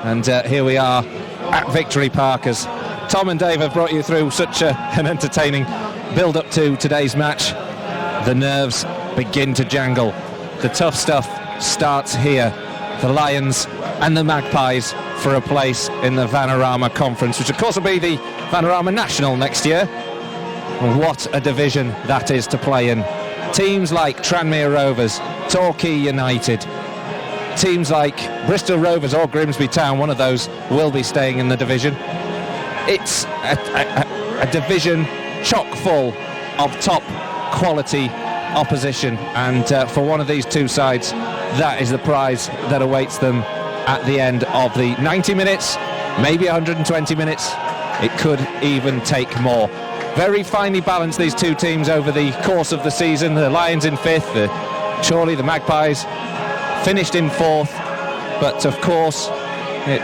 And here we are at Victory Park as Tom and Dave have brought you through such an entertaining build-up to today's match. The nerves begin to jangle. The tough stuff starts here. The Lions and the Magpies for a place in the Vanarama Conference, which of course will be the Vanarama National next year. What a division that is to play in. Teams like Tranmere Rovers, Torquay United, teams like Bristol Rovers or Grimsby Town, one of those will be staying in the division. It's a division chock full of top quality opposition, and for one of these two sides, that is the prize that awaits them at the end of the 90 minutes, maybe 120 minutes. It could even take more. Very finely balanced, these two teams, over the course of the season. The Lions in 5th, the Chorley, the Magpies finished in 4th, but of course it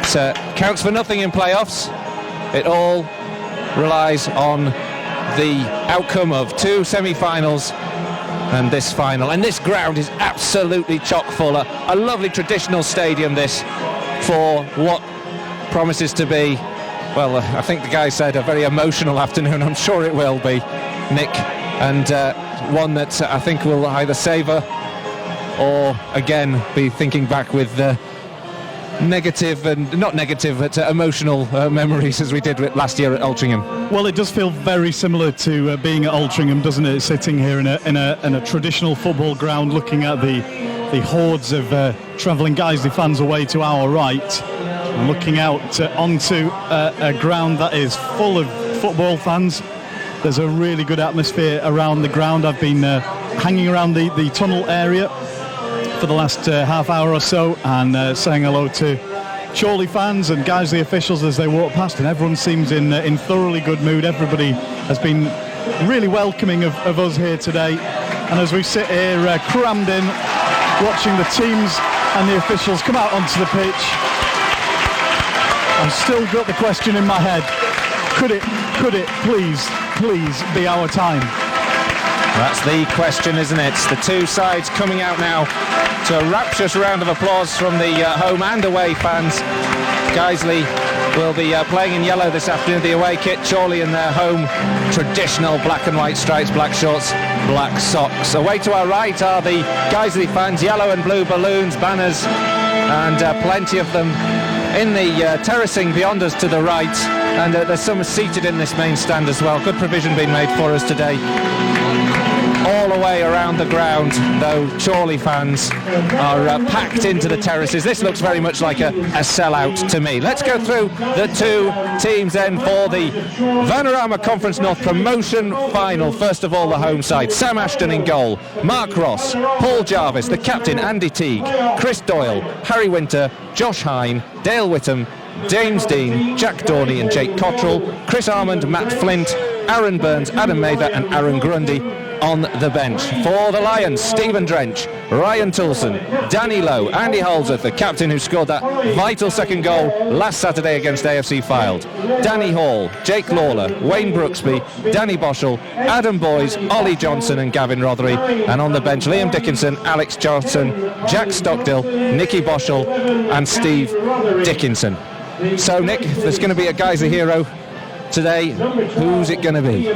counts for nothing in playoffs. It all relies on the outcome of two semi-finals and this final, and this ground is absolutely chock full. A lovely traditional stadium, this, for what promises to be, well, I think the guy said a very emotional afternoon. I'm sure it will be, Nick, and one that I think will either savour or again be thinking back with negative, and not negative, but emotional memories, as we did last year at Altrincham. Well, it does feel very similar to being at Altrincham, doesn't it? Sitting here in a traditional football ground, looking at the hordes of travelling Guiseley fans away to our right, looking out onto a ground that is full of football fans. There's a really good atmosphere around the ground. I've been hanging around the tunnel area for the last half hour or so, and saying hello to Chorley fans and Guiseley officials as they walk past, and everyone seems in thoroughly good mood. Everybody has been really welcoming of us here today, and as we sit here crammed in, watching the teams and the officials come out onto the pitch, I've still got the question in my head: could it please be our time? That's the question, isn't it? The two sides coming out now to a rapturous round of applause from the home and away fans. Guiseley will be playing in yellow this afternoon, the away kit. Chorley in their home traditional black and white stripes, black shorts, black socks. Away to our right are the Guiseley fans, yellow and blue balloons, banners, and plenty of them in the terracing beyond us to the right. And there's some seated in this main stand as well. Good provision being made for us today. All the way around the ground, though, Chorley fans are packed into the terraces. This looks very much like a sellout to me. Let's go through the two teams then for the Vanarama Conference North promotion final. First of all, the home side. Sam Ashton in goal. Mark Ross, Paul Jarvis, the captain Andy Teague, Chris Doyle, Harry Winter, Josh Hine, Dale Whittam, James Dean, Jack Dorney and Jake Cottrell, Chris Armand, Matt Flint, Aaron Burns, Adam Mather and Aaron Grundy on the bench. For the Lions, Stephen Drench, Ryan Toulson, Danny Lowe, Andy Holdsworth, the captain who scored that vital second goal last Saturday against AFC Fylde, Danny Hall, Jake Lawler, Wayne Brooksby, Danny Boschel, Adam Boys, Ollie Johnson and Gavin Rothery, and on the bench Liam Dickinson, Alex Johnson, Jack Stockdill, Nicky Boschel and Steve Dickinson. So Nick, there's going to be a Guiseley hero today. Who's it going to be?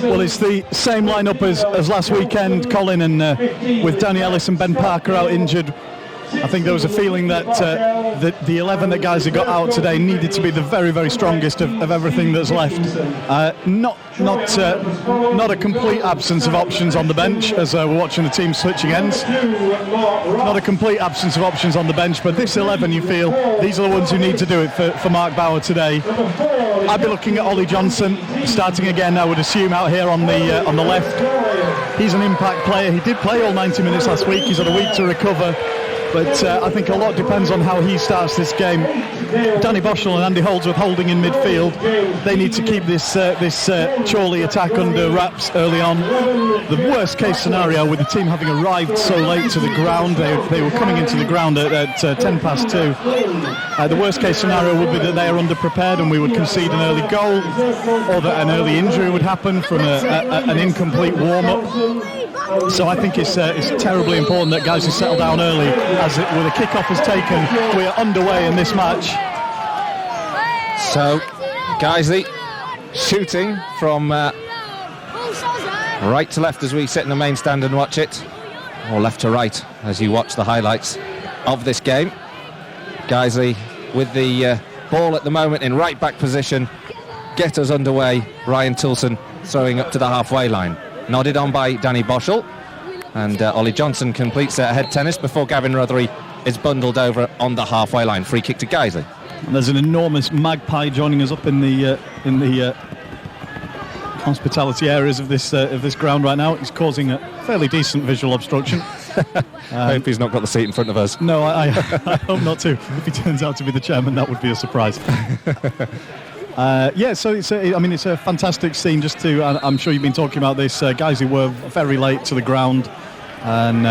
Well, it's the same lineup as last weekend, Colin, and with Danny Ellis and Ben Parker out injured, I think there was a feeling that the 11 that Guiseley got out today needed to be the very, very strongest of everything that's left. Not a complete absence of options on the bench as we're watching the team switching ends. Not a complete absence of options on the bench, but this 11, you feel these are the ones who need to do it for Mark Bauer today. I'd be looking at Ollie Johnson starting again, I would assume, out here on the left. He's an impact player. He did play all 90 minutes last week. He's had a week to recover. But I think a lot depends on how he starts this game. Danny Boschel and Andy Holdsworth holding in midfield. They need to keep this Chorley attack under wraps early on. The worst case scenario, with the team having arrived so late to the ground, they were coming into the ground at 10 past 2. The worst case scenario would be that they are underprepared and we would concede an early goal, or that an early injury would happen from an incomplete warm-up. So I think it's terribly important that guys settle down early, as with a kick-off is taken, we are underway in this match. So, Guiseley shooting from right to left as we sit in the main stand and watch it, or left to right as you watch the highlights of this game. Guiseley with the ball at the moment in right back position. Get us underway. Ryan Toulson throwing up to the halfway line. Nodded on by Danny Boschel. And Ollie Johnson completes a head tennis before Gavin Rothery is bundled over on the halfway line. Free kick to Guiseley. And there's an enormous magpie joining us up in the hospitality areas of this ground right now. It's causing a fairly decent visual obstruction. I hope he's not got the seat in front of us. No, I hope not too. If he turns out to be the chairman, that would be a surprise. So it's a fantastic scene. Just to, I'm sure you've been talking about this. Guys who were very late to the ground, and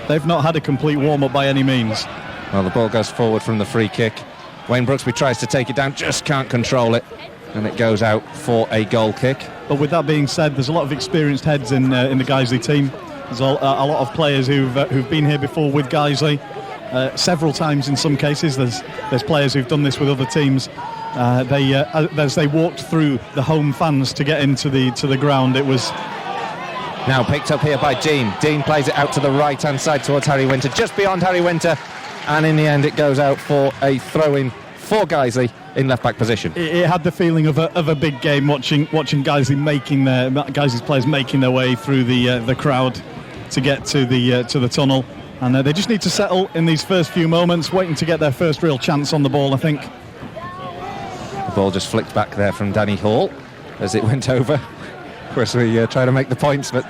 they've not had a complete warm-up by any means. Well, the ball goes forward from the free kick. Wayne Brooksby tries to take it down, just can't control it, and it goes out for a goal kick. But with that being said, there's a lot of experienced heads in the Guiseley team. There's a lot of players who've been here before with Guiseley, several times in some cases. There's players who've done this with other teams. As they walked through the home fans to get into the ground, it was now picked up here by Dean. Dean plays it out to the right hand side towards Harry Winter, just beyond Harry Winter, and in the end it goes out for a throw-in for Guiseley in left back position. It had the feeling of a big game, watching Guiseley's players making their way through the crowd to get to the tunnel, and they just need to settle in these first few moments, waiting to get their first real chance on the ball, I think. The ball just flicked back there from Danny Hall as it went over. Of course, we try to make the points, but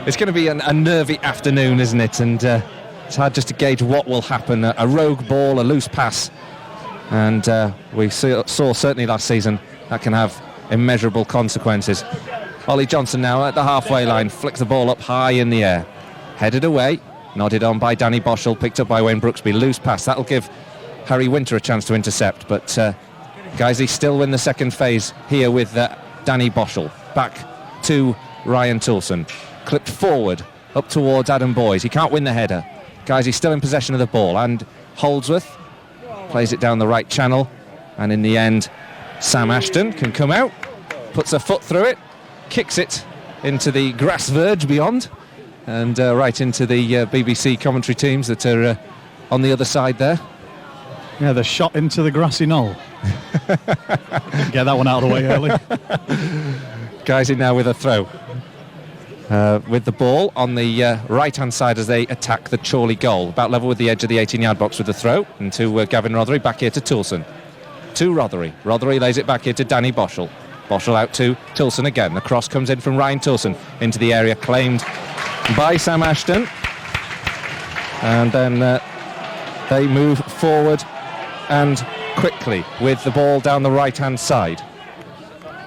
it's going to be a nervy afternoon, isn't it? And it's hard just to gauge what will happen. A rogue ball, a loose pass, and we saw certainly last season that can have immeasurable consequences. Ollie Johnson now at the halfway line, flicks the ball up high in the air, headed away, nodded on by Danny Boschel, picked up by Wayne Brooksby. Loose pass, that'll give Harry Winter a chance to intercept, but Guiseley still win the second phase here with Danny Boschel. Back to Ryan Toulson, clipped forward up towards Adam Boys. He can't win the header. Guiseley still in possession of the ball, and Holdsworth plays it down the right channel, and in the end Sam Ashton can come out, puts a foot through it, kicks it into the grass verge beyond, and right into the BBC commentary teams that are on the other side there. Yeah, the shot into the grassy knoll. Get that one out of the way early. Guiseley now with a throw. With the ball on the right-hand side as they attack the Chorley goal. About level with the edge of the 18-yard box with the throw. And to Gavin Rothery, back here to Toulson. To Rothery. Rothery lays it back here to Danny Boschel. Boschel out to Toulson again. The cross comes in from Ryan Toulson into the area claimed by Sam Ashton. And then they move forward and quickly with the ball down the right-hand side.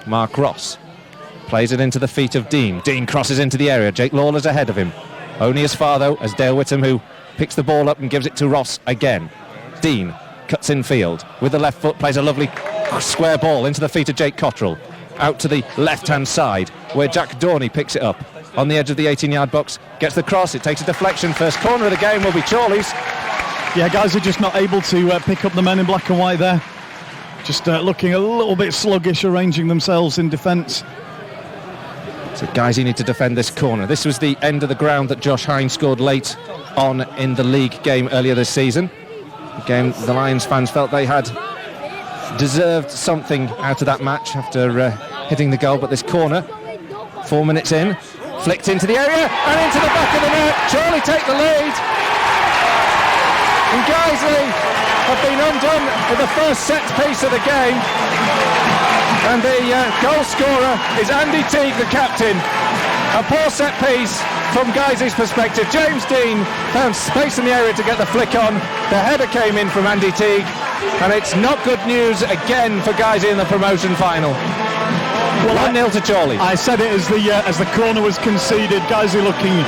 Mark Ross plays it into the feet of Dean. Dean crosses into the area. Jake Lawler's ahead of him. Only as far, though, as Dale Whittam, who picks the ball up and gives it to Ross again. Dean cuts in field with the left foot, plays a lovely square ball into the feet of Jake Cottrell. Out to the left-hand side, where Jack Dorney picks it up. On the edge of the 18-yard box, gets the cross, it takes a deflection. First corner of the game will be Chorley's. Yeah, guys are just not able to pick up the men in black and white there. Just looking a little bit sluggish, arranging themselves in defence. So guys, you need to defend this corner. This was the end of the ground that Josh Hine scored late on in the league game earlier this season. Again, the Lions fans felt they had deserved something out of that match after hitting the goal, but this corner, 4 minutes in, flicked into the area and into the back of the net. Chorley take the lead. And Guiseley have been undone with the first set piece of the game. And the goal scorer is Andy Teague, the captain. A poor set piece from Guiseley's perspective. James Dean found space in the area to get the flick on. The header came in from Andy Teague. And it's not good news again for Guiseley in the promotion final. 1-0 to Chorley. I said it as the corner was conceded. Guiseley looking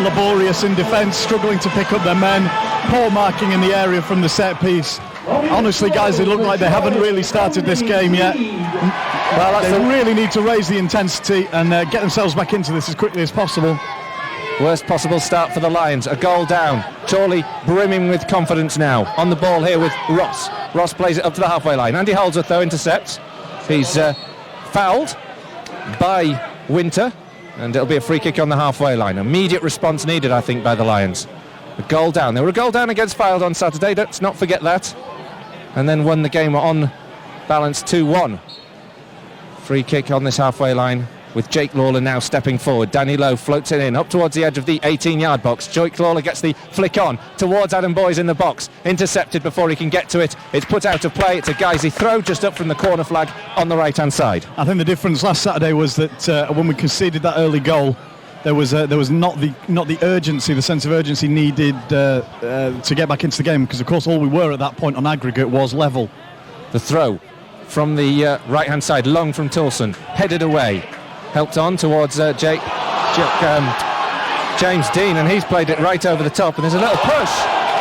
laborious in defence, struggling to pick up their men. Poor marking in the area from the set piece. Honestly, Guiseley look like they haven't really started this game yet. Well, they really need to raise the intensity and get themselves back into this as quickly as possible. Worst possible start for the Lions. A goal down. Chorley brimming with confidence now. On the ball here with Ross. Ross plays it up to the halfway line. Andy Holdsworth, though, intercepts. He's fouled by Winter, and it'll be a free kick on the halfway line. Immediate response needed, I think, by the Lions. A goal down. They were a goal down against Fylde on Saturday. Let's not forget that. And then won the game on balance 2-1. Free kick on this halfway line with Jake Lawler now stepping forward. Danny Lowe floats it in up towards the edge of the 18-yard box. Jake Lawler gets the flick on towards Adam Boyes in the box. Intercepted before he can get to it. It's put out of play. It's a Guiseley throw just up from the corner flag on the right-hand side. I think the difference last Saturday was that when we conceded that early goal, there was not the urgency, the sense of urgency needed to get back into the game, because of course all we were at that point on aggregate was level. The throw from the right-hand side, long from Toulson, headed away. Helped on towards James Dean, and he's played it right over the top, and there's a little push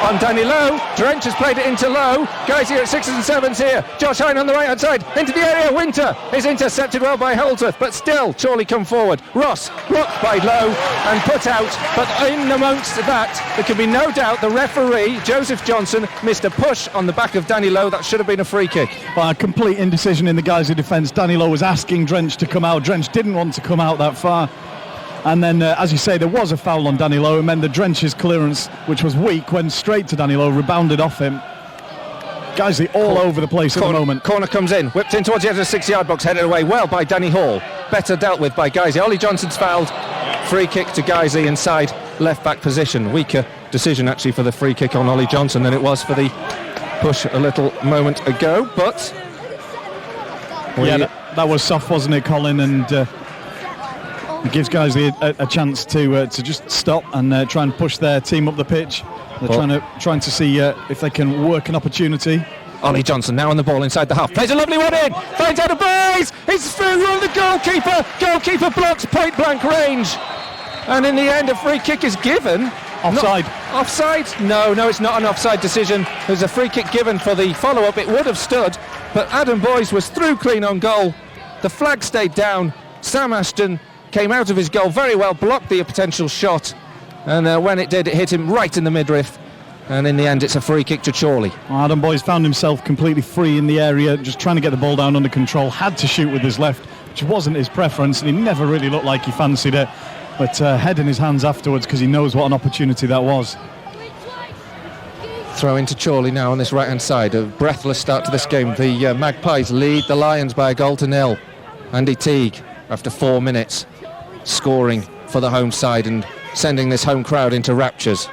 on Danny Lowe. Drench has played it into Lowe. Guys here at 6s and 7s here. Josh Hine on the right hand side into the area. Winter is intercepted well by Holdsworth, but still Chorley come forward. Ross blocked by Lowe and put out, but in amongst that there can be no doubt the referee Joseph Johnson missed a push on the back of Danny Lowe. That should have been a free kick. By a complete indecision in the Guiseley defence. Danny Lowe was asking Drench to come out. Drench didn't want to come out that far. And then, as you say, there was a foul on Danny Lowe. It meant that Drench's clearance, which was weak, went straight to Danny Lowe, rebounded off him. Guiseley all over the place at the moment. Corner comes in, whipped in towards the edge of the 6-yard box, headed away well by Danny Hall. Better dealt with by Guiseley. Ollie Johnson's fouled. Free kick to Guiseley inside left-back position. Weaker decision, actually, for the free kick on Ollie Johnson than it was for the push a little moment ago. But... yeah, that was soft, wasn't it, Colin? And... it gives Guiseley a chance to just stop and try and push their team up the pitch. They're trying to see if they can work an opportunity. Ollie Johnson now on the ball inside the half. Plays a lovely one in. Finds Adam Boyes. It's through on the goalkeeper. Goalkeeper blocks point blank range. And in the end, a free kick is given. Offside. Offside? No, it's not an offside decision. There's a free kick given for the follow-up. It would have stood, but Adam Boyes was through clean on goal. The flag stayed down. Sam Ashton came out of his goal very well, blocked the potential shot, and when it did, it hit him right in the midriff, and in the end it's a free kick to Chorley. Adam Boyes found himself completely free in the area, just trying to get the ball down under control, had to shoot with his left, which wasn't his preference, and he never really looked like he fancied it, but head in his hands afterwards because he knows what an opportunity that was. Throw into Chorley now on this right hand side. A breathless start to this game. The Magpies lead the Lions by a goal to nil. Andy Teague, after 4 minutes, scoring for the home side and sending this home crowd into raptures.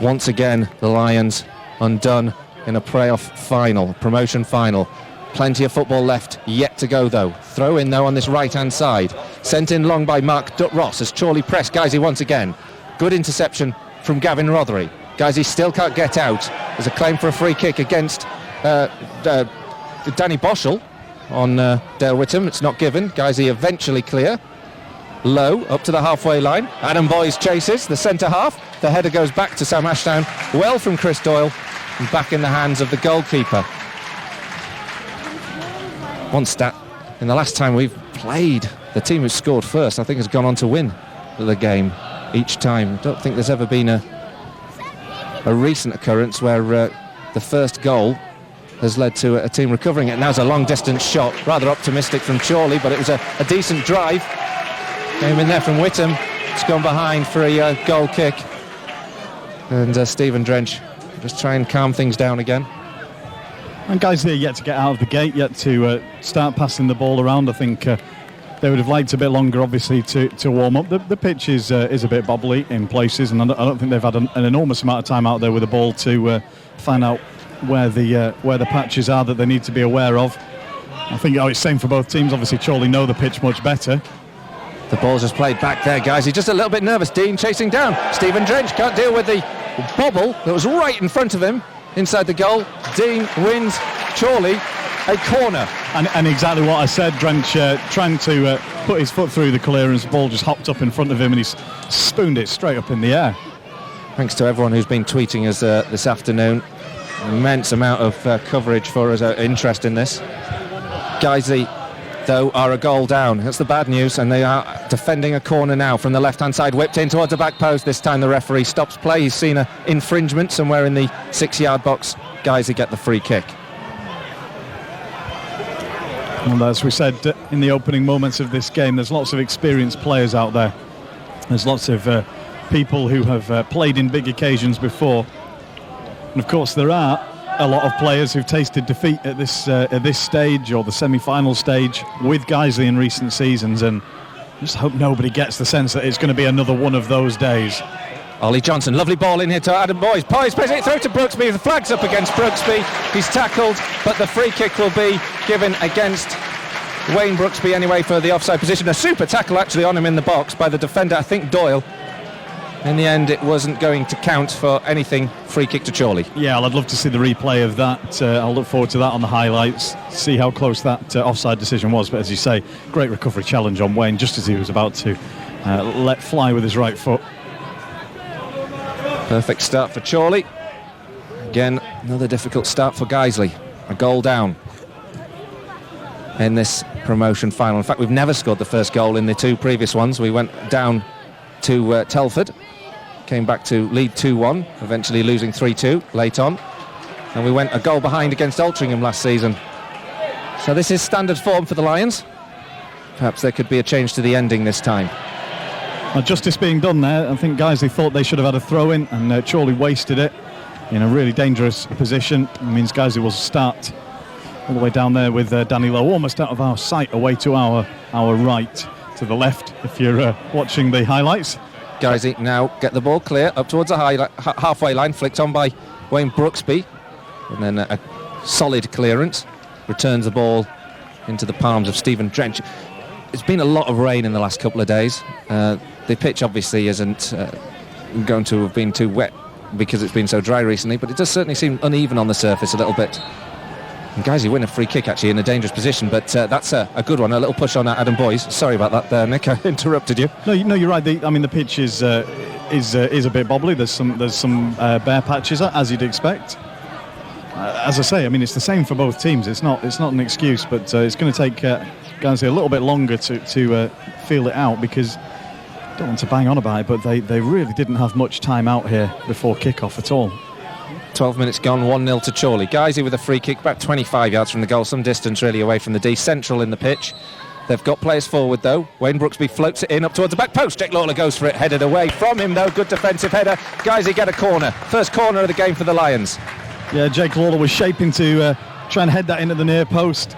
Once again, the Lions undone in a playoff final, promotion final. Plenty of football left yet to go, though. Throw in, though, on this right-hand side. Sent in long by Mark Ross as Chorley press Guiseley once again. Good interception from Gavin Rothery. Guiseley still can't get out. There's a claim for a free kick against Danny Boschel on Dale Whittam. It's not given. Guiseley eventually clear. Low up to the halfway line. Adam Boyes chases the centre half. The header goes back to Sam Ashdown. Well from Chris Doyle and back in the hands of the goalkeeper. One stat: in the last time we've played, the team who scored first, I think, has gone on to win the game each time. I don't think there's ever been a recent occurrence where the first goal has led to a team recovering it. Now's a long distance shot, rather optimistic from Chorley, but it was a decent drive. Came in there from Whittam. It's gone behind for a goal kick. And Stephen Drench just try and calm things down again. And guys, they're yet to get out of the gate, yet to start passing the ball around. I think they would have liked a bit longer, obviously, to warm up. The pitch is a bit bobbly in places, and I don't think they've had an enormous amount of time out there with the ball to find out where the patches are that they need to be aware of. I think it's the same for both teams. Obviously, Chorley know the pitch much better. The ball's just played back there, guys. He's just a little bit nervous. Dean chasing down. Stephen Drench can't deal with the bobble that was right in front of him inside the goal. Dean wins. Chorley a corner. And exactly what I said. Drench trying to put his foot through the clearance. The ball just hopped up in front of him and he's spooned it straight up in the air. Thanks to everyone who's been tweeting us this afternoon. Immense amount of coverage for us, interest in this. Guiseley though, are a goal down. That's the bad news, and they are defending a corner now from the left-hand side, whipped in towards the back post. This time the referee stops play. He's seen an infringement somewhere in the 6-yard box. Guiseley get the free kick. And as we said in the opening moments of this game, there's lots of experienced players out there. There's lots of people who have played in big occasions before. And of course there are a lot of players who've tasted defeat at this stage or the semi-final stage with Guiseley in recent seasons, and I just hope nobody gets the sense that it's going to be another one of those days. Ollie Johnson, lovely ball in here to Adam Boyes. Boyes plays it through to Brooksby. The flag's up against Brooksby. He's tackled, but the free kick will be given against Wayne Brooksby anyway for the offside position. A super tackle actually on him in the box by the defender, I think Doyle. In the end, it wasn't going to count for anything. Free kick to Chorley. Yeah, I'd love to see the replay of that. I'll look forward to that on the highlights, see how close that offside decision was. But as you say, great recovery challenge on Wayne just as he was about to let fly with his right foot. Perfect start for Chorley. Again, another difficult start for Guiseley. A goal down in this promotion final. In fact, we've never scored the first goal in the 2 previous ones. We went down to Telford, came back to lead 2-1, eventually losing 3-2 late on. And we went a goal behind against Altrincham last season. So this is standard form for the Lions. Perhaps there could be a change to the ending this time. Well, justice being done there. I think Guiseley thought they should have had a throw-in, and Chorley wasted it in a really dangerous position. It means Guiseley will start all the way down there with Danny Lowe, almost out of our sight, away to our right, to the left, if you're watching the highlights. Guiseley now get the ball clear up towards the halfway line, flicked on by Wayne Brooksby, and then a solid clearance, returns the ball into the palms of Stephen Drench. It's been a lot of rain in the last couple of days. The pitch obviously isn't going to have been too wet because it's been so dry recently, but it does certainly seem uneven on the surface a little bit. And Guiseley win a free kick actually in a dangerous position, but that's a good one. A little push on Adam Boyes. Sorry about that there, Nick. I interrupted you. No, you're right. The pitch is a bit bobbly. There's some bare patches, as you'd expect. As I say, it's the same for both teams. It's not an excuse, but it's going to take Guiseley a little bit longer to feel it out, because I don't want to bang on about it, but they really didn't have much time out here before kick-off at all. 12 minutes gone, 1-0 to Chorley. Guiseley with a free kick, about 25 yards from the goal, some distance really away from the D, central in the pitch. They've got players forward though. Wayne Brooksby floats it in up towards the back post. Jake Lawler goes for it, headed away from him though. Good defensive header. Guiseley get a corner. First corner of the game for the Lions. Yeah, Jake Lawler was shaping to try and head that into the near post.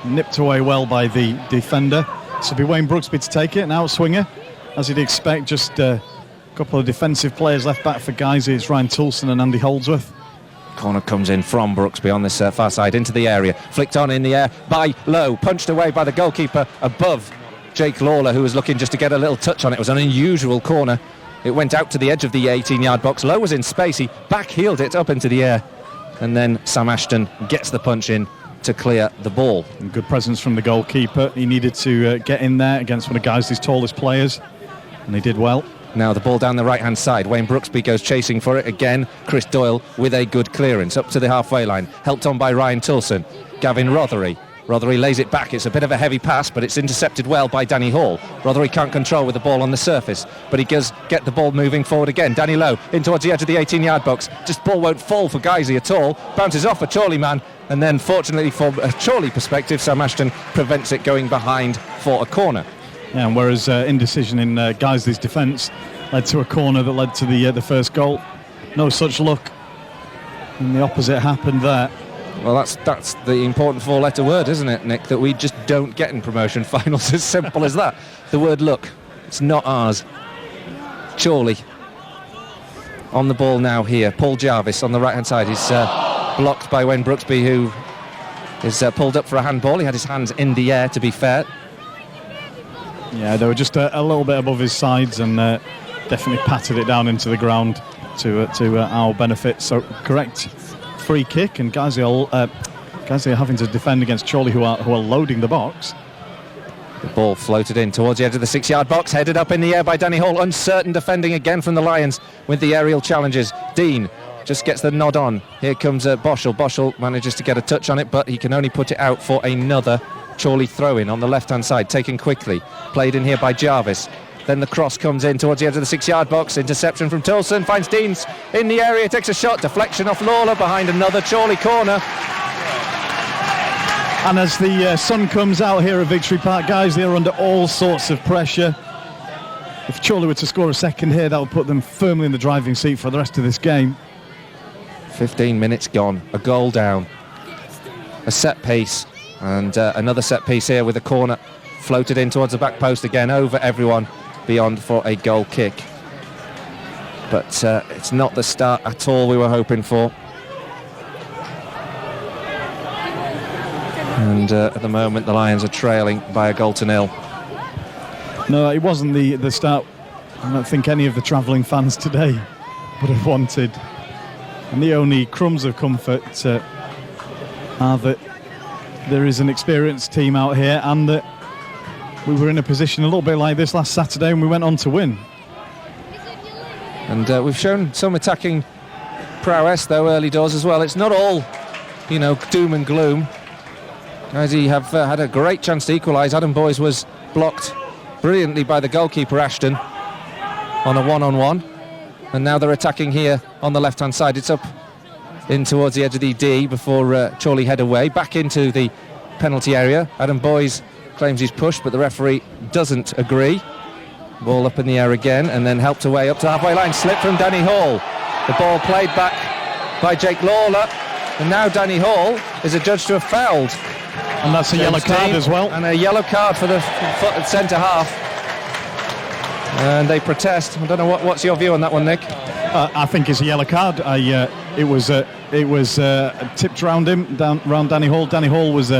Nipped away well by the defender. So it'll be Wayne Brooksby to take it, an outswinger, as you'd expect. Just a couple of defensive players left back for Guiseley. It's Ryan Toulson and Andy Holdsworth. Corner comes in from Brooksby on this far side into the area. Flicked on in the air by Lowe. Punched away by the goalkeeper above Jake Lawler, who was looking just to get a little touch on it. It was an unusual corner. It went out to the edge of the 18-yard box. Lowe was in space. He back-heeled it up into the air. And then Sam Ashton gets the punch in to clear the ball. And good presence from the goalkeeper. He needed to get in there against one of Guiseley's tallest players, and he did well. Now the ball down the right-hand side. Wayne Brooksby goes chasing for it again. Chris Doyle with a good clearance up to the halfway line. Helped on by Ryan Toulson. Gavin Rothery. Rothery lays it back. It's a bit of a heavy pass, but it's intercepted well by Danny Hall. Rothery can't control with the ball on the surface, but he does get the ball moving forward again. Danny Lowe in towards the edge of the 18-yard box. Just ball won't fall for Guiseley at all. Bounces off a Chorley man, and then fortunately from a Chorley perspective, Sam Ashton prevents it going behind for a corner. Yeah, and whereas indecision in Guiseley's defence led to a corner that led to the first goal, no such luck, and the opposite happened there. Well, that's the important 4-letter word, isn't it, Nick, that we just don't get in promotion finals. As simple as that. The word luck. It's not ours. Chorley on the ball now here. Paul Jarvis on the right-hand side. He's blocked by Wayne Brooksby, who is pulled up for a handball. He had his hands in the air, to be fair. Yeah, they were just a little bit above his sides, and definitely patted it down into the ground to our benefit. So correct free kick, and Guiseley are having to defend against Chorley, who are loading the box. The ball floated in towards the edge of the 6-yard box, headed up in the air by Danny Hall. Uncertain defending again from the Lions with the aerial challenges. Dean just gets the nod on. Here comes Boschel. Boschel manages to get a touch on it, but he can only put it out for another Chorley throw-in on the left-hand side, taken quickly, played in here by Jarvis. Then the cross comes in towards the edge of the 6-yard box. Interception from Toulson, finds Deans in the area, takes a shot, deflection off Lawler behind another Chorley corner. And as the sun comes out here at Victory Park, guys, they're under all sorts of pressure. If Chorley were to score a second here, that would put them firmly in the driving seat for the rest of this game. 15 minutes gone, a goal down, a set piece, and another set piece here with a corner floated in towards the back post again, over everyone beyond for a goal kick. But it's not the start at all we were hoping for. And at the moment the Lions are trailing by a 0-0. No, it wasn't the start I don't think any of the travelling fans today would have wanted. And the only crumbs of comfort are that there is an experienced team out here, and that we were in a position a little bit like this last Saturday and we went on to win. And we've shown some attacking prowess though early doors as well. It's not all, doom and gloom. Guiseley have had a great chance to equalise. Adam Boyes was blocked brilliantly by the goalkeeper Ashton on a one-on-one, and now they're attacking here on the left-hand side. It's up in towards the edge of the D before Chorley head away back into the penalty area. Adam Boyes claims he's pushed, but the referee doesn't agree. Ball up in the air again, and then helped away up to halfway line. Slip from Danny Hall. The ball played back by Jake Lawler, and now Danny Hall is adjudged to have fouled. And that's a yellow card as well. And a yellow card for the centre half. And they protest. I don't know what's your view on that one, Nick? I think it's a yellow card. It was tipped round him, round Danny Hall. Danny Hall was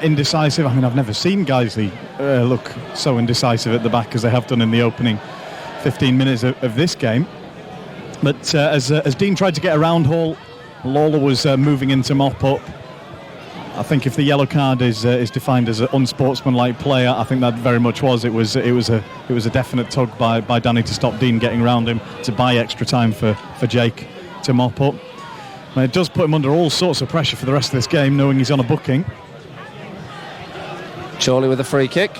indecisive. I mean, I've never seen Guiseley look so indecisive at the back as they have done in the opening 15 minutes of this game. But as Dean tried to get around Hall, Lawler was moving in to mop up. I think if the yellow card is defined as an unsportsmanlike play, I think that very much was. It was a definite tug by Danny to stop Dean getting around him, to buy extra time for Jake to mop up. And it does put him under all sorts of pressure for the rest of this game, knowing he's on a booking. Chorley with a free kick,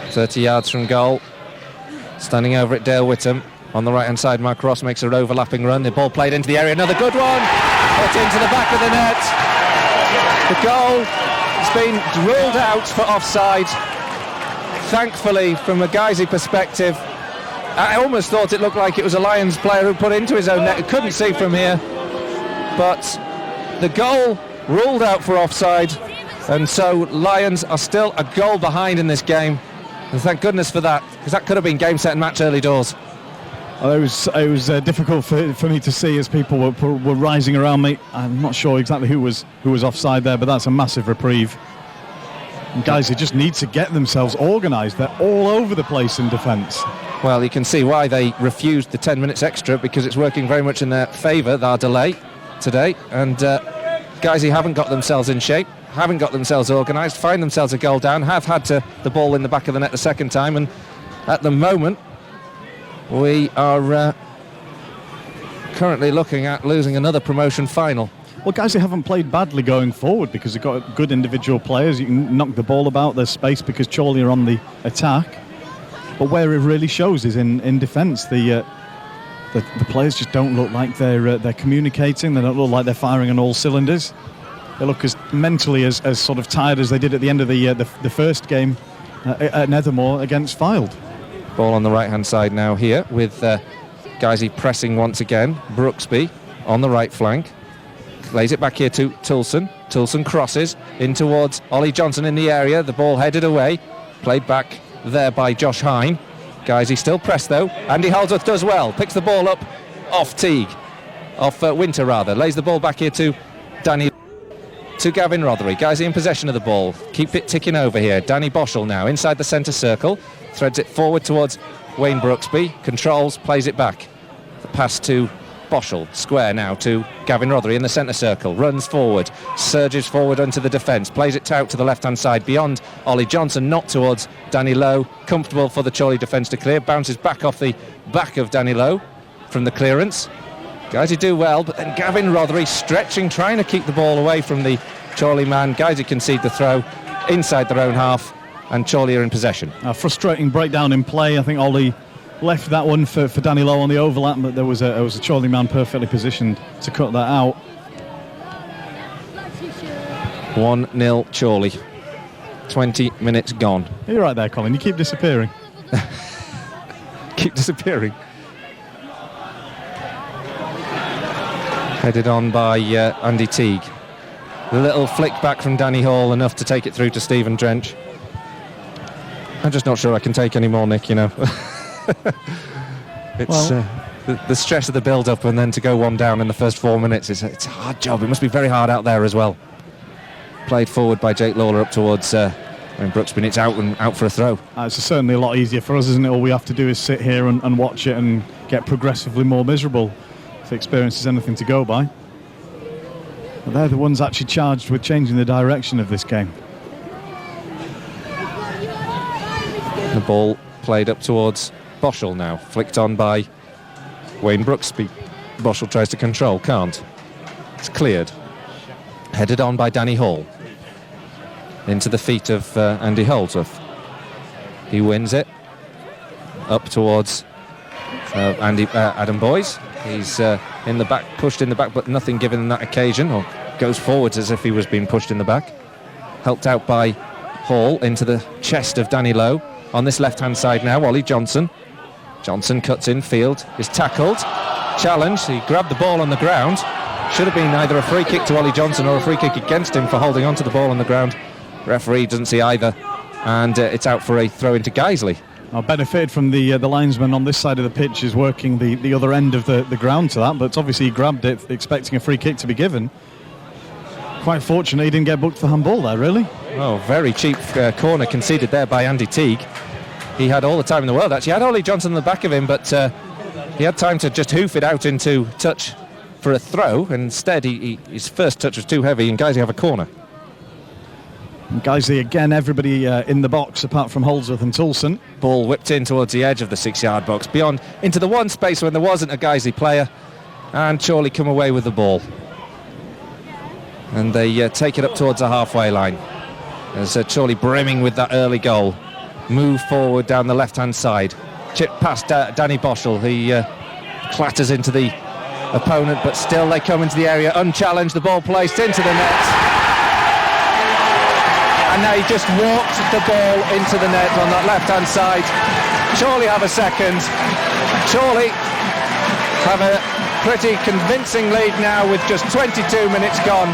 30 yards from goal. Standing over at Dale Whittam on the right hand side. Mark Ross makes an overlapping run. The ball played into the area, another good one, put into the back of the net. The goal has been ruled out for offside. Thankfully, from a Guiseley perspective, I almost thought it looked like it was a Lions player who put it into his own net. It couldn't see from here, but the goal ruled out for offside, and so Lions are still a goal behind in this game, and thank goodness for that, because that could have been game, set and match early doors. Well, it was difficult for me to see as people were rising around me. I'm not sure exactly who was offside there, but that's a massive reprieve. And guys, they just need to get themselves organised. They're all over the place in defence. Well, you can see why they refused the 10 minutes extra, because it's working very much in their favour, their delay today. And Guiseley haven't got themselves in shape, haven't got themselves organised, find themselves a goal down, have had the ball in the back of the net the second time, and at the moment we are currently looking at losing another promotion final. Well, guys, they haven't played badly going forward because they've got good individual players. You can knock the ball about, there's space because Chorley are on the attack. But where it really shows is in defence. The players just don't look like they're communicating. They don't look like they're firing on all cylinders. They look as mentally as sort of tired as they did at the end of the first game at Nethermore against Fylde. Ball on the right-hand side now here with Guiseley pressing once again. Brooksby on the right flank. Lays it back here to Toulson. Toulson crosses in towards Ollie Johnson in the area. The ball headed away. Played back there by Josh Hine. Guiseley still pressed though. Andy Holdsworth does well. Picks the ball up off Teague. Off Winter rather. Lays the ball back here to Danny. To Gavin Rothery. Guiseley in possession of the ball. Keep it ticking over here. Danny Boschel now inside the centre circle. Threads it forward towards Wayne Brooksby. Controls, plays it back. The pass to Boschel. Square now to Gavin Rothery in the centre circle. Runs forward. Surges forward onto the defence. Plays it out to the left-hand side beyond Ollie Johnson. Not towards Danny Lowe. Comfortable for the Chorley defence to clear. Bounces back off the back of Danny Lowe from the clearance. Guys who do well, but then Gavin Rothery stretching, trying to keep the ball away from the Chorley man. Guys who concede the throw inside their own half, and Chorley are in possession. A frustrating breakdown in play. I think Ollie left that one for Danny Lowe on the overlap, but there was a Chorley man perfectly positioned to cut that out. 1-0 Chorley. 20 minutes gone. You're right there, Colin. You keep disappearing. Keep disappearing. Headed on by Andy Teague. The little flick back from Danny Hall, enough to take it through to Stephen Drench. I'm just not sure I can take any more, Nick, you know. It's the stress of the build-up, and then to go one down in the first 4 minutes, it's a hard job. It must be very hard out there as well. Played forward by Jake Lawler up towards when Brooksby, it's out and out for a throw. It's certainly a lot easier for us, isn't it? All we have to do is sit here and watch it and get progressively more miserable, if experience is anything to go by. But they're the ones actually charged with changing the direction of this game. The ball played up towards Boschel now, flicked on by Wayne Brooksby. Boschel tries to control, can't. It's cleared. Headed on by Danny Hall. Into the feet of Andy Holdsworth. He wins it. Up towards Adam Boyes. He's in the back, pushed in the back, but nothing given in that occasion, or goes forwards as if he was being pushed in the back. Helped out by Hall into the chest of Danny Lowe. On this left-hand side now, Ollie Johnson. Johnson cuts in field, is tackled, challenged. He grabbed the ball on the ground. Should have been either a free kick to Ollie Johnson or a free kick against him for holding onto the ball on the ground. Referee doesn't see either, and it's out for a throw into Guiseley. I benefited from the linesman on this side of the pitch is working the other end of the ground to that, but obviously he grabbed it expecting a free kick to be given. Quite fortunate he didn't get booked for handball there, really. Oh, very cheap corner conceded there by Andy Teague. He had all the time in the world, actually. He had Ollie Johnson in the back of him, but he had time to just hoof it out into touch for a throw. Instead, his first touch was too heavy, and Guiseley have a corner. And Guiseley again, everybody in the box apart from Holdsworth and Toulson. Ball whipped in towards the edge of the 6-yard box, beyond into the one space when there wasn't a Guiseley player, and Chorley come away with the ball. And they take it up towards the halfway line. As Chorley brimming with that early goal. Move forward down the left-hand side. Chip past Danny Boschel. He clatters into the opponent, but still they come into the area unchallenged. The ball placed into the net. And now he just walked the ball into the net on that left-hand side. Chorley have a second. Chorley have a pretty convincing lead now with just 22 minutes gone.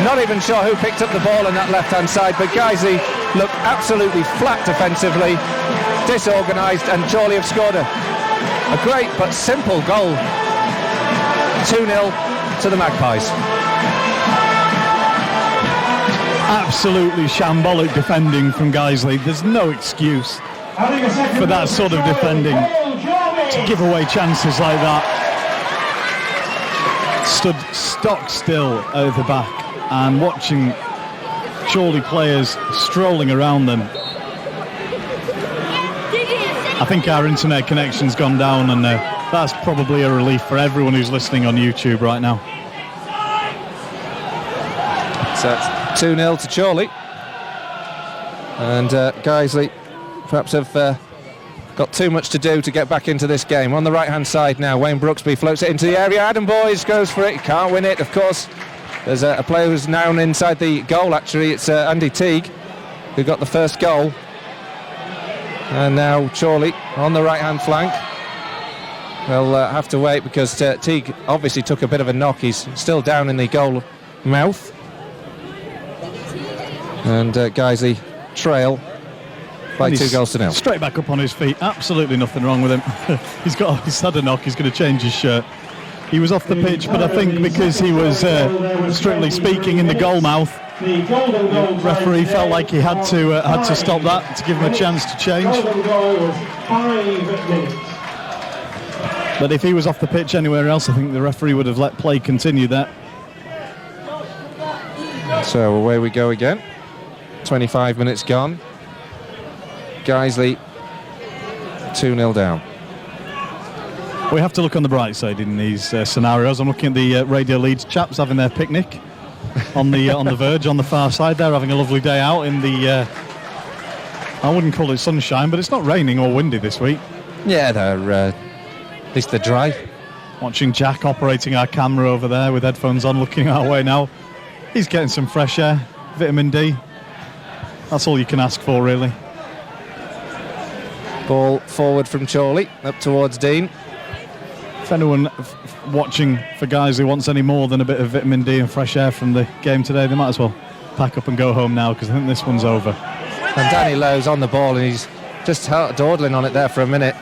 Not even sure who picked up the ball on that left-hand side, but Guiseley look absolutely flat defensively, disorganised, and Chorley have scored a great but simple goal. 2-0 to the Magpies. Absolutely shambolic defending from Guiseley. There's no excuse for that sort of defending, to give away chances like that. Stood stock still at the back and watching Chorley players strolling around them. I think our internet connection's gone down, and that's probably a relief for everyone who's listening on YouTube right now. So it's 2-0 to Chorley, and Guiseley perhaps have got too much to do to get back into this game. On the right-hand side now, Wayne Brooksby floats it into the area. Adam Boyes goes for it. He can't win it, of course. There's a player who's now inside the goal, actually. It's Andy Teague, who got the first goal. And now Chorley on the right-hand flank. They'll have to wait because Teague obviously took a bit of a knock. He's still down in the goal mouth. And Guiseley trail by 2-0. Straight back up on his feet. Absolutely nothing wrong with him. He's had a knock. He's going to change his shirt. He was off the pitch, but I think because he was strictly speaking in the goal mouth, the referee felt like he had to stop that to give him a chance to change. But if he was off the pitch anywhere else, I think the referee would have let play continue there. So away we go again. 25 minutes gone. Guiseley 2-0 down. We have to look on the bright side in these scenarios. I'm looking at the Radio Leeds chaps having their picnic. on the verge, on the far side there, having a lovely day out in the, I wouldn't call it sunshine, but it's not raining or windy this week. Yeah, at least they're dry. Watching Jack operating our camera over there with headphones on, looking our way now. He's getting some fresh air, vitamin D. That's all you can ask for, really. Ball forward from Chorley, up towards Dean. If anyone watching for Guiseley wants any more than a bit of vitamin D and fresh air from the game today, they might as well pack up and go home now, because I think this one's over. And Danny Lowe's on the ball, and he's just dawdling on it there for a minute.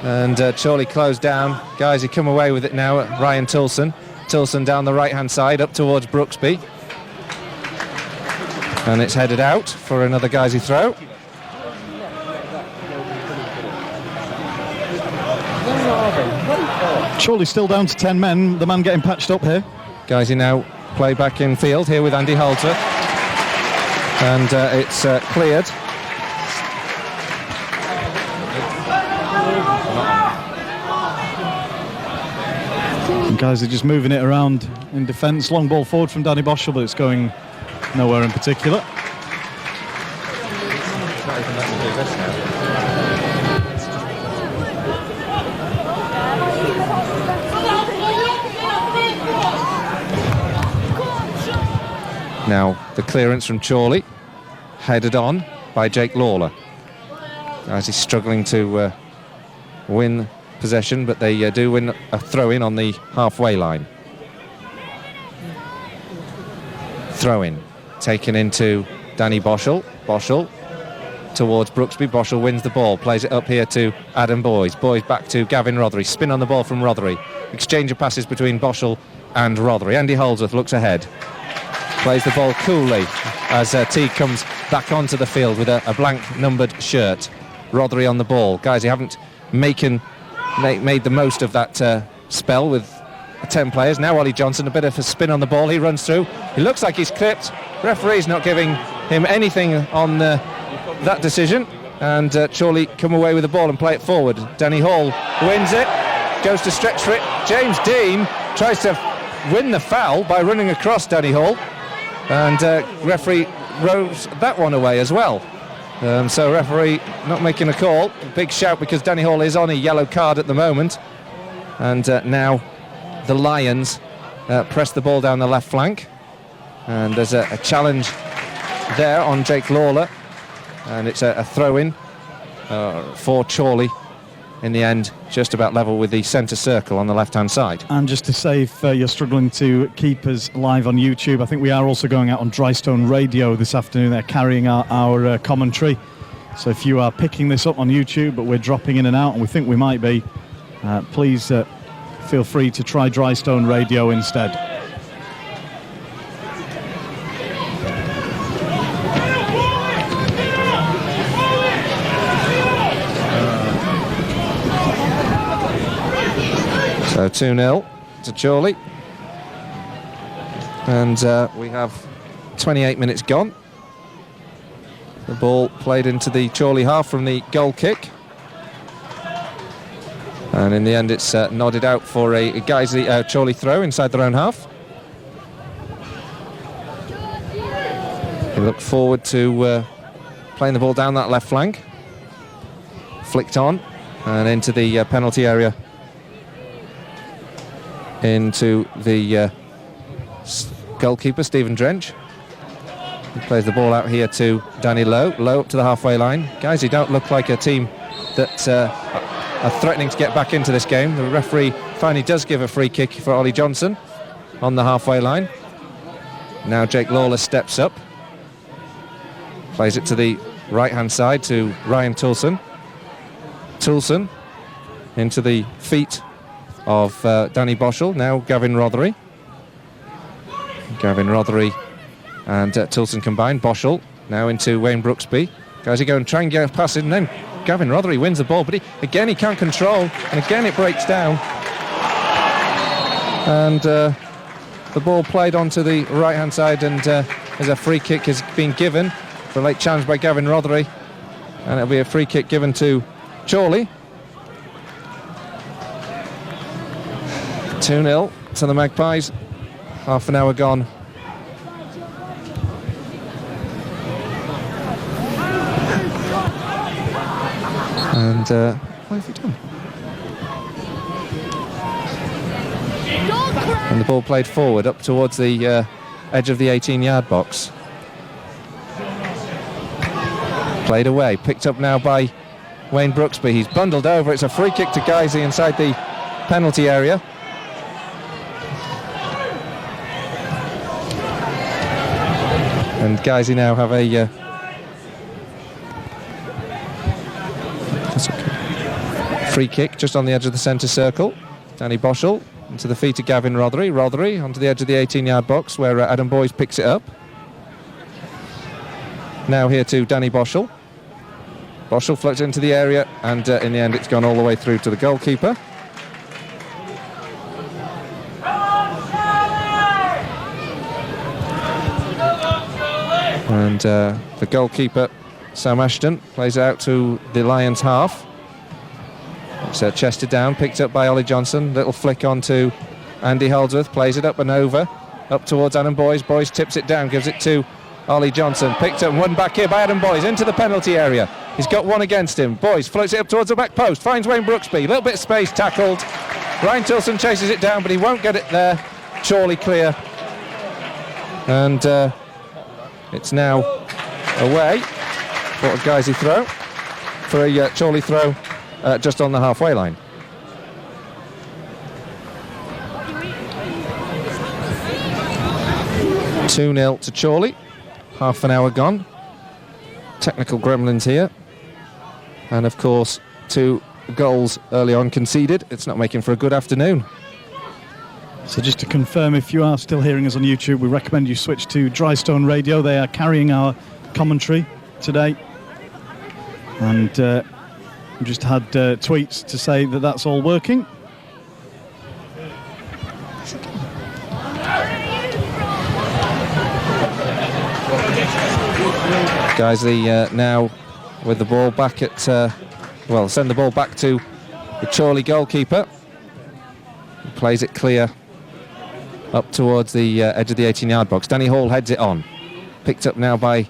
And Chorley closed down. Guiseley come away with it now at Ryan Toulson. Toulson down the right-hand side, up towards Brooksby. And it's headed out for another Guiseley throw. Chorley still down to 10 men. The man getting patched up here. Guiseley now play back in field here with Andy Holdsworth. And it's cleared. And guys are just moving it around in defence. Long ball forward from Danny Boschel, but it's going nowhere in particular. Now the clearance from Chorley, headed on by Jake Lawler. As he's struggling to win possession, but they do win a throw-in on the halfway line. Throw-in, taken into Danny Boschel. Boschel towards Brooksby. Boschel wins the ball, plays it up here to Adam Boys. Boys back to Gavin Rothery. Spin on the ball from Rothery. Exchange of passes between Boschel and Rothery. Andy Holdsworth looks ahead. Plays the ball coolly as Teague comes back onto the field with a blank numbered shirt. Rothery on the ball. Guys, you haven't made the most of that spell with 10 players. Now Ollie Johnson, a bit of a spin on the ball. He runs through. He looks like he's clipped. Referee's not giving him anything on that decision. And Chorley come away with the ball and play it forward. Danny Hall wins it. Goes to stretch for it. James Dean tries to win the foul by running across Danny Hall. And referee rose that one away as well. So referee not making a call. Big shout because Danny Hall is on a yellow card at the moment. And now the Lions press the ball down the left flank. And there's a challenge there on Jake Lawler. And it's a throw-in for Chorley. In the end, just about level with the centre circle on the left-hand side. And just to say, if you're struggling to keep us live on YouTube, I think we are also going out on Drystone Radio this afternoon. They're carrying our commentary. So if you are picking this up on YouTube, but we're dropping in and out, and we think we might be, please feel free to try Drystone Radio instead. So 2-0 to Chorley. And we have 28 minutes gone. The ball played into the Chorley half from the goal kick. And in the end it's nodded out for a Guiseley Chorley throw inside their own half. They look forward to playing the ball down that left flank. Flicked on and into the penalty area. Into the goalkeeper, Stephen Drench. He plays the ball out here to Danny Lowe. Lowe up to the halfway line. Guys, he don't look like a team that are threatening to get back into this game. The referee finally does give a free kick for Ollie Johnson on the halfway line. Now Jake Lawler steps up. Plays it to the right-hand side to Ryan Toulson. Toulson into the feet of Danny Boschel. Now Gavin Rothery. Gavin Rothery and Toulson combined. Boschel now into Wayne Brooksby. Guys, he go and try and get past it, and then Gavin Rothery wins the ball, but he can't control, and again it breaks down. And the ball played onto the right-hand side, and as a free kick has been given for a late challenge by Gavin Rothery, and it'll be a free kick given to Chorley. 2-0 to the Magpies. Half an hour gone And what have you done? And the ball played forward up towards the edge of the 18-yard box. Played away, picked up now by Wayne Brooksby. He's bundled over. It's a free kick to Guiseley inside the penalty area. And Guiseley now have a free kick just on the edge of the centre circle. Danny Boschel into the feet of Gavin Rothery. Rothery onto the edge of the 18-yard box where Adam Boyes picks it up. Now here to Danny Boschel. Boschel floats into the area, and in the end it's gone all the way through to the goalkeeper. And the goalkeeper, Sam Ashton, plays it out to the Lions half. It's chested down, picked up by Ollie Johnson. Little flick on to Andy Holdsworth, plays it up and over, up towards Adam Boyes. Boyes tips it down, gives it to Ollie Johnson. Picked up and won back here by Adam Boyes into the penalty area. He's got one against him. Boyes floats it up towards the back post, finds Wayne Brooksby. A little bit of space, tackled. Ryan Tilson chases it down, but he won't get it there. Chorley clear. And it's now away for a Guiseley throw, for a Chorley throw just on the halfway line. Two 2-0 to Chorley. Half an hour gone. Technical gremlins here. And of course, 2 goals early on conceded. It's not making for a good afternoon. So just to confirm, if you are still hearing us on YouTube, we recommend you switch to Drystone Radio. They are carrying our commentary today. And we just had tweets to say that that's all working. Guiseley now with the ball back at, send the ball back to the Chorley goalkeeper. He plays it clear up towards the edge of the 18-yard box. Danny Hall heads it on. Picked up now by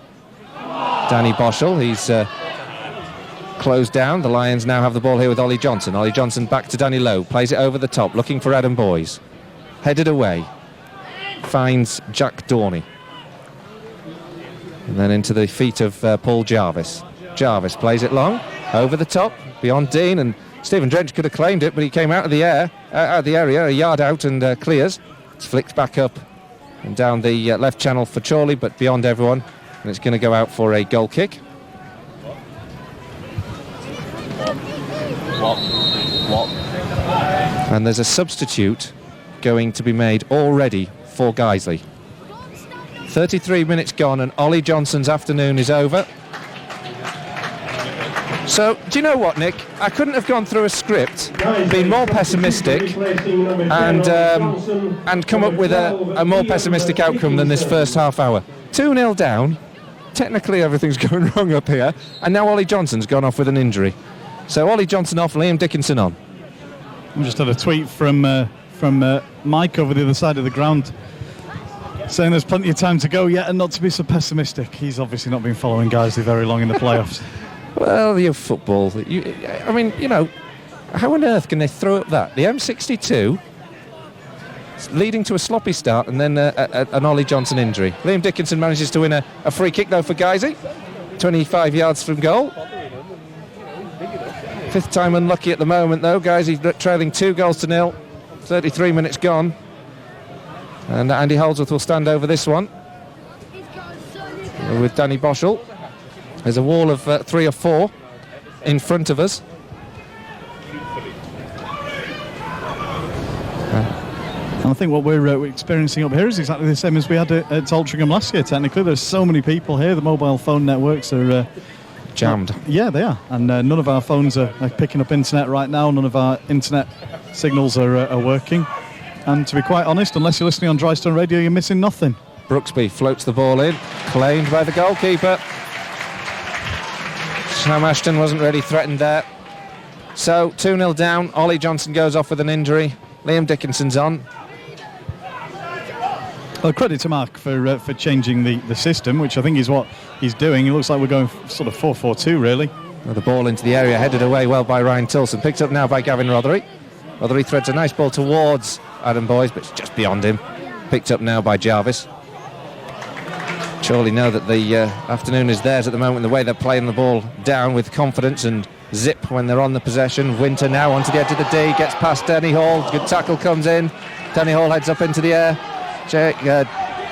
Danny Boschel. He's closed down. The Lions now have the ball here with Ollie Johnson. Ollie Johnson back to Danny Lowe. Plays it over the top, looking for Adam Boyes. Headed away. Finds Jack Dorney. And then into the feet of Paul Jarvis. Jarvis plays it long, over the top, beyond Dean, and Stephen Drench could have claimed it, but he came out of the area, a yard out, and clears. It's flicked back up and down the left channel for Chorley, but beyond everyone, and it's going to go out for a goal kick. And there's a substitute going to be made already for Guiseley. 33 minutes gone and Ollie Johnson's afternoon is over. So, do you know what, Nick? I couldn't have gone through a script, been more pessimistic, and come up with a more pessimistic outcome than this first half hour. 2-0 down. Technically, everything's going wrong up here, and now Ollie Johnson's gone off with an injury. So, Ollie Johnson off, Liam Dickinson on. I just had a tweet from Mike over the other side of the ground, saying there's plenty of time to go yet and not to be so pessimistic. He's obviously not been following Guiseley very long in the playoffs. Well, your football. How on earth can they throw up that? The M62 leading to a sloppy start and then an Ollie Johnson injury. Liam Dickinson manages to win a free kick, though, for Guiseley. 25 yards from goal. 5th time unlucky at the moment, though. Guiseley trailing 2-0. 33 minutes gone. And Andy Holdsworth will stand over this one with Danny Boschel. There's a wall of 3 or 4 in front of us. And I think what we're experiencing up here is exactly the same as we had at Altrincham last year, technically. There's so many people here. The mobile phone networks are jammed. Yeah, they are. And none of our phones are picking up internet right now. None of our internet signals are working. And to be quite honest, unless you're listening on Drystone Radio, you're missing nothing. Brooksby floats the ball in, claimed by the goalkeeper. Sam Ashton wasn't really threatened there. So 2-0 down. Ollie Johnson goes off with an injury. Liam Dickinson's on. Well, credit to Mark for changing the system, which I think is what he's doing. It looks like we're going sort of 4-4-2, really. The ball into the area, headed away well by Ryan Tilson. Picked up now by Gavin Rothery. Rothery threads a nice ball towards Adam Boyes, but it's just beyond him. Picked up now by Jarvis. Chorley know that the afternoon is theirs at the moment, the way they're playing the ball down with confidence and zip when they're on the possession. Winter now onto the edge of the D, gets past Danny Hall. Good tackle comes in. Danny Hall heads up into the air.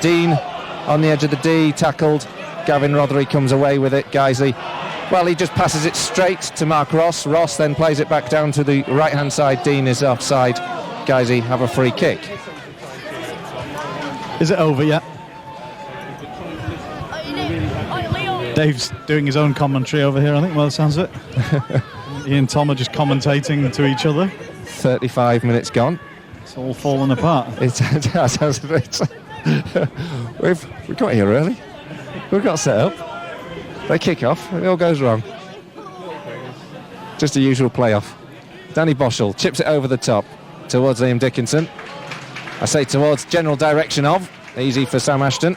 Dean on the edge of the D, tackled. Gavin Rothery comes away with it. Guiseley, well, he just passes it straight to Mark Ross. Ross then plays it back down to the right-hand side. Dean is offside. Guiseley have a free kick. Is it over yet? Dave's doing his own commentary over here, I think, well, it sounds of it. He and Tom are just commentating to each other. 35 minutes gone. It's all fallen apart. We've got here early. We've got set up. They kick off. It all goes wrong. Just a usual playoff. Danny Boschel chips it over the top towards Liam Dickinson. I say towards general direction of. Easy for Sam Ashton.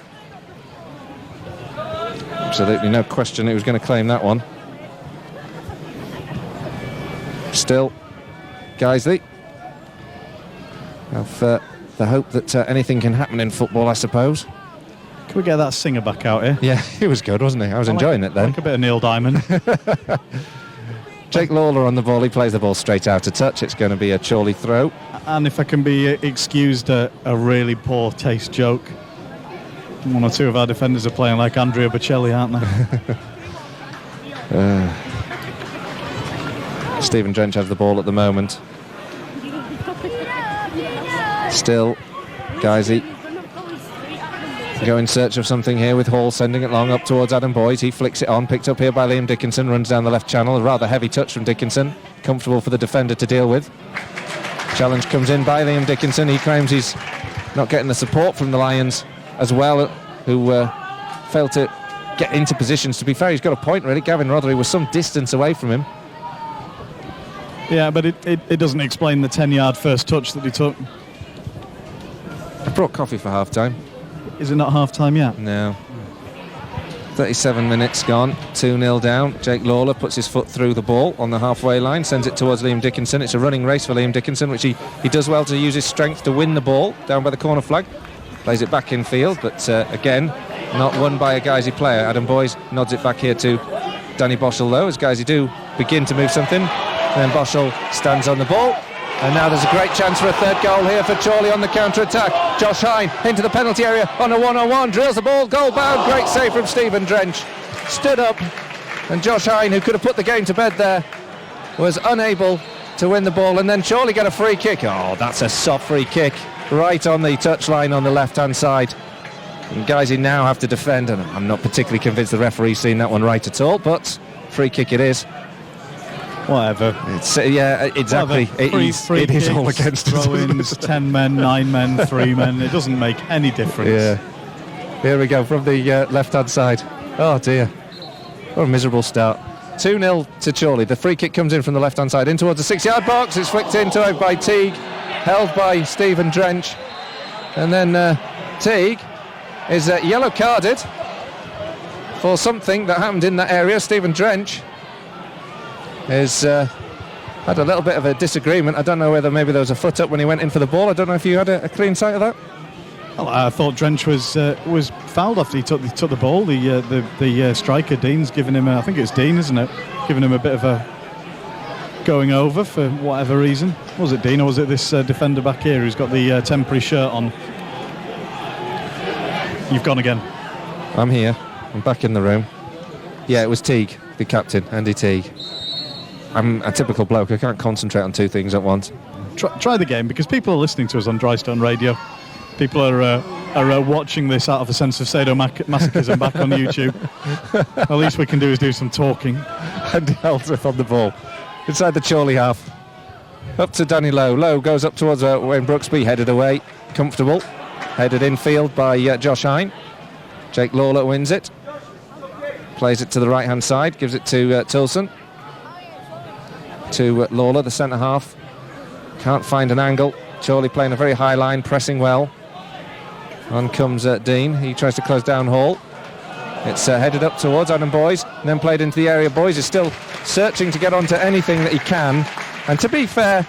Absolutely no question he was going to claim that one. Still, Guiseley have the hope that anything can happen in football, I suppose. Can we get that singer back out here? Yeah, he was good, wasn't he? I was enjoying it then. Like a bit of Neil Diamond. Jake Lawler on the ball. He plays the ball straight out of touch. It's going to be a Chorley throw. And if I can be excused a really poor taste joke, one or two of our defenders are playing like Andrea Bocelli, aren't they? Stephen Drench has the ball at the moment. Still, Guiseley go in search of something here with Hall sending it long up towards Adam Boyes. He flicks it on, picked up here by Liam Dickinson, runs down the left channel. A rather heavy touch from Dickinson, comfortable for the defender to deal with. Challenge comes in by Liam Dickinson. He claims he's not getting the support from the Lions as well, who failed to get into positions. To be fair, he's got a point really. Gavin Rothery was some distance away from him. Yeah, but it doesn't explain the 10-yard first touch that he took. I brought coffee for half-time. Is it not half-time yet? No. 37 minutes gone, 2-0 down. Jake Lawler puts his foot through the ball on the halfway line, sends it towards Liam Dickinson. It's a running race for Liam Dickinson, which he does well to use his strength to win the ball down by the corner flag. Plays it back in field, but again, not won by a Guiseley player. Adam Boyes nods it back here to Danny Boschel, though, as Guiseley do begin to move something. And then Boschel stands on the ball. And now there's a great chance for a third goal here for Chorley on the counter-attack. Josh Hine into the penalty area on a one-on-one, drills the ball, goal bound. Great save from Stephen Drench. Stood up, and Josh Hine, who could have put the game to bed there, was unable to win the ball. And then Chorley get a free kick. Oh, that's a soft free kick, right on the touchline on the left-hand side. And Guiseley now have to defend, and I'm not particularly convinced the referee's seen that one right at all, but free kick it is. Whatever. It's, yeah, exactly. Free it is all kicks, against throw-ins, 10 men, 9 men, 3 men. It doesn't make any difference. Yeah. Here we go from the left-hand side. Oh, dear. What a miserable start. 2-0 to Chorley. The free kick comes in from the left-hand side in towards the 6-yard box. It's flicked into it by Teague, held by Stephen Drench. And then Teague is yellow-carded for something that happened in that area. Stephen Drench has had a little bit of a disagreement. I don't know whether maybe there was a foot up when he went in for the ball. I don't know if you had a clean sight of that. Well, I thought Drench was fouled after he took the ball. The striker, Dean's given him, I think it's Dean, isn't it? Giving him a bit of a going over for whatever reason. Was it Dean or was it this defender back here who's got the temporary shirt on? You've gone again. I'm here. I'm back in the room. Yeah, it was Teague, the captain, Andy Teague. I'm a typical bloke. I can't concentrate on two things at once. Try the game, because people are listening to us on Drystone Radio. People are watching this out of a sense of sadomasochism back on YouTube. At least we can do is do some talking. Andy Ellsworth on the ball. Inside the Chorley half. Up to Danny Lowe. Lowe goes up towards Wayne Brooksby, headed away. Comfortable. Headed infield by Josh Hine. Jake Lawler wins it. Plays it to the right-hand side. Gives it to Tilson. To Lawler, the centre half. Can't find an angle. Chorley playing a very high line, pressing well. On comes Dean. He tries to close down Hall. It's headed up towards Adam Boyes, and then played into the area. Boyes is still searching to get onto anything that he can. And to be fair,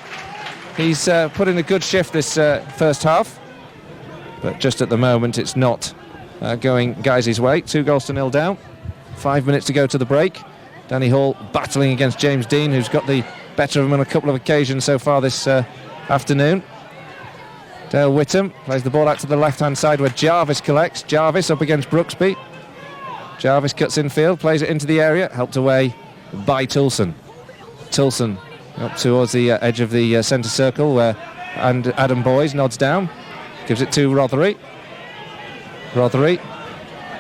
he's put in a good shift this first half. But just at the moment, it's not going Guiseley's way. 2-0 down. 5 minutes to go to the break. Danny Hall battling against James Dean, who's got the better of him on a couple of occasions so far this afternoon. Dale Whittam plays the ball out to the left-hand side where Jarvis collects. Jarvis up against Brooksby. Jarvis cuts infield, plays it into the area, helped away by Toulson. Toulson up towards the edge of the centre circle and Adam Boys nods down, gives it to Rothery. Rothery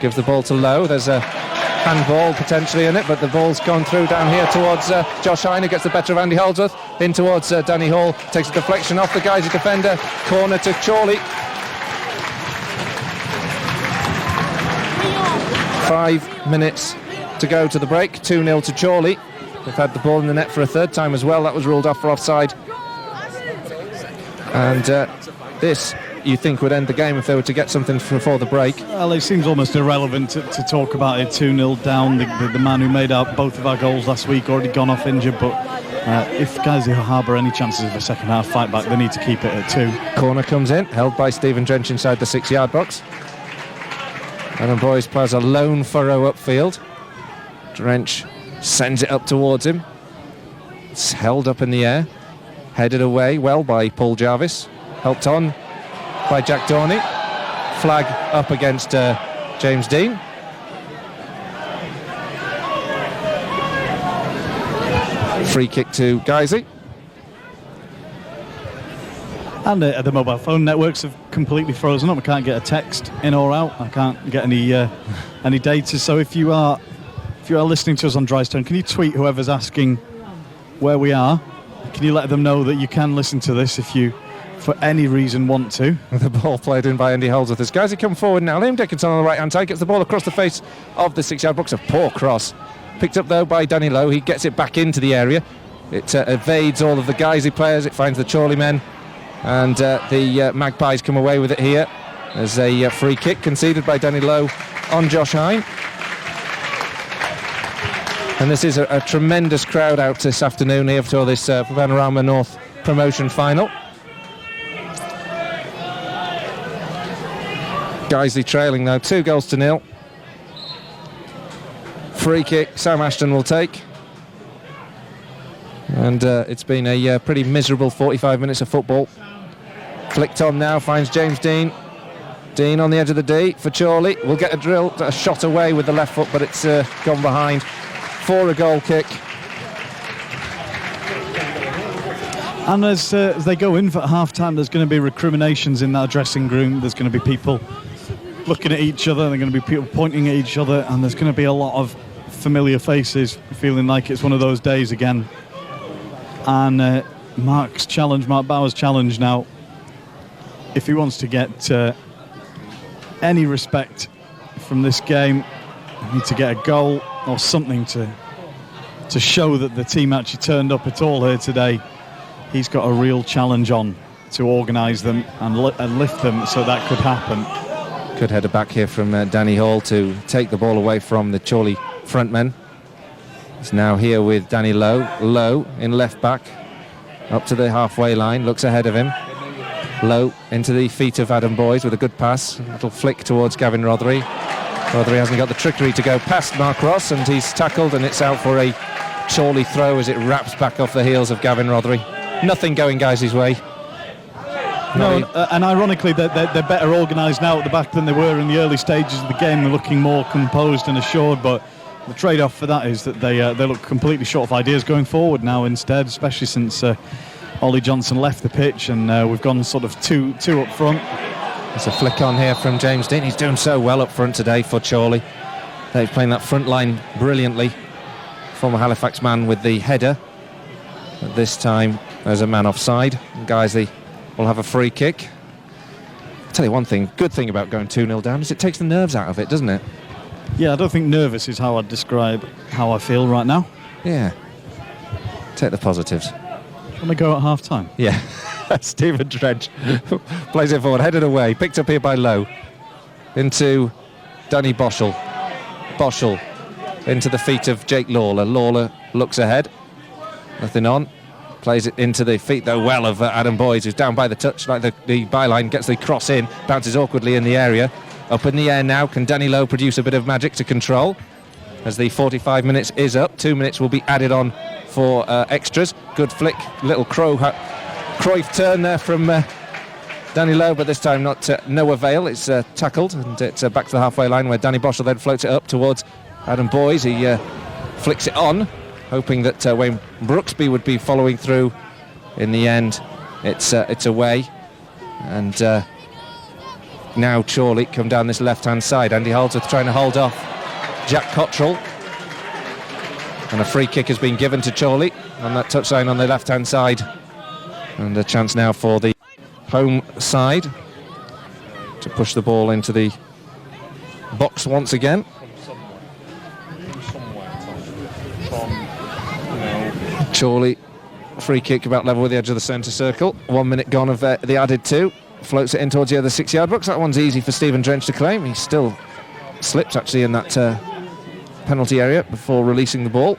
gives the ball to Lowe. There's a handball potentially in it, but the ball's gone through down here towards Josh Hine, who gets the better of Andy Holdsworth, in towards Danny Hall, takes a deflection off the Guiseley defender, corner to Chorley. 5 minutes to go to the break, 2-0 to Chorley. They've had the ball in the net for a third time as well. That was ruled off for offside. And this, you think, would end the game if they were to get something before the break. Well, it seems almost irrelevant to talk about it. 2-0 down. The man who made out both of our goals last week already gone off injured, but if Guiseley harbour any chances of a second half fight back, they need to keep it at 2. Corner comes in, held by Stephen Drench inside the 6-yard box. Adam Boys plays a lone furrow upfield. Drench sends it up towards him. It's held up in the air, headed away well by Paul Jarvis, helped on by Jack Dorney. Flag up against James Dean. Free kick to Guiseley. And the mobile phone networks have completely frozen up. I can't get a text in or out. I can't get any data. So if you are listening to us on Drystone, can you tweet whoever's asking where we are? Can you let them know that you can listen to this if you, for any reason, want to? The ball played in by Andy Holdsworth. As Guiseley come forward now. Liam Dickinson on the right-hand side gets the ball across the face of the 6-yard box. A poor cross. Picked up, though, by Danny Lowe. He gets it back into the area. It evades all of the Guiseley players. It finds the Chorley men. And the Magpies come away with it here. There's a free kick conceded by Danny Lowe on Josh Hine. And this is a tremendous crowd out this afternoon here for this Panorama North promotion final. Guiseley trailing now, 2-0. Free kick, Sam Ashton will take. And it's been a pretty miserable 45 minutes of football. Flicked on now, finds James Dean. Dean on the edge of the D for Chorley. Will get a shot away with the left foot, but it's gone behind for a goal kick. And as they go in for half-time, there's going to be recriminations in that dressing room. There's going to be people looking at each other. There are going to be people pointing at each other. And there's going to be a lot of familiar faces, feeling like it's one of those days again. And Mark Bauer's challenge now, if he wants to get any respect from this game, he needs to get a goal or something to show that the team actually turned up at all here today. He's got a real challenge on to organise them and lift them so that could happen. Good header back here from Danny Hall to take the ball away from the Chorley frontmen. He's now here with Danny Lowe. Lowe in left back, up to the halfway line, looks ahead of him. Lowe into the feet of Adam Boys with a good pass. A little flick towards Gavin Rothery. Rothery hasn't got the trickery to go past Mark Ross, and he's tackled, and it's out for a Chorley throw as it wraps back off the heels of Gavin Rothery. Nothing going Guiseley's way. No, and ironically, they're better organised now at the back than they were in the early stages of the game. They're looking more composed and assured, but the trade-off for that is that they look completely short of ideas going forward now instead, especially since Ollie Johnson left the pitch, and we've gone sort of two up front. There's a flick on here from James Dean. He's doing so well up front today for Chorley. They're playing that front line brilliantly. Former Halifax man with the header. But this time there's a man offside. Guiseley will have a free kick. I'll tell you one thing, good thing about going 2-0 down is it takes the nerves out of it, doesn't it? Yeah, I don't think nervous is how I'd describe how I feel right now. Yeah. Take the positives. Want to go at half-time? Yeah. Stephen Drench plays it forward, headed away, picked up here by Lowe. Into Danny Boschel. Boschel into the feet of Jake Lawler. Lawler looks ahead. Nothing on. Plays it into the feet, though, well, of Adam Boyes, who's down by the touch, like the byline, gets the cross in, bounces awkwardly in the area. Up in the air now. Can Danny Lowe produce a bit of magic to control? As the 45 minutes is up, 2 minutes will be added on for extras. Good flick, little Cruyff turn there from Danny Lowe, but this time no avail. It's tackled, and it's back to the halfway line where Danny Boschel then floats it up towards Adam Boyes. He flicks it on, hoping that Wayne Brooksby would be following through. In the end, it's away, and now Chorley come down this left-hand side. Andy Holdsworth trying to hold off Jack Cottrell, and a free kick has been given to Chorley on that touchline on the left-hand side, and a chance now for the home side to push the ball into the box once again. Chorley, free kick about level with the edge of the centre circle. 1 minute gone of the added 2. Floats it in towards the other 6-yard box. That one's easy for Stephen Drench to claim. He still slipped actually in that penalty area before releasing the ball.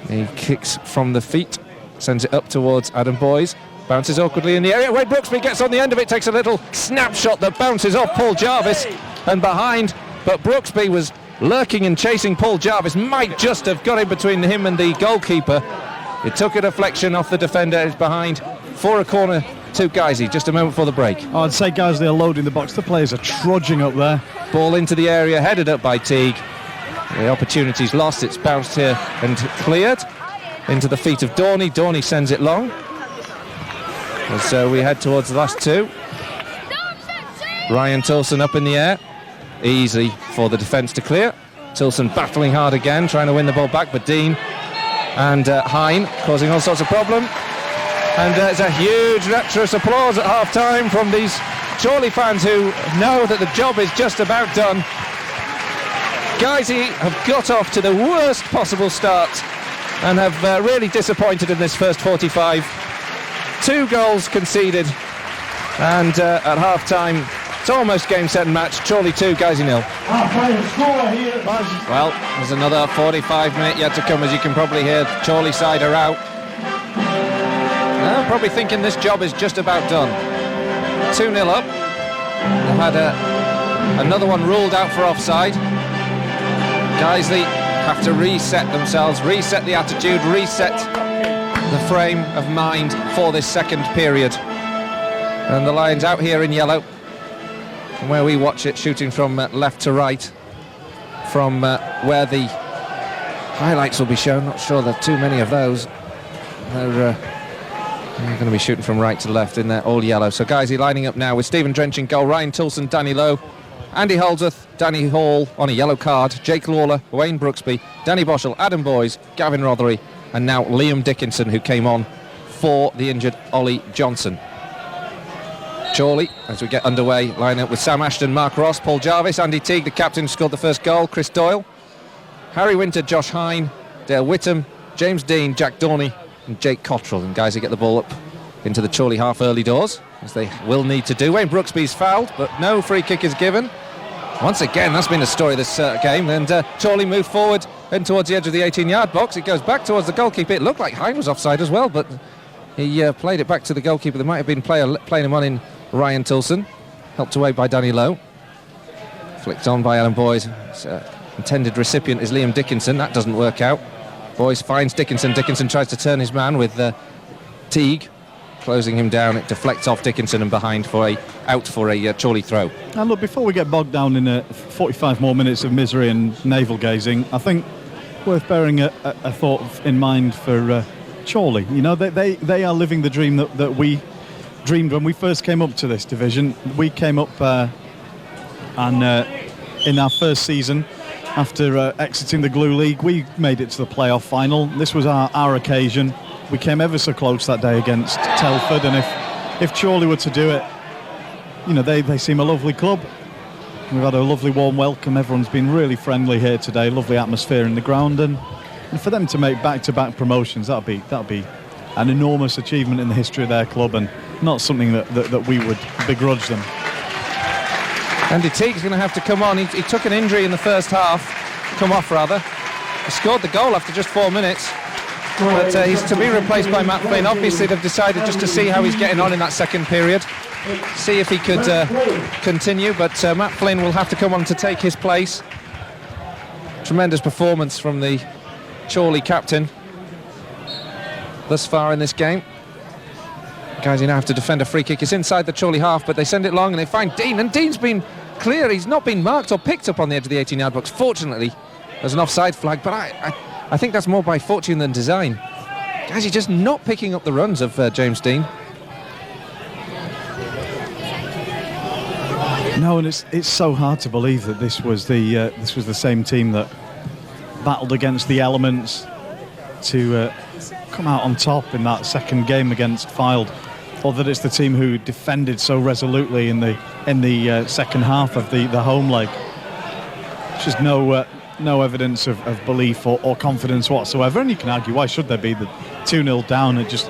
He kicks from the feet, sends it up towards Adam Boyes. Bounces awkwardly in the area. Wade Brooksby gets on the end of it, takes a little snapshot that bounces off Paul Jarvis and behind. But Brooksby was lurking and chasing Paul Jarvis. Might just have got in between him and the goalkeeper. It took a deflection off the defender. It's behind for a corner to Guiseley just a moment before the break. I'd say Guiseley are loading the box. The players are trudging up there. Ball into the area, headed up by Teague. The opportunity's lost. It's bounced here and cleared into the feet of Dorney. Dorney sends it long. And so we head towards the last 2. Ryan Tilson up in the air. Easy for the defence to clear. Tilson battling hard again, trying to win the ball back, but Dean and Hine causing all sorts of problem. And it's a huge rapturous applause at half-time from these Chorley fans who know that the job is just about done. Guiseley have got off to the worst possible start and have really disappointed in this first 45. 2 goals conceded, and at half-time it's almost game, set and match. Chorley 2, Guiseley 0. Well, there's another 45 minutes yet to come, as you can probably hear. Chorley side are out. Probably thinking this job is just about done. 2-0 up. They've had another one ruled out for offside. Guiseley have to reset themselves, reset the attitude, reset the frame of mind for this second period. And the Lions out here in yellow, from where we watch it, shooting from left to right, from where the highlights will be shown. Not sure there are too many of those. They're going to be shooting from right to left in there, all yellow. So Guiseley lining up now with Stephen Drench in goal, Ryan Tilson, Danny Lowe, Andy Holdsworth, Danny Hall on a yellow card, Jake Lawler, Wayne Brooksby, Danny Boschel, Adam Boyes, Gavin Rothery, and now Liam Dickinson, who came on for the injured Ollie Johnson. Chorley, as we get underway, line up with Sam Ashton, Mark Ross, Paul Jarvis, Andy Teague, the captain who scored the first goal, Chris Doyle, Harry Winter, Josh Hine, Dale Whittam, James Dean, Jack Dorney, and Jake Cottrell. And guys, they get the ball up into the Chorley half early doors, as they will need to do. Wayne Brooksby's fouled, but no free kick is given. Once again, that's been the story of this game. And Chorley moved forward and towards the edge of the 18-yard box. It goes back towards the goalkeeper. It looked like Hine was offside as well, but he played it back to the goalkeeper. There might have been playing him on in Ryan Tilson, helped away by Danny Lowe. Flicked on by Alan Boyes. Intended recipient is Liam Dickinson. That doesn't work out. Boyes finds Dickinson. Dickinson tries to turn his man with Teague closing him down. It deflects off Dickinson and behind for a Chorley throw. And look, before we get bogged down in 45 more minutes of misery and navel gazing, I think worth bearing a thought in mind for Chorley. You know, they are living the dream that we dreamed when we first came up to this division. We came up and in our first season, after exiting the Glue League, we made it to the playoff final. This was our occasion. We came ever so close that day against Telford, and if Chorley were to do it, you know, they seem a lovely club. We've had a lovely warm welcome. Everyone's been really friendly here today. Lovely atmosphere in the ground, and for them to make back-to-back promotions, that'll be an enormous achievement in the history of their club, and not something that we would begrudge them. Andy Teague's going to have to come on. He took an injury in the first half, come off rather, scored the goal after just 4 minutes. But he's to be replaced by Matt Flynn. Obviously, they've decided just to see how he's getting on in that second period. See if he could continue, but Matt Flynn will have to come on to take his place. Tremendous performance from the Chorley captain thus far in this game. Guys, you now have to defend a free kick. It's inside the Chorley half, but they send it long and they find Dean, and Dean's been clear. He's not been marked or picked up on the edge of the 18-yard box. Fortunately, there's an offside flag, but I think that's more by fortune than design. Guys, he's just not picking up the runs of James Dean. No, and it's so hard to believe that this was the same team that battled against the elements to come out on top in that second game against Fylde, or that it's the team who defended so resolutely in the second half of the home leg. There's just no evidence of belief or confidence whatsoever, and you can argue, why should there be? The 2-0 down, it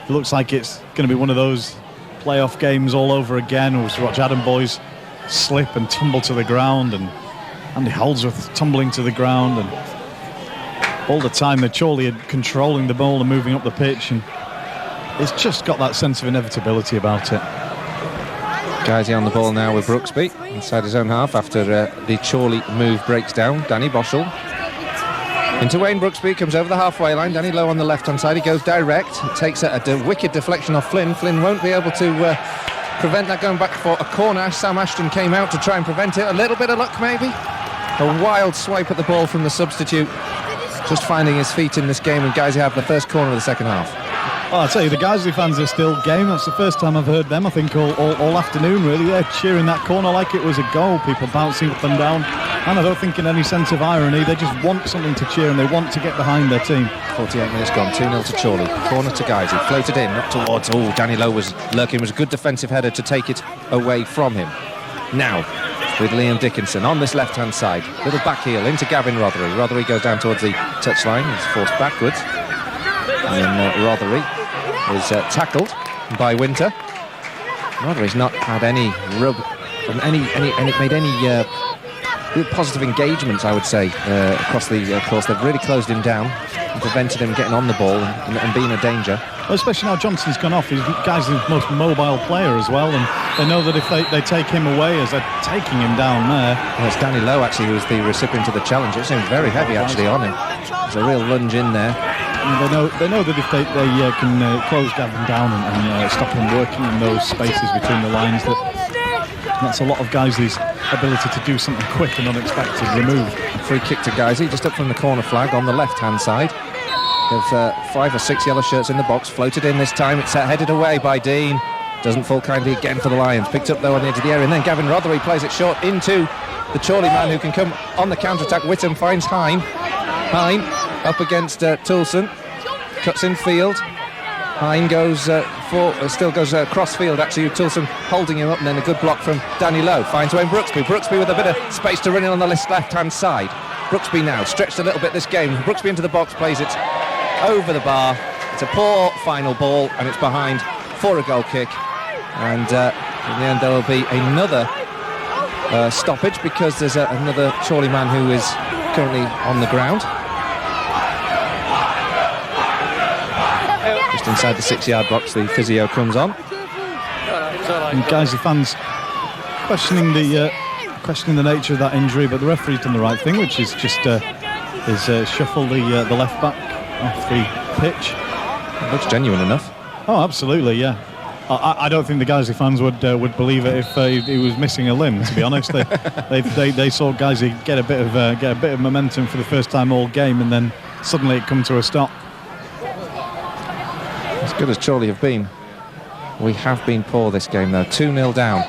looks like it's going to be one of those playoff games all over again. We'll watch Adam Boyes slip and tumble to the ground, and Andy Holdsworth tumbling to the ground, and all the time the Chorley are controlling the ball and moving up the pitch, and it's just got that sense of inevitability about it. Guisey on the ball now with Brooksby inside his own half after the Chorley move breaks down. Danny Boschel into Wayne Brooksby, comes over the halfway line. Danny Lowe on the left hand side, he goes direct, it takes a wicked deflection off Flynn. Flynn won't be able to prevent that going back for a corner. Sam Ashton came out to try and prevent it. A little bit of luck maybe. A wild swipe at the ball from the substitute, just finding his feet in this game, and Guisey have the first corner of the second half. Oh, I'll tell you, the Guiseley fans are still game. That's the first time I've heard them, I think, all afternoon, really. They're cheering that corner like it was a goal. People bouncing up and down. And I don't think in any sense of irony. They just want something to cheer, and they want to get behind their team. 48 minutes gone, 2-0 to Chorley. Corner to Guisey, floated in, not towards. Oh, Danny Lowe was lurking. It was a good defensive header to take it away from him. Now, with Liam Dickinson on this left-hand side. Little back heel into Gavin Rothery. Rothery goes down towards the touchline. He's forced backwards. And then Rothery is tackled by Winter. Rothery's not had any rub from made any real positive engagements, I would say, across the course. They've really closed him down and prevented him getting on the ball and being a danger. Well, especially now Johnson's gone off. He's Guiseley's most mobile player as well, and they know that if they take him away, as they're taking him down there. Well, it's Danny Lowe actually who was the recipient of the challenge. It seemed very heavy actually on him. There's a real lunge in there. And they know that if they can close Gavin down and stop him working in those spaces between the lines, that's a lot of Guiseley's ability to do something quick and unexpected removed. Free kick to Guisey, just up from the corner flag on the left-hand side. There's 5 or 6 yellow shirts in the box, floated in this time. It's headed away by Dean. Doesn't fall kindly again for the Lions. Picked up though on the edge of the area, and then Gavin Rothery plays it short into the Chorley man who can come on the counter-attack. Whittam finds Hine up against Toulson, cuts in field. Hine goes still goes cross field actually, Toulson holding him up, and then a good block from Danny Lowe. Finds Wayne Brooksby with a bit of space to run in on the left-hand side. Brooksby now stretched a little bit this game. Brooksby into the box, plays it over the bar. It's a poor final ball, and it's behind for a goal kick. And in the end there will be another stoppage, because there's another Chorley man who is currently on the ground. Just inside the 6-yard box, the physio comes on. And Guiseley fans questioning the nature of that injury, but the referee's done the right thing, which is just shuffle the left back off the pitch. It looks genuine enough. Oh, absolutely, yeah. I don't think the Guiseley fans would believe it if he was missing a limb. To be honest, they saw Guiseley get a bit of momentum for the first time all game, and then suddenly it come to a stop. As good as Chorley have been, we have been poor this game though. 2-0 down.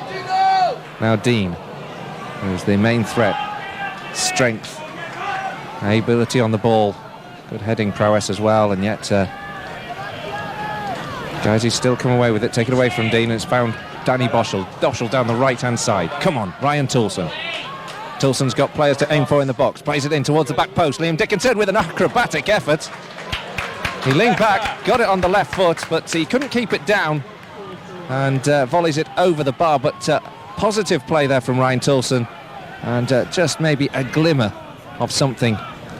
Now Dean, who's the main threat. Strength, ability on the ball, good heading prowess as well, and yet Guisey's still come away with it. Take it away from Dean, and it's found Danny Boschel. Boschel down the right-hand side. Come on, Ryan Toulson. Toulson's got players to aim for in the box. Plays it in towards the back post. Liam Dickinson with an acrobatic effort. He leaned back, got it on the left foot, but he couldn't keep it down, and volleys it over the bar. But positive play there from Ryan Toulson, and just maybe a glimmer of something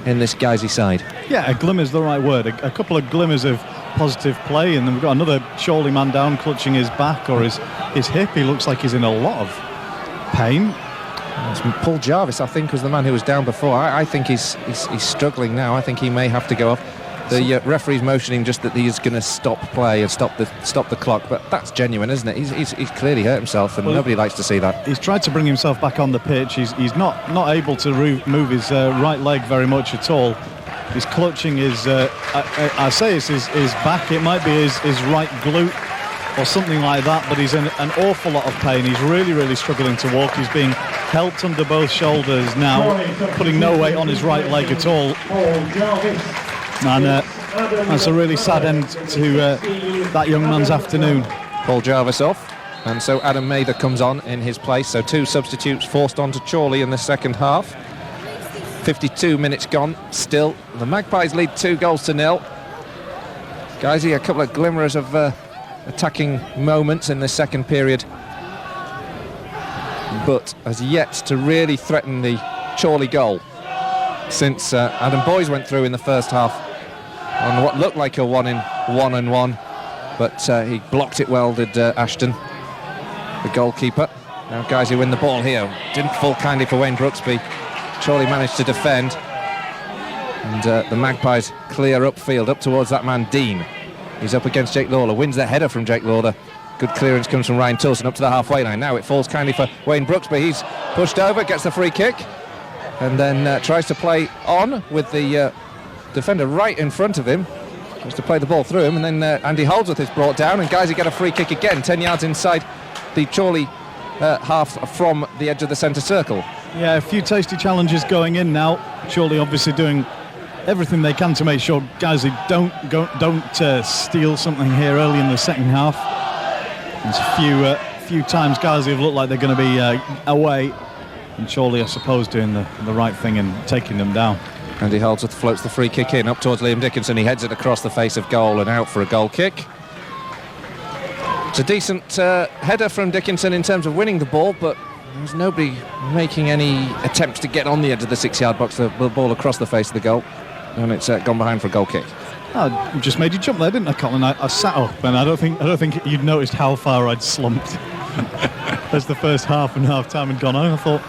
in this Guiseley side. Yeah, a glimmer's the right word. A couple of glimmers of positive play, and then we've got another Chorley man down, clutching his back or his hip. He looks like he's in a lot of pain. Paul Jarvis, I think, was the man who was down before. I think he's struggling now. I think he may have to go off. The referee's motioning just that he's going to stop play and stop the clock, but that's genuine, isn't it? He's clearly hurt himself, and nobody likes to see that. He's tried to bring himself back on the pitch. He's not able to move his right leg very much at all. He's clutching his, I say it's his back. It might be his right glute or something like that, but he's in an awful lot of pain. He's really struggling to walk. He's being helped under both shoulders now, putting no weight on his right leg at all. And that's a really sad end to that young man's afternoon. Paul Jarvis off, and so Adam Mather comes on in his place. So 2 substitutes forced onto Chorley in the second half. 52 minutes gone. Still, the Magpies lead 2-0. Guiseley, a couple of glimmers of attacking moments in the second period, but has yet to really threaten the Chorley goal since Adam Boys went through in the first half on what looked like a 1-in-1, but he blocked it well, did Ashton, the goalkeeper. Now Guiseley win the ball here. Didn't fall kindly for Wayne Brooksby. Chorley managed to defend, and the Magpies clear upfield, up towards that man Dean. He's up against Jake Lawler, wins the header from Jake Lawler. Good clearance comes from Ryan Tilson up to the halfway line. Now it falls kindly for Wayne Brooksby. He's pushed over, gets the free kick, and then tries to play on with the defender right in front of him. Tries to play the ball through him, and then Andy Holdsworth is brought down, and Guiseley get a free kick again, 10 yards inside the Chorley half from the edge of the centre circle. Yeah, a few tasty challenges going in now. Chorley obviously doing everything they can to make sure Guiseley don't steal something here early in the second half. There's a few times Guiseley have looked like they're going to be away, and Chorley, I suppose, doing the right thing and taking them down. Andy Holdsworth floats the free kick in up towards Liam Dickinson. He heads it across the face of goal and out for a goal kick. It's a decent header from Dickinson in terms of winning the ball, but there's nobody making any attempts to get on the edge of the 6-yard box, the ball across the face of the goal, and it's gone behind for a goal kick. I just made you jump there, didn't I, Colin? I sat up, and I don't think you'd noticed how far I'd slumped as the first half and half time had gone on. I thought,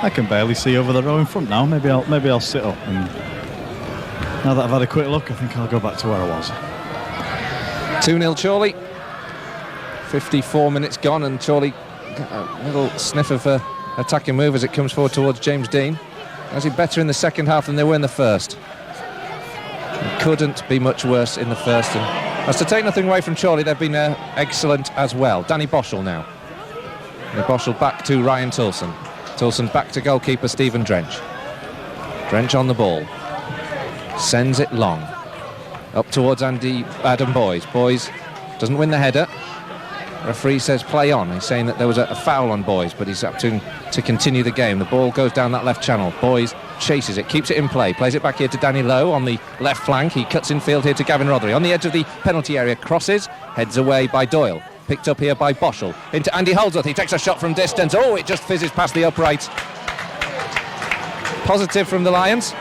I can barely see over the row in front now. Maybe I'll sit up. And now that I've had a quick look, I think I'll go back to where I was. 2-0 Chorley. 54 minutes gone, and Chorley got a little sniff of attacking move as it comes forward towards James Dean. Actually better in the second half than they were in the first. It couldn't be much worse in the first. And as to take nothing away from Chorley, they've been excellent as well. Danny Boschel now. Danny Boschel back to Ryan Tilson. Tilson back to goalkeeper Stephen Drench. Drench on the ball. Sends it long. Up towards Adam Boys. Boys doesn't win the header. Referee says play on. He's saying that there was a foul on Boys, but he's up to continue the game. The ball goes down that left channel. Boys chases it, keeps it in play, plays it back here to Danny Lowe on the left flank. He cuts in field here to Gavin Rothery. On the edge of the penalty area, crosses, heads away by Doyle. Picked up here by Boschel. Into Andy Holdsworth. He takes a shot from distance. Oh, it just fizzes past the upright. Positive from the Lions.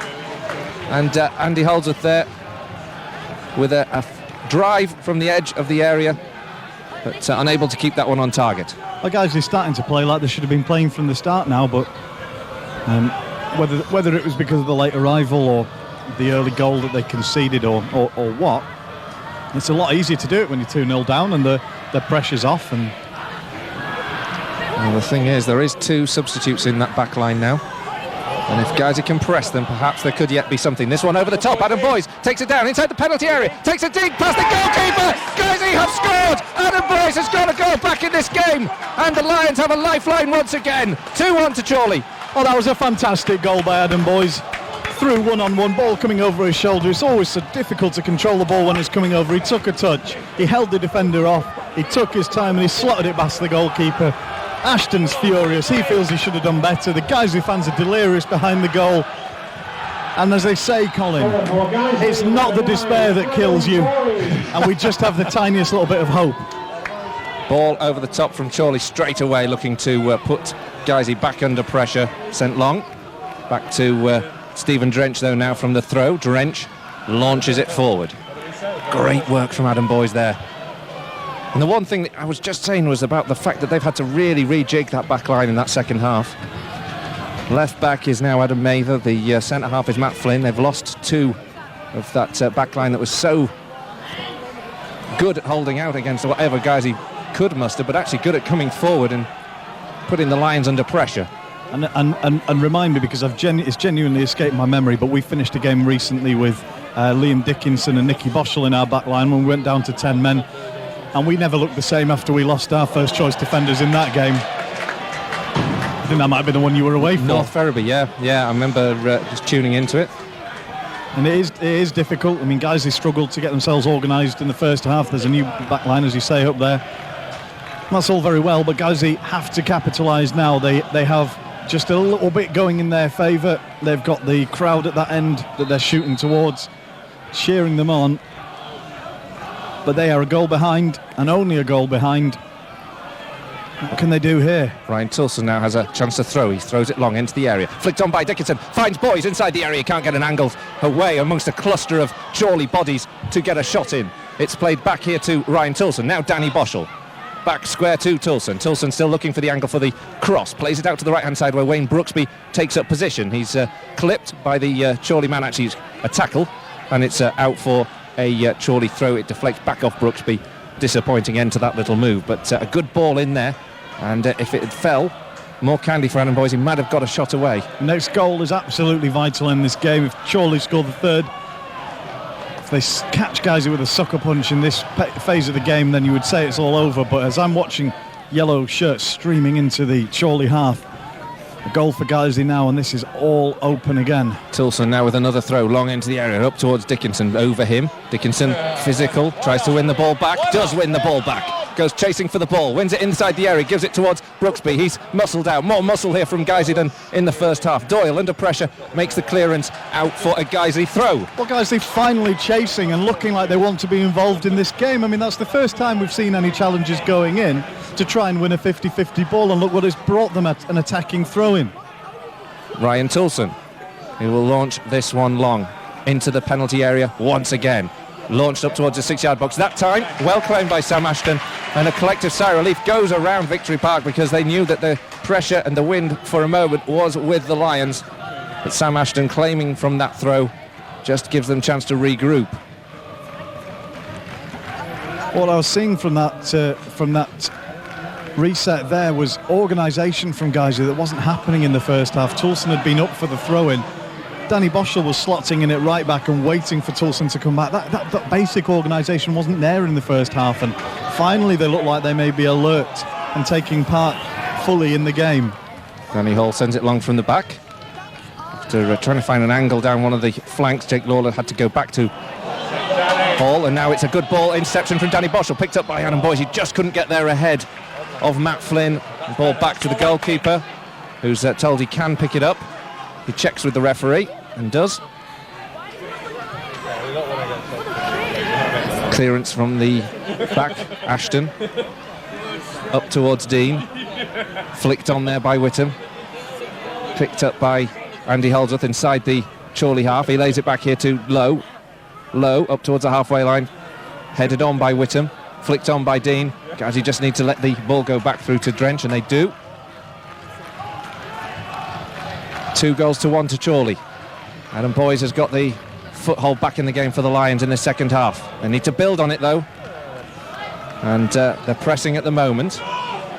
And Andy Holdsworth there with a drive from the edge of the area, but unable to keep that one on target. Well, guys, they're starting to play like they should have been playing from the start now, but whether it was because of the late arrival or the early goal that they conceded or what, it's a lot easier to do it when you're 2-0 down and the pressure's off. And well, the thing is, there is 2 substitutes in that back line now. And if Guiseley can press them, perhaps there could yet be something. This one over the top. Adam Boys takes it down inside the penalty area. Takes a dig past the goalkeeper. Guiseley have scored. Adam Boys has got a goal back in this game. And the Lions have a lifeline once again. 2-1 to Chorley. Oh, that was a fantastic goal by Adam Boys. Through one-on-one, ball coming over his shoulder. It's always so difficult to control the ball when it's coming over. He took a touch. He held the defender off. He took his time and he slotted it past the goalkeeper. Ashton's furious. He feels he should have done better. The Guiseley fans are delirious behind the goal. And as they say, Colin, it's not the despair that kills you. And we just have the tiniest little bit of hope. Ball over the top from Chorley straight away, looking to put Guiseley back under pressure. Sent long. Back to Stephen Drench, though, now from the throw. Drench launches it forward. Great work from Adam Boyes there. And the one thing that I was just saying was about the fact that they've had to really rejig that back line in that second half. Left back is now Adam Mather. The centre half is Matt Flynn. They've lost two of that back line that was so good at holding out against whatever guys he could muster, but actually good at coming forward and putting the Lions under pressure. And remind me, because it's genuinely escaped my memory, but we finished a game recently with Liam Dickinson and Nicky Boschel in our back line when we went down to 10 men. And we never looked the same after we lost our first choice defenders in that game. I think that might be the one you were away for. North Ferriby, yeah. I remember just tuning into it. And it is difficult. I mean, guys, they struggled to get themselves organised in the first half. There's a new back line, as you say, up there. That's all very well, but guys, they have to capitalise now. They have just a little bit going in their favour. They've got the crowd at that end that they're shooting towards, cheering them on. But they are a goal behind, and only a goal behind. What can they do here? Ryan Tilson now has a chance to throw. He throws it long into the area. Flicked on by Dickinson. Finds Boyes inside the area. He can't get an angle away amongst a cluster of Chorley bodies to get a shot in. It's played back here to Ryan Tilson. Now Danny Boschel. Back square to Tilson. Tilson still looking for the angle for the cross. Plays it out to the right-hand side where Wayne Brooksby takes up position. He's clipped by the Chorley man. Actually, a tackle. And it's out for a Chorley throw. It deflects back off Brooksby. Disappointing end to that little move, but a good ball in there, and if it had fell more candy for Adam Boyes, he might have got a shot away. Next goal is absolutely vital in this game. If Chorley score the third, if they catch Guiseley with a sucker punch in this phase of the game, then you would say it's all over. But as I'm watching yellow shirts streaming into the Chorley half, a goal for Guiseley now, and this is all open again. Tilson now with another throw long into the area, up towards Dickinson, over him. Dickinson, physical, tries to win the ball back, does win the ball back, goes chasing for the ball, wins it inside the area, gives it towards Brooksby. He's muscled out, more muscle here from Guiseley than in the first half. Doyle under pressure makes the clearance out for a Guiseley throw. Well, Guiseley finally chasing and looking like they want to be involved in this game. I mean, that's the first time we've seen any challenges going in to try and win a 50-50 ball, and look what has brought them an attacking throw-in. Ryan Tilson, he will launch this one long into the penalty area once again. Launched up towards the 6-yard box. That time, well claimed by Sam Ashton, and a collective sigh of relief goes around Victory Park because they knew that the pressure and the wind for a moment was with the Lions. But Sam Ashton claiming from that throw just gives them a chance to regroup. What I was seeing from that reset there was organisation from Guiseley that wasn't happening in the first half. Tilson had been up for the throw-in. Danny Boschel was slotting in it right back and waiting for Tilson to come back. That basic organisation wasn't there in the first half, and finally they look like they may be alert and taking part fully in the game. Danny Hall sends it long from the back. After trying to find an angle down one of the flanks, Jake Lawler had to go back to Hall, and now it's a good ball. Interception from Danny Boschel, picked up by Adam Boyes. He just couldn't get there ahead of Matt Flynn. Ball back to the goalkeeper, who's told he can pick it up. He checks with the referee and does. Clearance from the back, Ashton up towards Dean, flicked on there by Whittam, picked up by Andy Holdsworth inside the Chorley half. He lays it back here to Lowe up towards the halfway line, headed on by Whittam, flicked on by Dean. Guys, you just need to let the ball go back through to Drench, and they do. 2-1 to Chorley. Adam Boyes has got the foothold back in the game for the Lions in the second half. They need to build on it though, and they're pressing at the moment.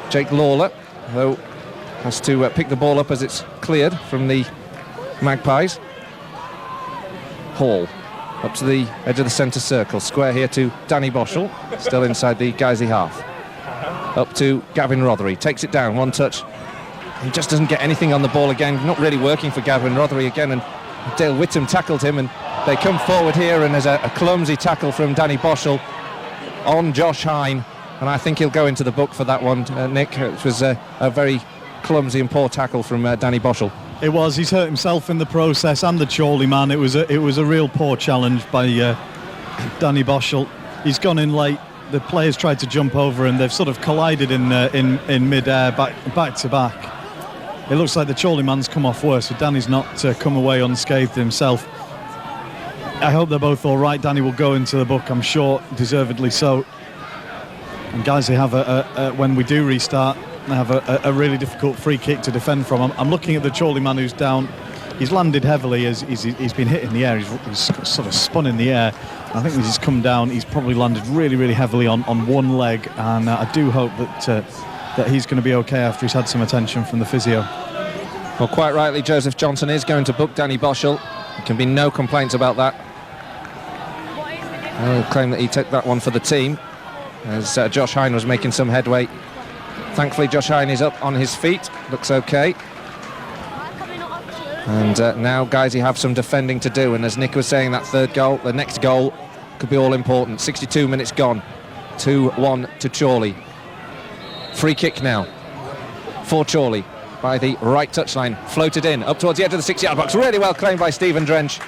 Jake Lawler, though, has to pick the ball up as it's cleared from the Magpies. Hall up to the edge of the centre circle, square here to Danny Boschel, still inside the Guiseley half. Up to Gavin Rothery, takes it down, one touch. He just doesn't get anything on the ball again, not really working for Gavin Rothery again, and Dale Whittam tackled him, and they come forward here, and there's a clumsy tackle from Danny Boschel on Josh Hine, and I think he'll go into the book for that one, Nick. It was a very clumsy and poor tackle from Danny Boschel. It was. He's hurt himself in the process, and the Chorley man. It was a real poor challenge by Danny Boschel. He's gone in late. The players tried to jump over, and they've sort of collided in mid-air, back to back. it looks like the Chorley man's come off worse, so Danny's not come away unscathed himself. I hope they're both all right. Danny will go into the book, I'm sure, deservedly so. And guys, they have when we do restart, they have a really difficult free kick to defend from. I'm looking at the Chorley man who's down. He's landed heavily as he's been hit in the air. He's sort of spun in the air. I think as he's come down, he's probably landed really, really heavily on one leg. And I do hope that he's going to be okay after he's had some attention from the physio. Well, quite rightly, Joseph Johnson is going to book Danny Boschel. There can be no complaints about that. I'll claim that he took that one for the team, as Josh Hine was making some headway. Thankfully, Josh Hine is up on his feet. Looks okay. And now, guys, you have some defending to do. And as Nick was saying, that third goal, the next goal, could be all important. 62 minutes gone. 2-1 to Chorley. Free kick now for Chorley by the right touchline. Floated in, up towards the edge of the 6-yard box. Really well claimed by Stephen Drench.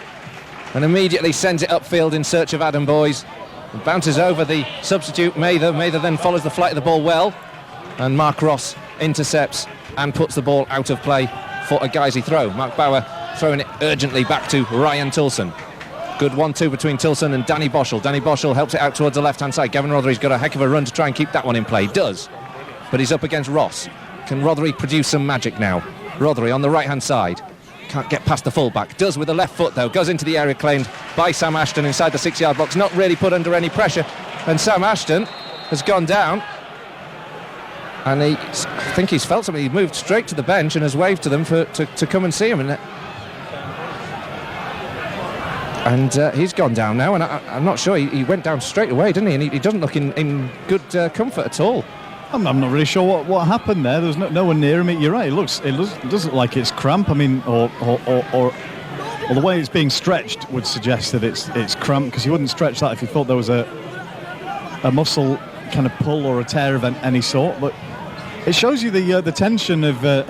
And immediately sends it upfield in search of Adam Boys. And bounces over the substitute, Mather. Mather then follows the flight of the ball well. And Mark Ross intercepts and puts the ball out of play for a Guiseley throw. Mark Bauer throwing it urgently back to Ryan Tilson. Good 1-2 between Tilson and Danny Boschel. Danny Boschel helps it out towards the left-hand side. Gavin Rothery's got a heck of a run to try and keep that one in play. Does. But he's up against Ross. Can Rothery produce some magic now? Rothery on the right-hand side. Can't get past the full-back. Does with the left foot, though. Goes into the area claimed by Sam Ashton inside the 6-yard box. Not really put under any pressure. And Sam Ashton has gone down. And I think he's felt something. He moved straight to the bench and has waved to them to come and see him. And he's gone down now. And I'm not sure. He went down straight away, didn't he? And he doesn't look in good comfort at all. I'm not really sure what happened there. There's no one near him. You're right. It doesn't look like it's cramp. I mean, or the way it's being stretched would suggest that it's cramp, because you wouldn't stretch that if you thought there was a muscle kind of pull or a tear of any sort. But it shows you the tension of the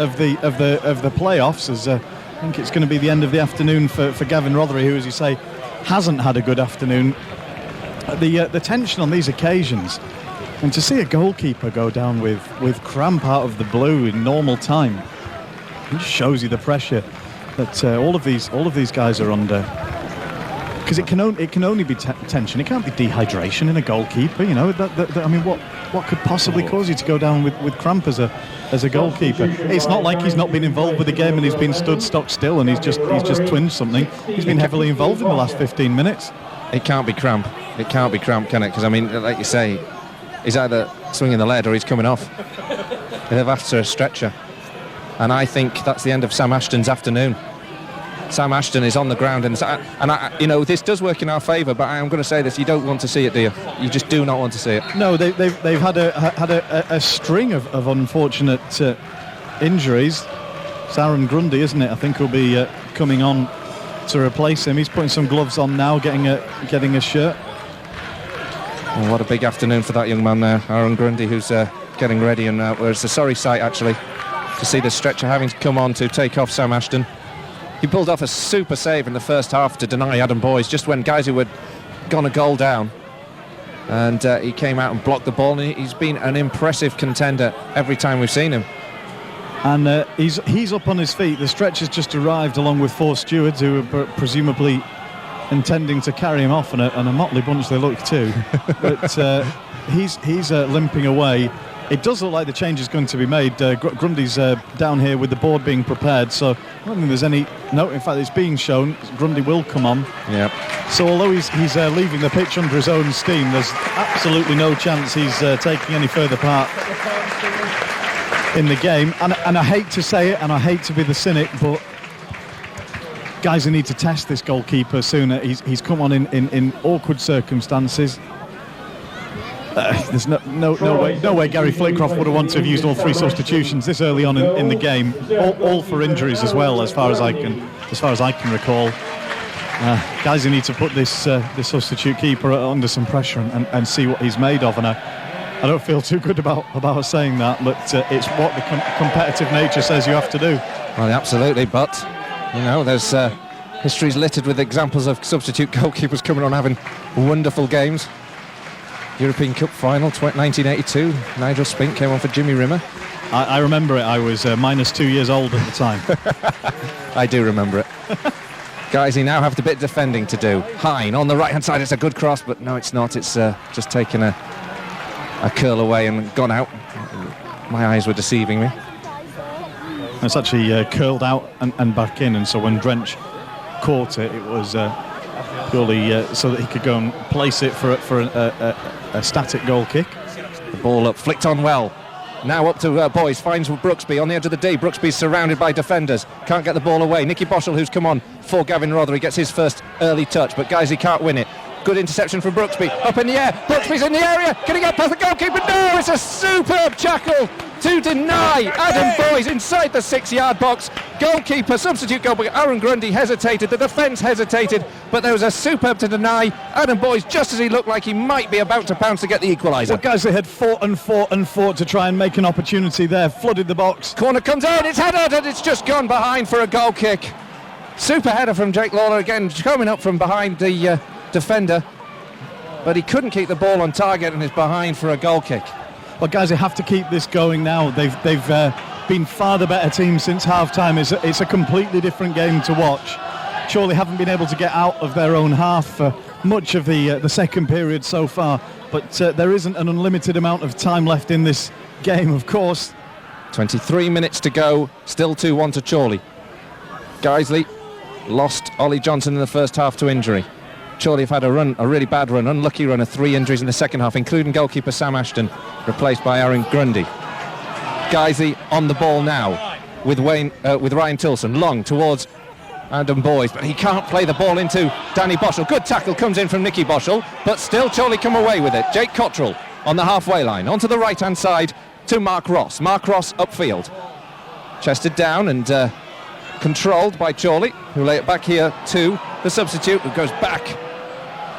playoffs. As I think it's going to be the end of the afternoon for Gavin Rothery, who, as you say, hasn't had a good afternoon. The tension on these occasions, and to see a goalkeeper go down with cramp out of the blue in normal time, it just shows you the pressure that all of these guys are under. Because it can only be tension. It can't be dehydration in a goalkeeper. You know, I mean, what could possibly cause you to go down with cramp as a goalkeeper? It's not like he's not been involved with the game and he's been stood stock still and he's just twinged something. He's been heavily involved in the last 15 minutes. It can't be cramp. It can't be cramp, can it? Because I mean, like you say, he's either swinging the lead or he's coming off. They've asked for a stretcher, and I think that's the end of Sam Ashton's afternoon. Sam Ashton is on the ground, and you know, this does work in our favour. But I am going to say this: you don't want to see it, do you? You just do not want to see it. No, they've had a string of unfortunate injuries. It's Aaron Grundy, isn't it? I think will be coming on to replace him. He's putting some gloves on now, getting a shirt. Well, what a big afternoon for that young man there, Aaron Grundy, who's getting ready. And it's a sorry sight actually to see the stretcher having to come on to take off Sam Ashton. He pulled off a super save in the first half to deny Adam Boys just when guys who had gone a goal down, and he came out and blocked the ball, and he's been an impressive contender every time we've seen him. And he's up on his feet. The stretcher's just arrived along with 4 stewards who are presumably intending to carry him off, and a motley bunch they look too. But he's limping away. It does look like the change is going to be made. Grundy's down here with the board being prepared, so I don't think there's any... No, in fact, it's being shown. Grundy will come on. Yep. So although he's leaving the pitch under his own steam, there's absolutely no chance he's taking any further part in the game. And I hate to say it, and I hate to be the cynic, but guys, who need to test this goalkeeper sooner. He's come on in awkward circumstances. There's no way Gary Flitcroft would have wanted to have used all 3 substitutions this early on in the game, all for injuries as well, as far as I can recall. Guys, who need to put this substitute keeper under some pressure and see what he's made of. And I don't feel too good about saying that, but it's what the competitive nature says you have to do. Well, absolutely, but you know, there's history's littered with examples of substitute goalkeepers coming on having wonderful games. European Cup final 1982, Nigel Spink came on for Jimmy Rimmer. I remember it. I was minus 2 years old at the time. I do remember it. Guiseley now have a bit of defending to do. Hine on the right-hand side. It's a good cross, but no, it's not. It's just taken a curl away and gone out. My eyes were deceiving me. It's actually curled out and back in, and so when Drench caught it, it was purely so that he could go and place it for a static goal kick. The ball up, flicked on well. Now up to Boys, finds Brooksby on the edge of the D. Brooksby's surrounded by defenders, can't get the ball away. Nicky Boschel, who's come on for Gavin Rothery, gets his first early touch, but Guiseley can't win it. Good interception from Brooksby, up in the air. Brooksby's in the area, can he get past the goalkeeper? No, it's a superb tackle to deny Adam Boys inside the 6-yard box. Goalkeeper, substitute goalkeeper Aaron Grundy hesitated, the defence hesitated, but there was a superb to deny Adam Boys just as he looked like he might be about to pounce to get the equaliser. Well, guys, they had fought to try and make an opportunity there, flooded the box. Corner comes in, it's headed, and it's just gone behind for a goal kick. Super header from Jake Lawler again, coming up from behind the defender, but he couldn't keep the ball on target and is behind for a goal kick. Well, guys, they have to keep this going now. They've been far the better team since half-time. It's a completely different game to watch. Chorley haven't been able to get out of their own half for much of the second period so far, but there isn't an unlimited amount of time left in this game, of course. 23 minutes to go, still 2-1 to Chorley. Guiseley lost Ollie Johnson in the first half to injury. Chorley have had a really bad run, unlucky run of 3 injuries in the second half, including goalkeeper Sam Ashton, replaced by Aaron Grundy. Guiseley on the ball now with Ryan Tilson, long towards Adam Boys, but he can't play the ball into Danny Boschel. Good tackle comes in from Nicky Boschel, but still Chorley come away with it. Jake Cottrell on the halfway line, onto the right-hand side to Mark Ross. Mark Ross upfield. Chested down and controlled by Chorley, who lay it back here to the substitute, who goes back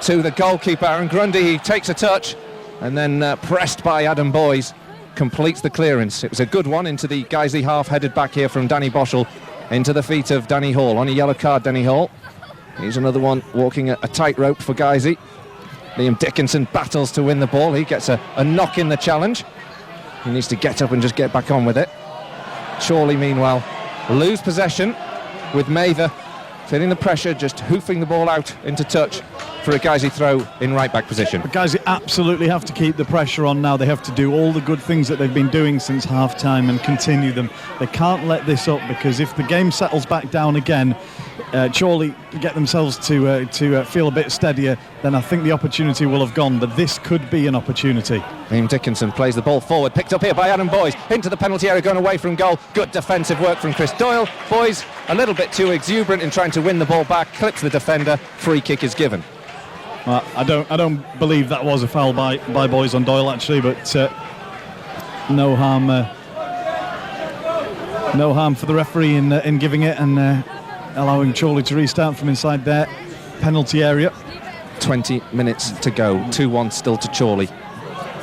to the goalkeeper Aaron Grundy. He takes a touch and then pressed by Adam Boys, completes the clearance. It was a good one into the Guiseley half, headed back here from Danny Boschel into the feet of Danny Hall. On a yellow card, Danny Hall. He's another one walking a tightrope for Guiseley. Liam Dickinson battles to win the ball. He gets a knock in the challenge. He needs to get up and just get back on with it. Chorley, meanwhile, lose possession with Mather feeling the pressure, just hoofing the ball out into touch for a Guiseley throw in right-back position. But Guiseley absolutely have to keep the pressure on now. They have to do all the good things that they've been doing since half-time and continue them. They can't let this up, because if the game settles back down again, Chorley get themselves to feel a bit steadier, then I think the opportunity will have gone, but this could be an opportunity. Liam Dickinson plays the ball forward, picked up here by Adam Boys, into the penalty area, going away from goal. Good defensive work from Chris Doyle. Boys a little bit too exuberant in trying to win the ball back, clips the defender, free kick is given. Well, I don't believe that was a foul by Boys on Doyle, actually, but no harm for the referee in giving it and allowing Chorley to restart from inside their penalty area. 20 minutes to go, 2-1 still to Chorley.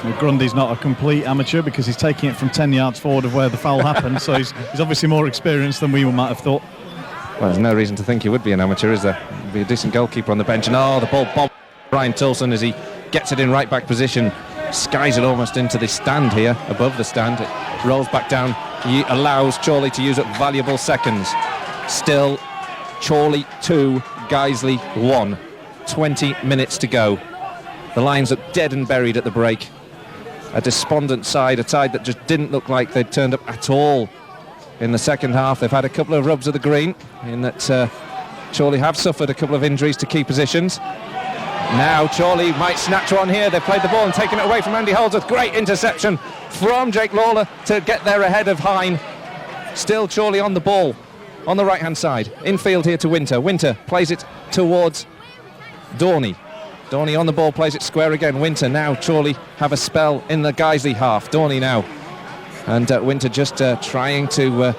Well, Grundy's not a complete amateur, because he's taking it from 10 yards forward of where the foul happened, so he's obviously more experienced than we might have thought. Well, there's no reason to think he would be an amateur, is there? He'd be a decent goalkeeper on the bench. And the ball bombed Ryan Tilson as he gets it in right-back position, skies it almost into the stand here, above the stand. It rolls back down. He allows Chorley to use up valuable seconds. Still, Chorley 2, Guiseley 1. 20 minutes to go. The lines look dead and buried at the break. A despondent side, a side that just didn't look like they'd turned up at all in the second half. They've had a couple of rubs of the green, in that Chorley have suffered a couple of injuries to key positions. Now Chorley might snatch one here. They've played the ball and taken it away from Andy Holdsworth. Great interception from Jake Lawler to get there ahead of Hine. Still Chorley on the ball on the right-hand side. Infield here to Winter. Winter plays it towards Dorney. Dorney on the ball, plays it square again. Winter now. Chorley have a spell in the Guiseley half. Dorney now. And Winter just trying to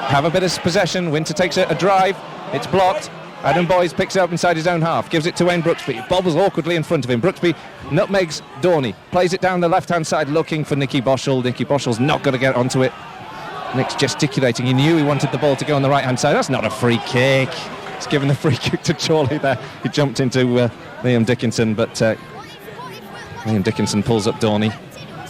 have a bit of possession. Winter takes a drive. It's blocked. Adam Boys picks it up inside his own half. Gives it to Wayne Brooksby. It bobbles awkwardly in front of him. Brooksby nutmegs Dorney. Plays it down the left-hand side looking for Nicky Boschel. Nicky Boschel's not going to get onto it. Nick's gesticulating. He knew he wanted the ball to go on the right-hand side. That's not a free kick. He's given the free kick to Chorley there. He jumped into Liam Dickinson, but Liam Dickinson pulls up Dorney.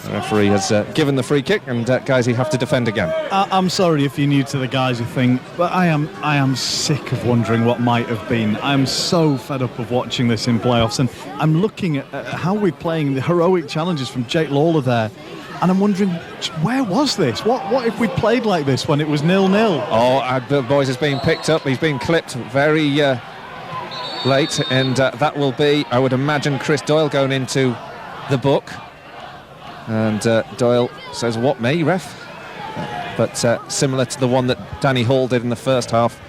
The referee has given the free kick, and Guiseley have to defend again. I'm sorry if you're new to the Guiseley thing, but I am sick of wondering what might have been. I'm so fed up of watching this in playoffs, and I'm looking at how we're playing the heroic challenges from Jake Lawler there, and I'm wondering, where was this? What if we played like this when it was 0-0? Oh, Bill Boys is being picked up. He's being clipped very late, and that will be, I would imagine, Chris Doyle going into the book. And Doyle says, "What, me, ref?" But similar to the one that Danny Hall did in the first half.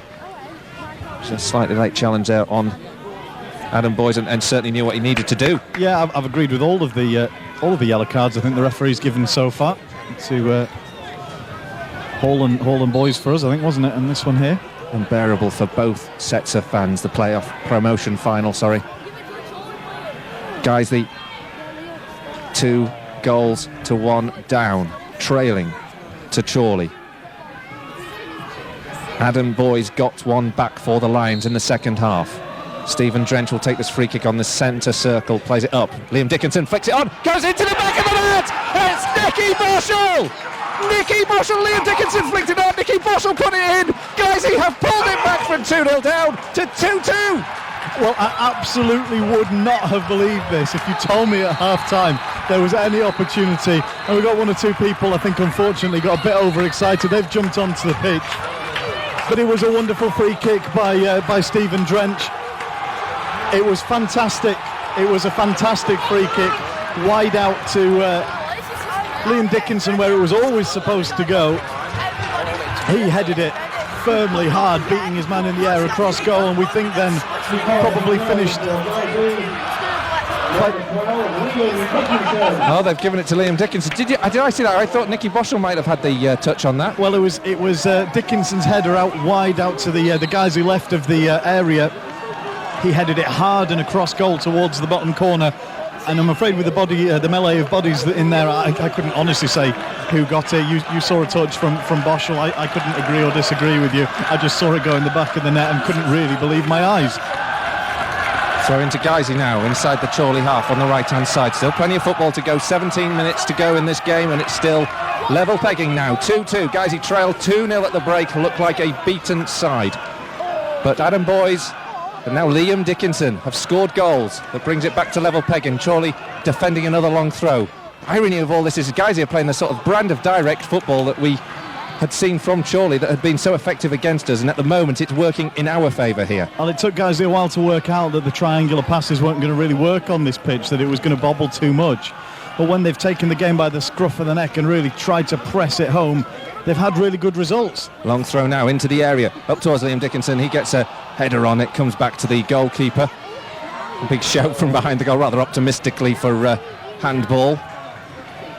Just a slightly late challenge there on Adam Boyes, and certainly knew what he needed to do. Yeah, I've agreed with all of the yellow cards I think the referee's given so far to Hall and Boyes for us, I think, wasn't it? And this one here. Unbearable for both sets of fans, the playoff promotion final, Guiseley 2 goals to 1 down, trailing to Chorley. Adam Boyes got one back for the Lions in the second half. Stephen Drench will take this free kick on the centre circle, plays it up. Liam Dickinson flicks it on, goes into the back of the net! It's Nicky Boschel! Nicky Boschel, Liam Dickinson flicked it on, Nicky Boschel put it in! Guiseley have pulled it back from 2-0 down to 2-2! Well, I absolutely would not have believed this if you told me at half-time there was any opportunity. And we got one or two people, I think, unfortunately, got a bit overexcited. They've jumped onto the pitch. But it was a wonderful free kick by Stephen Drench. It was fantastic. It was a fantastic free kick. Wide out to Liam Dickinson, where it was always supposed to go. He headed it firmly, hard, beating his man in the air across goal, and we think then probably finished. Oh, they've given it to Liam Dickinson. Did I see that? I thought Nicky Boschel might have had the touch on that. Well, it was Dickinson's header out wide out to the guys who left of the area. He headed it hard and across goal towards the bottom corner. And I'm afraid with the melee of bodies in there, I couldn't honestly say who got it. You saw a touch from Boschel. I couldn't agree or disagree with you. I just saw it go in the back of the net and couldn't really believe my eyes. Throw into Guiseley now, inside the Chorley half on the right-hand side. Still plenty of football to go, 17 minutes to go in this game, and it's still level pegging now, 2-2. Guiseley trail 2-0 at the break, look like a beaten side. But Adam Boyes and now Liam Dickinson have scored goals that brings it back to level pegging. Chorley defending another long throw. Irony of all this is Guiseley are playing the sort of brand of direct football that we had seen from Chorley that had been so effective against us, and at the moment it's working in our favour here. Well, it took Guiseley a while to work out that the triangular passes weren't going to really work on this pitch, that it was going to bobble too much. But when they've taken the game by the scruff of the neck and really tried to press it home, they've had really good results. Long throw now into the area, up towards Liam Dickinson. He gets a header on it, comes back to the goalkeeper. A big shout from behind the goal, rather optimistically for handball.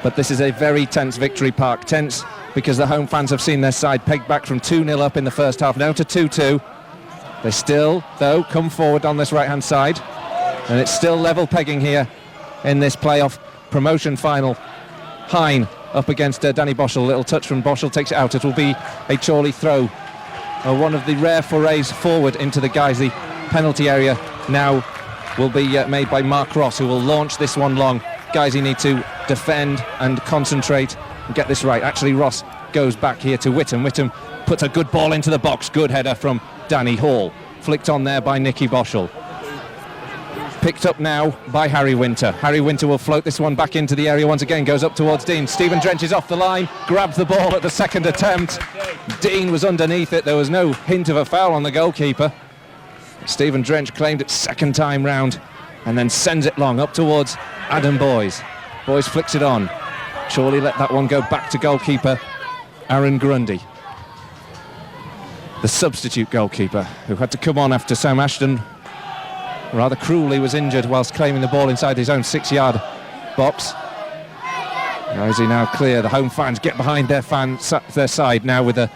But this is a very tense Victory Park. Tense because the home fans have seen their side pegged back from 2-0 up in the first half, now to 2-2. They still, though, come forward on this right-hand side. And it's still level pegging here in this playoff promotion final. Hine up against Danny Boschel. Little touch from Boschel, takes it out. It will be a Chorley throw. One of the rare forays forward into the Guiseley penalty area now will be made by Mark Ross, who will launch this one long. Guiseley need to defend and concentrate and get this right. Actually, Ross goes back here to Whittam. Whittam puts a good ball into the box. Good header from Danny Hall. Flicked on there by Nicky Boschel. Picked up now by Harry Winter. Harry Winter will float this one back into the area once again, goes up towards Dean. Stephen Drench is off the line, grabs the ball at the second attempt. Dean was underneath it, there was no hint of a foul on the goalkeeper. Stephen Drench claimed it second time round and then sends it long up towards Adam Boyes. Boyes flicks it on. Chorley let that one go back to goalkeeper Aaron Grundy. The substitute goalkeeper who had to come on after Sam Ashton rather cruelly was injured whilst claiming the ball inside his own 6-yard box. Guiseley now clear. The home fans get behind their side now with a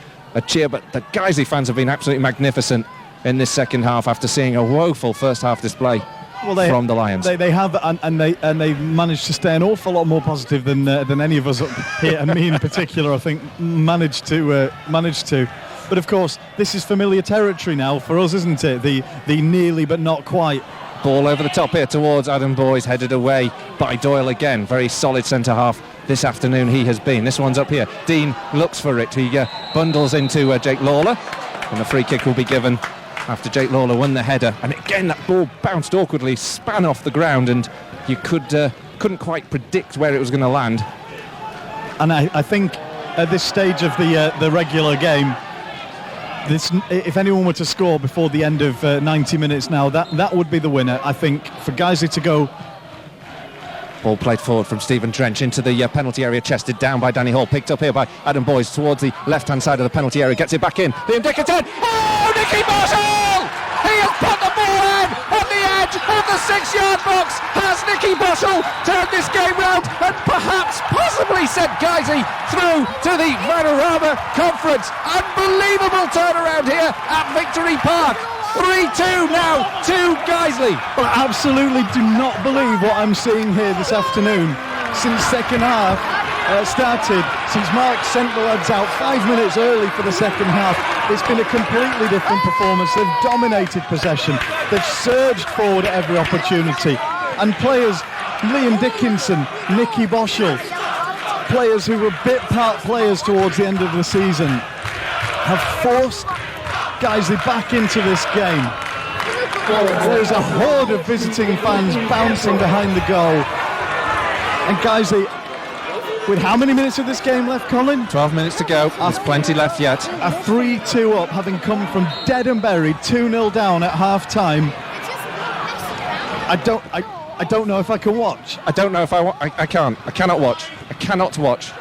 cheer, but the Guiseley fans have been absolutely magnificent in this second half after seeing a woeful first half display from the Lions. They have, and they managed to stay an awful lot more positive than any of us up here, and me in particular, I think, managed to. But of course, this is familiar territory now for us, isn't it? The nearly but not quite. Ball over the top here towards Adam Boyes, headed away by Doyle again. Very solid centre-half this afternoon he has been. This one's up here. Dean looks for it. He bundles into Jake Lawler, and the free kick will be given after Jake Lawler won the header. And again, that ball bounced awkwardly, span off the ground, and you couldn't quite predict where it was going to land. And I think at this stage of the regular game, if anyone were to score before the end of 90 minutes now, that would be the winner. I think for Guiseley to go. Ball played forward from Stephen Trench into the penalty area, chested down by Danny Hall, picked up here by Adam Boyes towards the left-hand side of the penalty area, gets it back in. The indicative. Oh, Nicky Boschel! He has put the ball in on the edge of the 6-yard box. Has Nicky Boschel turned this game round and perhaps possibly sent Guiseley through to the Vanarama Conference? Unbelievable turnaround here at Victory Park. 3-2 now to Guiseley. Well, I absolutely do not believe what I'm seeing here this afternoon. Since second half started, since Mark sent the lads out 5 minutes early for the second half, it's been a completely different performance. They've dominated possession. They've surged forward at every opportunity. And players, Liam Dickinson, Nicky Boschel, players who were bit part players towards the end of the season, have forced Guiseley back into this game. There's a horde of visiting fans bouncing behind the goal. And Guiseley, with how many minutes of this game left, Colin? 12 minutes to go. There's plenty left yet. A 3-2 up, having come from dead and buried, 2-0 down at half-time. I don't know if I can watch. I don't know if I can't. I cannot watch. I cannot watch.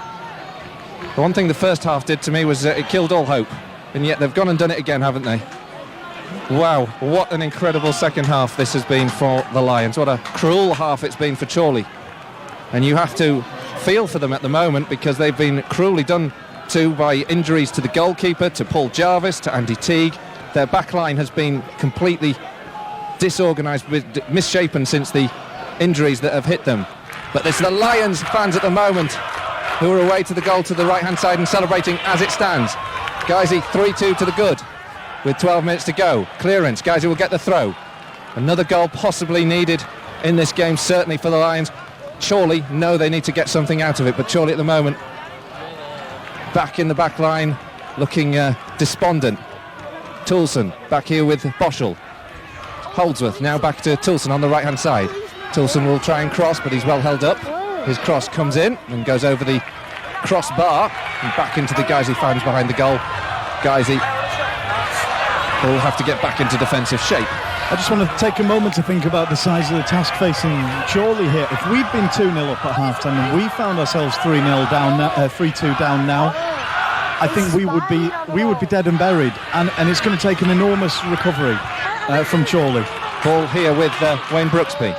The one thing the first half did to me was it killed all hope. And yet they've gone and done it again, haven't they? Wow, what an incredible second half this has been for the Lions. What a cruel half it's been for Chorley. And you have to feel for them at the moment, because they've been cruelly done to by injuries to the goalkeeper, to Paul Jarvis, to Andy Teague. Their back line has been completely disorganised, misshapen since the injuries that have hit them. But it's the Lions fans at the moment who are away to the goal to the right-hand side and celebrating as it stands. Guiseley 3-2 to the good with 12 minutes to go. Clearance, Guiseley will get the throw. Another goal possibly needed in this game, certainly for the Lions. Chorley know they need to get something out of it, but Chorley at the moment back in the back line, looking despondent. Toulson back here with Boschel. Holdsworth now back to Toulson on the right-hand side. Toulson will try and cross, but he's well held up. His cross comes in and goes over the crossbar and back into the Guiseley fans behind the goal. Guiseley will have to get back into defensive shape. I just want to take a moment to think about the size of the task facing Chorley here. If we'd been 2-0 up at half-time and we found ourselves 3-0 down, 3-2 down now, I think we would be dead and buried, and it's going to take an enormous recovery from Chorley. Ball here with Wayne Brooksby.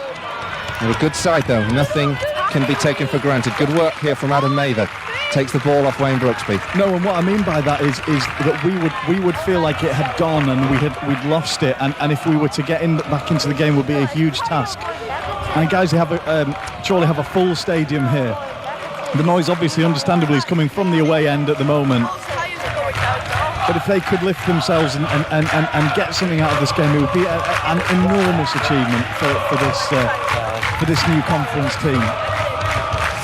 They're a good side though, nothing can be taken for granted. Good work here from Adam Mather. Takes the ball off Wayne Brooksby. No, and what I mean by that is that we would feel like it had gone and we'd lost it, and if we were to get back into the game would be a huge task. And guys, Chorley have a full stadium here. The noise obviously understandably is coming from the away end at the moment, but if they could lift themselves and get something out of this game, it would be an enormous achievement for this new conference team.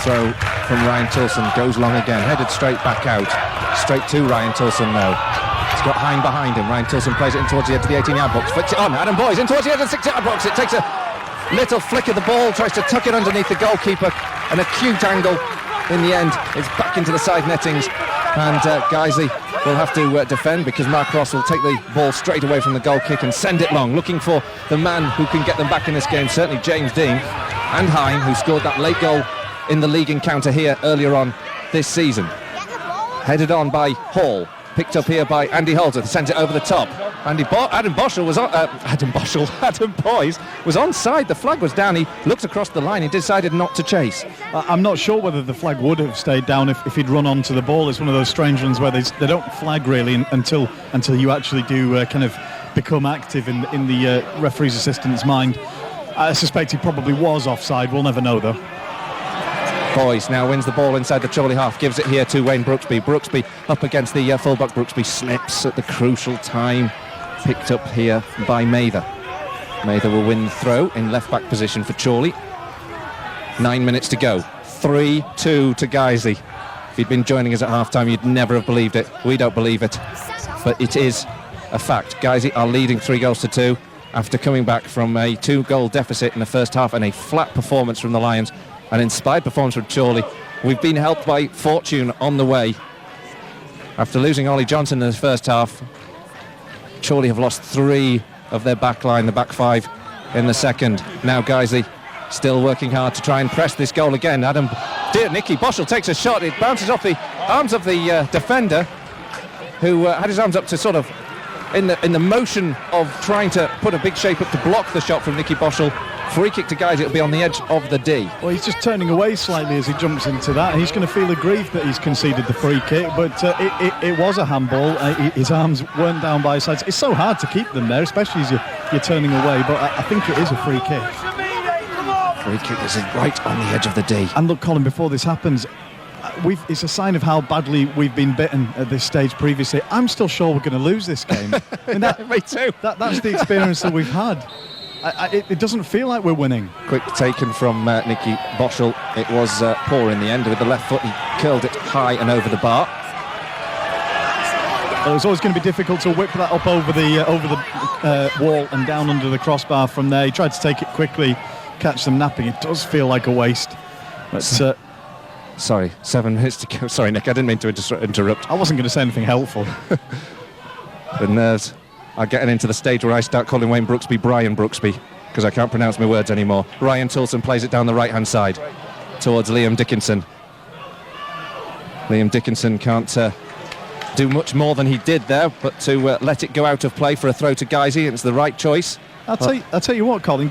Throw from Ryan Toulson goes long again, headed straight back out, straight to Ryan Toulson now. He's got Hine behind him. Ryan Toulson plays it in towards the edge of the 18-yard box, flicks it on. Adam Boyes in towards the edge of the 6-yard box. It takes a little flick of the ball, tries to tuck it underneath the goalkeeper, an acute angle. In the end, it's back into the side nettings, and Guiseley will have to defend, because Mark Ross will take the ball straight away from the goal kick and send it long, looking for the man who can get them back in this game, certainly James Dean, and Hine, who scored that late goal in the league encounter here earlier on this season. Headed on by Hall, picked up here by Andy Holdsworth, sends it over the top. Adam Boyes was onside. The flag was down. He looked across the line. He decided not to chase. I'm not sure whether the flag would have stayed down if he'd run onto the ball. It's one of those strange ones where they don't flag really until you actually do kind of become active in the referee's assistant's mind. I suspect he probably was offside. We'll never know though. Boyes now wins the ball inside the Chorley half, gives it here to Wayne Brooksby. Brooksby up against the fullback. Brooksby slips at the crucial time, picked up here by Mather. Mather will win the throw in left-back position for Chorley. 9 minutes to go. 3-2 to Guiseley. If you'd been joining us at half-time, you'd never have believed it. We don't believe it. But it is a fact. Guiseley are leading 3-2 after coming back from a 2-goal deficit in the first half and a flat performance from the Lions. An inspired performance from Chorley. We've been helped by fortune on the way. After losing Ollie Johnson in the first half, Chorley have lost 3 of their back line, the back 5 in the second. Now Guiseley still working hard to try and press this goal again. Nicky Boschel takes a shot. It bounces off the arms of the defender, who had his arms up to sort of in the motion of trying to put a big shape up to block the shot from Nicky Boschel. Free kick to Guiseley. It'll be on the edge of the D. Well, he's just turning away slightly as he jumps into that. He's going to feel aggrieved that he's conceded the free kick, but it was a handball. His arms weren't down by his sides. It's so hard to keep them there, especially as you're turning away, but I think it is a free kick. Free kick is right on the edge of the D. And look, Colin, before this happens, it's a sign of how badly we've been bitten at this stage previously. I'm still sure we're going to lose this game. I mean, me too. That's the experience that we've had. It doesn't feel like we're winning. Quick taken from Nicky Boschel. It was poor in the end. With the left foot, he curled it high and over the bar. Well, it's always going to be difficult to whip that up over the wall and down under the crossbar from there. He tried to take it quickly, catch them napping. It does feel like a waste. But sorry, 7 minutes to go. Sorry, Nick, I didn't mean to interrupt. I wasn't going to say anything helpful. The Nerves are getting into the stage where I start calling Wayne Brooksby Brian Brooksby, because I can't pronounce my words anymore. Ryan Toulson plays it down the right-hand side towards Liam Dickinson. Liam Dickinson can't do much more than he did there, but to let it go out of play for a throw to Guiseley, it's the right choice. I'll tell you what, Colin,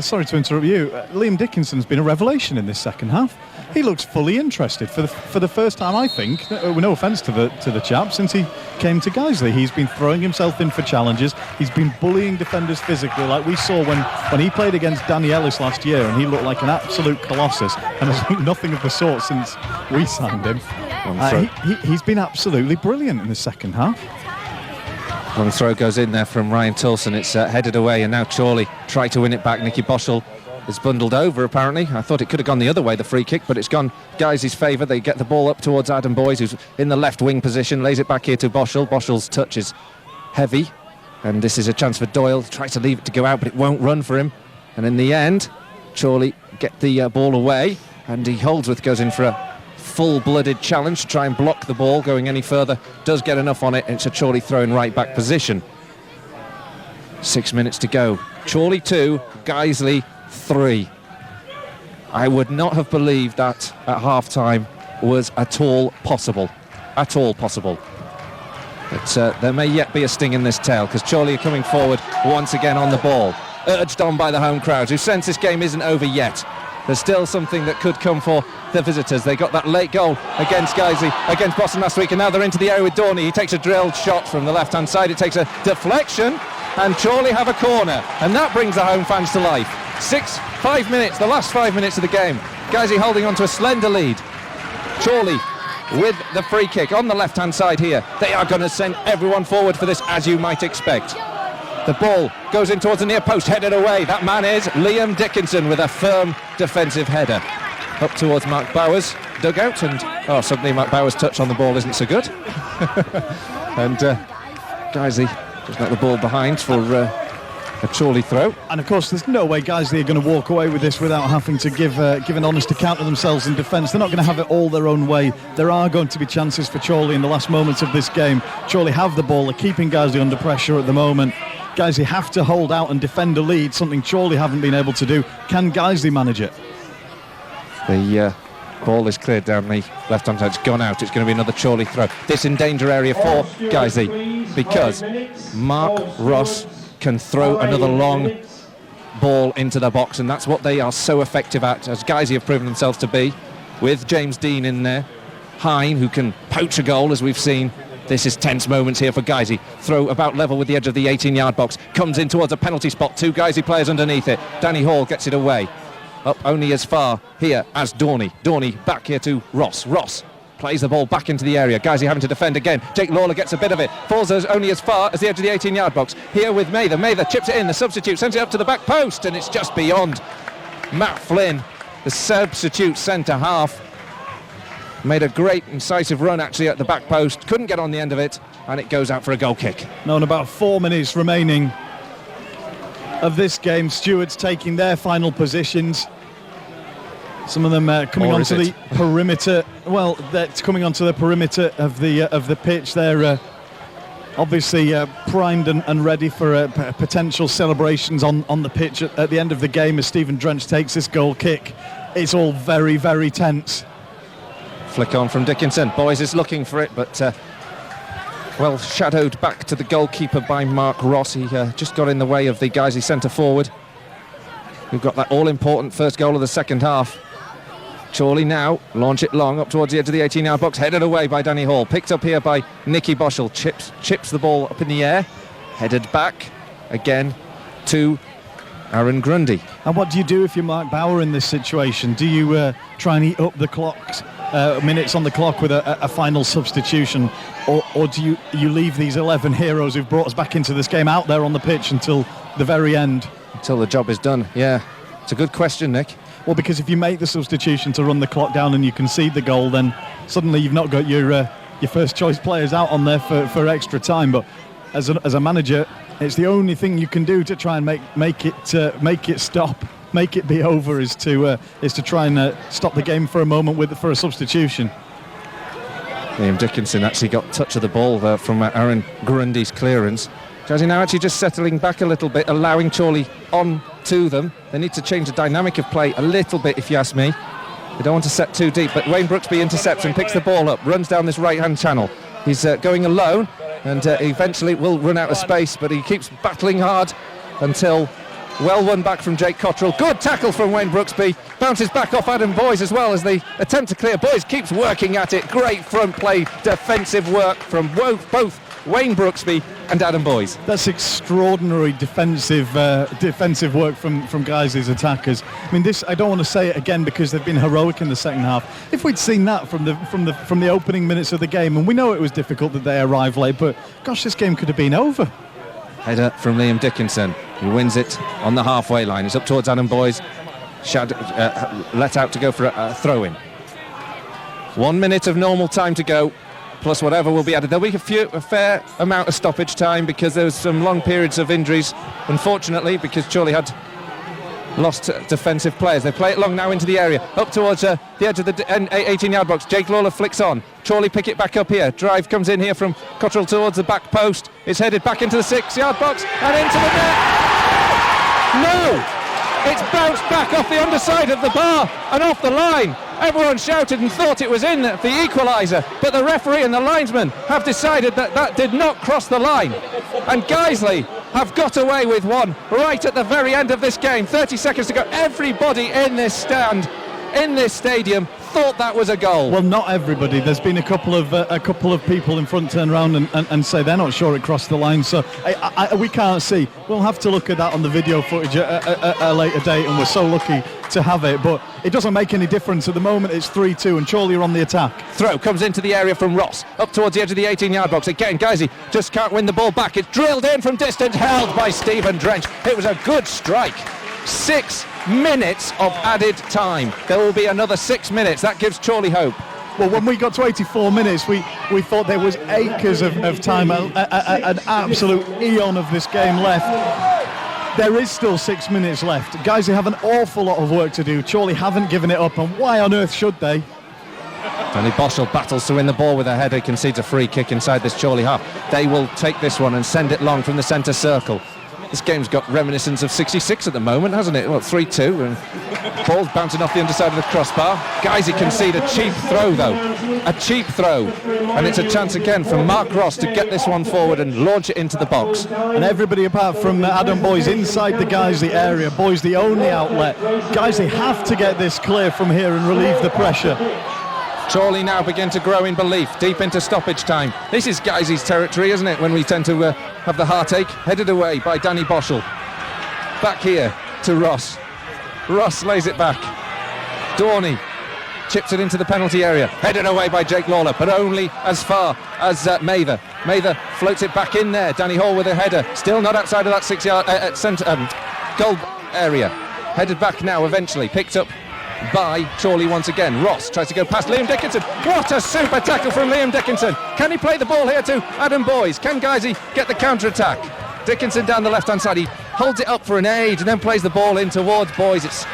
sorry to interrupt you. Liam Dickinson's been a revelation in this second half. He looks fully interested for the first time, I think. No offence to the chap, since he came to Guiseley. He's been throwing himself in for challenges. He's been bullying defenders physically, like we saw when he played against Danny Ellis last year, and he looked like an absolute colossus. And has looked nothing of the sort since we signed him. He's been absolutely brilliant in the second half. Long throw goes in there from Ryan Toulson. It's headed away, and now Chorley try to win it back. Nicky Boschel is bundled over, apparently. I thought it could have gone the other way, the free kick, but it's gone Guiseley's favour. They get the ball up towards Adam Boyes, who's in the left wing position, lays it back here to Boschel. Boschel's touch is heavy, and this is a chance for Doyle. Tries to leave it to go out, but it won't run for him. And in the end, Chorley get the ball away, and Holdsworth goes in for a full-blooded challenge to try and block the ball going any further. Does get enough on it, and it's a Chorley throw in right-back position. 6 minutes to go. Chorley 2, Guiseley 3. I would not have believed that at half-time was at all possible. At all possible. But there may yet be a sting in this tail, because Chorley are coming forward once again on the ball, urged on by the home crowds, who sense this game isn't over yet. There's still something that could come for the visitors. They got that late goal against Guiseley, against Boston last week, and now they're into the area with Dorney. He takes a drilled shot from the left-hand side. It takes a deflection, and Chorley have a corner, and that brings the home fans to life. 5 minutes, the last 5 minutes of the game. Guiseley holding on to a slender lead. Chorley with the free kick on the left-hand side here. They are going to send everyone forward for this, as you might expect. The ball goes in towards the near post, headed away. That man is Liam Dickinson with a firm defensive header. Up towards Mark Bowers' dugout, and suddenly Mark Bowers' touch on the ball isn't so good. And Guiseley just got the ball behind for a Chorley throw. And of course, there's no way Guiseley are going to walk away with this without having to give an honest account of themselves in defence. They're not going to have it all their own way. There are going to be chances for Chorley in the last moments of this game. Chorley have the ball, they're keeping Guiseley under pressure at the moment. Guiseley have to hold out and defend a lead, something Chorley haven't been able to do. Can Guiseley manage it? The ball is cleared down the left-hand side. It's gone out. It's going to be another Chorley throw. This in danger area for Guiseley, because Mark Ross can throw another long ball into the box, and that's what they are so effective at, as Guiseley have proven themselves to be, with James Dean in there. Hine, who can poach a goal, as we've seen. This is tense moments here for Guiseley. Throw about level with the edge of the 18-yard box. Comes in towards a penalty spot. 2 Guiseley players underneath it. Danny Hall gets it away. Up only as far here as Dorney. Dorney back here to Ross. Ross plays the ball back into the area. Guiseley having to defend again. Jake Lawler gets a bit of it, falls only as far as the edge of the 18-yard box. Here with Mather. Mather chips it in, the substitute sends it up to the back post, and it's just beyond. Matt Flynn, the substitute centre half, made a great incisive run actually at the back post, couldn't get on the end of it, and it goes out for a goal kick. Now, in about 4 minutes remaining of this game, Stewards taking their final positions. Some of them coming onto the perimeter. Well, that's coming onto the perimeter of the pitch. They're obviously primed and ready for potential celebrations on the pitch at the end of the game as Stephen Drench takes this goal kick. It's all very, very tense. Flick on from Dickinson. Boys is looking for it, but well shadowed back to the goalkeeper by Mark Ross. He just got in the way of the Guiseley centre forward, who got that all-important first goal of the second half. Chorley now launch it long up towards the edge of the 18-yard box, headed away by Danny Hall, picked up here by Nicky Boschel, chips the ball up in the air, headed back again to Aaron Grundy. And what do you do if you're Mark Bauer in this situation? Do you try and eat up the clocks, minutes on the clock with a final substitution, or do you leave these 11 heroes who've brought us back into this game out there on the pitch until the very end? Until the job is done, yeah. It's a good question, Nick. Well, because if you make the substitution to run the clock down and you concede the goal, then suddenly you've not got your first choice players out on there for extra time. But as a manager, it's the only thing you can do to try and make it stop, make it be over, is to try and stop the game for a moment for a substitution. Liam Dickinson actually got touch of the ball from Aaron Grundy's clearance. Guiseley now actually just settling back a little bit, allowing Chorley on to them. They need to change the dynamic of play a little bit, if you ask me. They don't want to set too deep, but Wayne Brooksby intercepts and picks the ball up, runs down this right-hand channel. He's going alone, and eventually will run out of space, but he keeps battling hard until well won back from Jake Cottrell. Good tackle from Wayne Brooksby, bounces back off Adam Boys as well as the attempt to clear. Boys keeps working at it. Great front play, defensive work from both Wayne Brooksby and Adam Boys. That's extraordinary defensive work from Guiseley's attackers. I mean, this, I don't want to say it again because they've been heroic in the second half. If we'd seen that from the opening minutes of the game, and we know it was difficult that they arrived late, but gosh, this game could have been over. Header from Liam Dickinson, who wins it on the halfway line. It's up towards Adam Boys, let out to go for a throw-in. 1 minute of normal time to go, plus whatever will be added. There'll be a fair amount of stoppage time because there was some long periods of injuries, unfortunately, because Chorley had lost defensive players. They play it long now into the area, up towards the edge of the 18-yard box. Jake Lawler flicks on. Chorley pick it back up here. Drive comes in here from Cottrell towards the back post. It's headed back into the 6-yard box and into the net. No! It's bounced back off the underside of the bar and off the line. Everyone shouted and thought it was in the equaliser, but the referee and the linesman have decided that did not cross the line. And Guiseley have got away with one right at the very end of this game. 30 seconds to go. Everybody in this stand, in this stadium, thought that was a goal. Well, not everybody. There's been a couple of people in front turn around and say they're not sure it crossed the line. So we can't see. We'll have to look at that on the video footage at a later date, and we're so lucky to have it. But it doesn't make any difference. At the moment, it's 3-2, and Chorley are on the attack. Throw comes into the area from Ross, up towards the edge of the 18-yard box. Again, Guiseley just can't win the ball back. It's drilled in from distance, held by Stephen Drench. It was a good strike. 6 minutes of added time. There will be another 6 minutes. That gives Chorley hope. Well, when we got to 84 minutes, we thought there was acres of time, an absolute eon of this game left. There is still 6 minutes left. Guiseley have an awful lot of work to do. Chorley haven't given it up, and why on earth should they? Tony Boschel battles to win the ball with a header, concedes a free kick inside this Chorley half. They will take this one and send it long from the centre circle. This game's got reminiscence of 66 at the moment, hasn't it? Well, 3-2, and ball's bouncing off the underside of the crossbar. Guiseley concede a cheap throw, though. A cheap throw. And it's a chance again for Mark Ross to get this one forward and launch it into the box. And everybody apart from Adam Boys inside the Guiseley area. Boys the only outlet. Guiseley have to get this clear from here and relieve the pressure. Chorley now begin to grow in belief, deep into stoppage time. This is Guiseley's territory, isn't it, when we tend to have the heartache. Headed away by Danny Boschel. Back here to Ross. Ross lays it back. Dorney chips it into the penalty area, headed away by Jake Lawler, but only as far as Mather. Mather floats it back in there. Danny Hall with a header, still not outside of that 6-yard goal area. Headed back now, eventually picked up by Chorley once again. Ross tries to go past Liam Dickinson. What a super tackle from Liam Dickinson. Can he play the ball here to Adam Boyes? Can Guiseley get the counter-attack? Dickinson down the left-hand side. He holds it up for an age and then plays the ball in towards Boyes. It's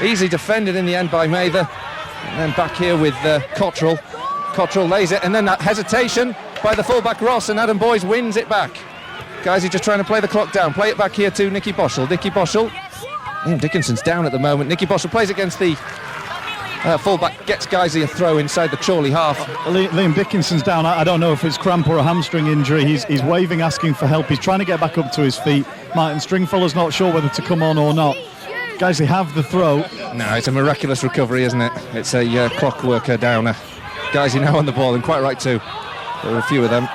easily defended in the end by Mather. And then back here with Cottrell. Cottrell lays it, and then that hesitation by the fullback Ross, and Adam Boyes wins it back. Guiseley just trying to play the clock down. Play it back here to Nicky Boschel. Nicky Boschel. Liam Dickinson's down at the moment. Nicky Boschel plays against the fullback, gets Guiseley a throw inside the Chorley half. Liam Dickinson's down. I don't know if it's cramp or a hamstring injury. He's waving, asking for help. He's trying to get back up to his feet. Martin Stringfellow's not sure whether to come on or not. Guiseley have the throw. No, it's a miraculous recovery, isn't it? It's a clockwork downer. Guiseley now on the ball, and quite right too. There are a few of them.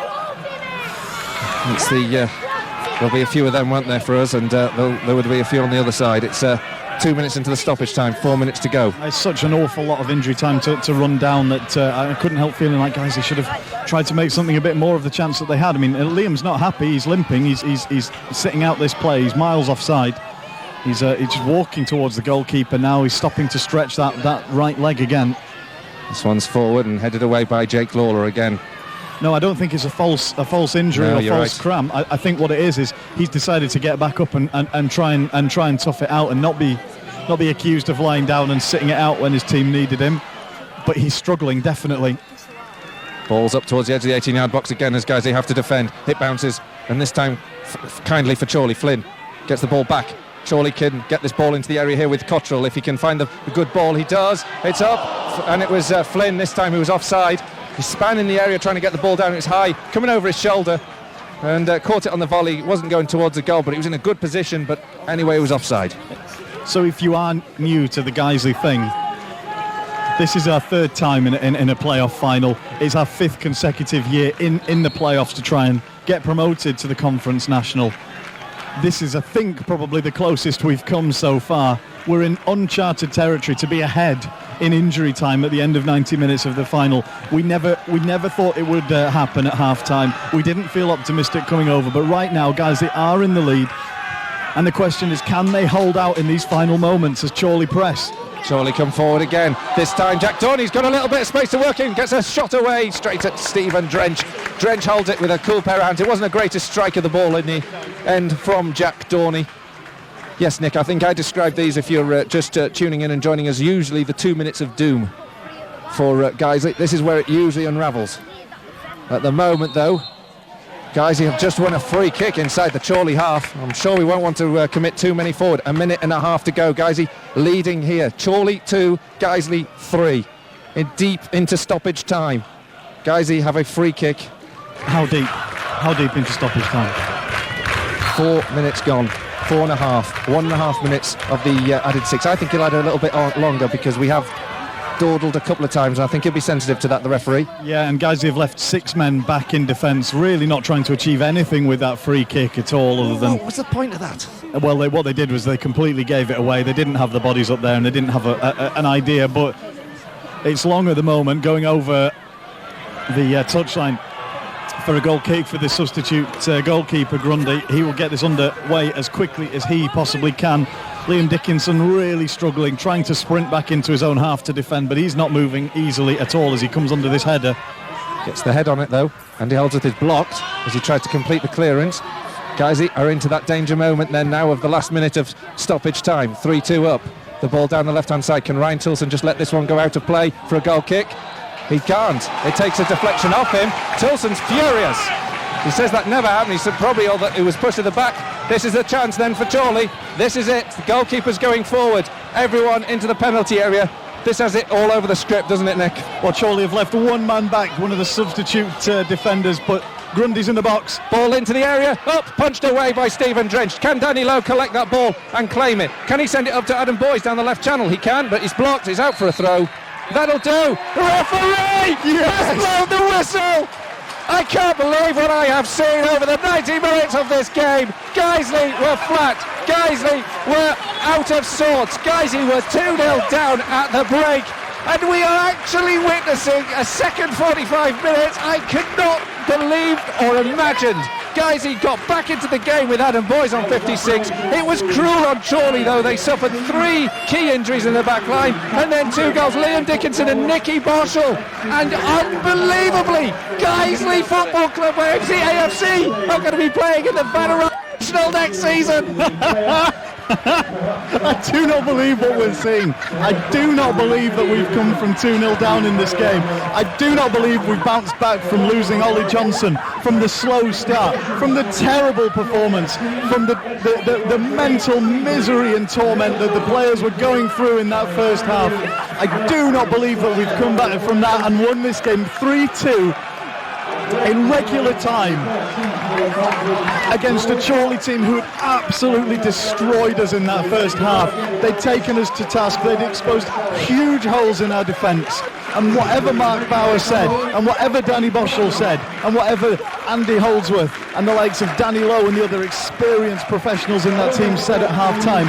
It's there'll be a few of them, won't there, for us, and there would be a few on the other side. It's 2 minutes into the stoppage time, 4 minutes to go. It's such an awful lot of injury time to run down that I couldn't help feeling like Guiseley should have tried to make something a bit more of the chance that they had. I mean, Liam's not happy. He's limping. He's sitting out this play. He's miles offside. He's just walking towards the goalkeeper now. He's stopping to stretch that right leg again. This one's forward and headed away by Jake Lawler again. No, I don't think it's a false injury or false cramp. I think what it is he's decided to get back up and try and tough it out and not be accused of lying down and sitting it out when his team needed him. But he's struggling, definitely. Ball's up towards the edge of the 18-yard box again as guys they have to defend. It bounces, and this time kindly for Chorley. Flynn gets the ball back. Chorley can get this ball into the area here with Cottrell. If he can find the good ball, he does. It's up, and it was Flynn this time who was offside. He's spanning the area trying to get the ball down. It's high, coming over his shoulder, and caught it on the volley. It wasn't going towards the goal, but it was in a good position, but anyway, it was offside. So if you are new to the Guiseley thing, this is our third time in a playoff final. It's our fifth consecutive year in the playoffs to try and get promoted to the Conference National. This is, I think, probably the closest we've come so far. We're in uncharted territory to be ahead in injury time at the end of 90 minutes of the final. We never thought it would happen at half-time. We didn't feel optimistic coming over, but right now, guys, they are in the lead. And the question is, can they hold out in these final moments as Chorley press? Chorley come forward again. This time Jack Dorney's got a little bit of space to work in, gets a shot away straight at Stephen Drench. Drench holds it with a cool pair of hands. It wasn't the greatest strike of the ball in the end from Jack Dorney. Yes, Nick, I think I described these, if you're just tuning in and joining us, usually the 2 minutes of doom for Guiseley. This is where it usually unravels. At the moment, though, Guiseley have just won a free kick inside the Chorley half. I'm sure we won't want to commit too many forward. A minute and a half to go. Guiseley leading here. Chorley 2, Guiseley 3. Deep into stoppage time. Guiseley have a free kick. How deep? How deep into stoppage time? 4 minutes gone. 4.5. 1.5 minutes of the added 6. I think he'll add a little bit longer because we have dawdled a couple of times, and I think he'll be sensitive to that, the referee. Yeah, and Guiseley have left 6 men back in defence, really not trying to achieve anything with that free kick at all, other than... What's the point of that? Well, what they did was they completely gave it away. They didn't have the bodies up there, and they didn't have an idea, but it's long at the moment, going over the touchline for a goal kick for the substitute goalkeeper, Grundy. He will get this underway as quickly as he possibly can. Liam Dickinson really struggling, trying to sprint back into his own half to defend, but he's not moving easily at all as he comes under this header. Gets the head on it though, and he holds it is blocked as he tries to complete the clearance. Guiseley are into that danger moment then now of the last minute of stoppage time. 3-2 up. The ball down the left-hand side. Can Ryan Tilson just let this one go out of play for a goal kick? He can't. It takes a deflection off him. Tilson's furious. He says that never happened. He said probably all that it was pushed to the back. This is the chance then for Chorley. This is it. The goalkeeper's going forward. Everyone into the penalty area. This has it all over the script, doesn't it, Nick? Well, Chorley have left one man back, one of the substitute defenders, but Grundy's in the box. Ball into the area. Up, punched away by Stephen Drench. Can Danny Lowe collect that ball and claim it? Can he send it up to Adam Boyes down the left channel? He can, but he's blocked. He's out for a throw. That'll do. The referee has blown the whistle. I can't believe what I have seen over the 90 minutes of this game. Guiseley were flat. Guiseley were out of sorts. Guiseley were 2-0 down at the break. and we are actually witnessing a second 45 minutes I cannot believe or imagined. Guiseley got back into the game with Adam Boyes on 56. It was cruel on Chorley though. They suffered 3 key injuries in the back line, and then 2 goals, Liam Dickinson and Nicky Boschel. And unbelievably, Guiseley Football Club, where AFC are going to be playing in the Banner National next season. I do not believe what we're seeing. I do not believe that we've come from 2-0 down in this game. I do not believe we've bounced back from losing Ollie Johnson, from the slow start, from the terrible performance, from the mental misery and torment that the players were going through in that first half. I do not believe that we've come back from that and won this game 3-2 in regular time against a Chorley team who had absolutely destroyed us in that first half. They'd taken us to task, they'd exposed huge holes in our defence, and whatever Mark Bauer said, and whatever Danny Boschel said, and whatever Andy Holdsworth and the likes of Danny Lowe and the other experienced professionals in that team said at half-time,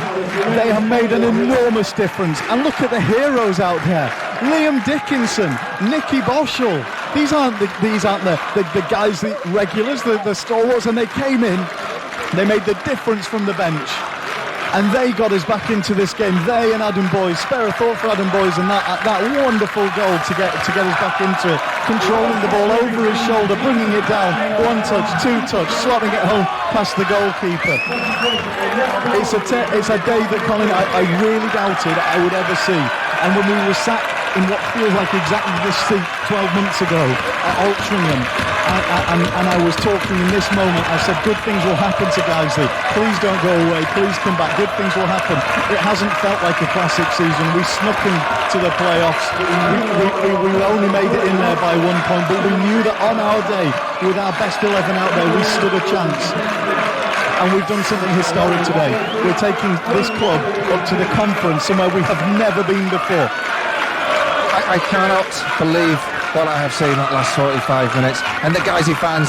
they have made an enormous difference. And look at the heroes out there. Liam Dickinson, Nicky Boschel. These aren't the guys, the regulars, the stalwarts, and they came in, they made the difference from the bench, and they got us back into this game. They and Adam Boyes, spare a thought for Adam Boyes, and that wonderful goal to get us back into it, controlling the ball over his shoulder, bringing it down, 1 touch, 2 touch, slotting it home past the goalkeeper. It's a day that, Colin, I really doubted I would ever see. And when we were sat in what feels like exactly this seat 12 months ago at Altrincham, and I was talking in this moment, I said, good things will happen to Guiseley. Please don't go away, please come back, good things will happen. It hasn't felt like a classic season. We snuck into the playoffs. We only made it in there by 1 point, but we knew that on our day, with our best 11 out there, we stood a chance. And we've done something historic today. We're taking this club up to the conference, somewhere we have never been before. I cannot believe what I have seen that last 45 minutes. And the Guiseley fans,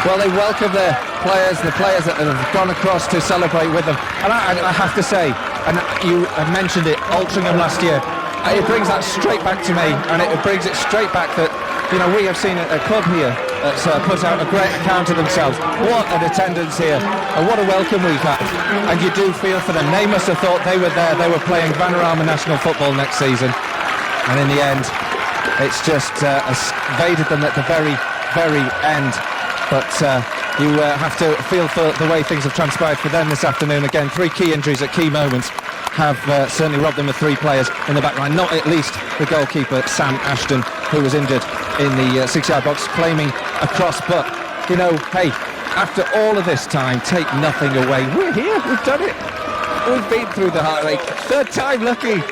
well, they welcome their players, the players that have gone across to celebrate with them. And I have to say, and you mentioned it, Altrincham last year, it brings that straight back to me, and it brings it straight back that, you know, we have seen a club here that's put out a great account of themselves. What an attendance here, and what a welcome we've had. And you do feel for them. They must have thought they were there, they were playing Vanarama National Football next season. And in the end, it's just evaded them at the very, very end. But you have to feel for the way things have transpired for them this afternoon. Again, 3 key injuries at key moments have certainly robbed them of 3 players in the back line, not at least the goalkeeper, Sam Ashton, who was injured in the 6-yard box, claiming a cross. But, you know, hey, after all of this time, take nothing away. We're here, we've done it. We've been through the heartache. 3rd time lucky.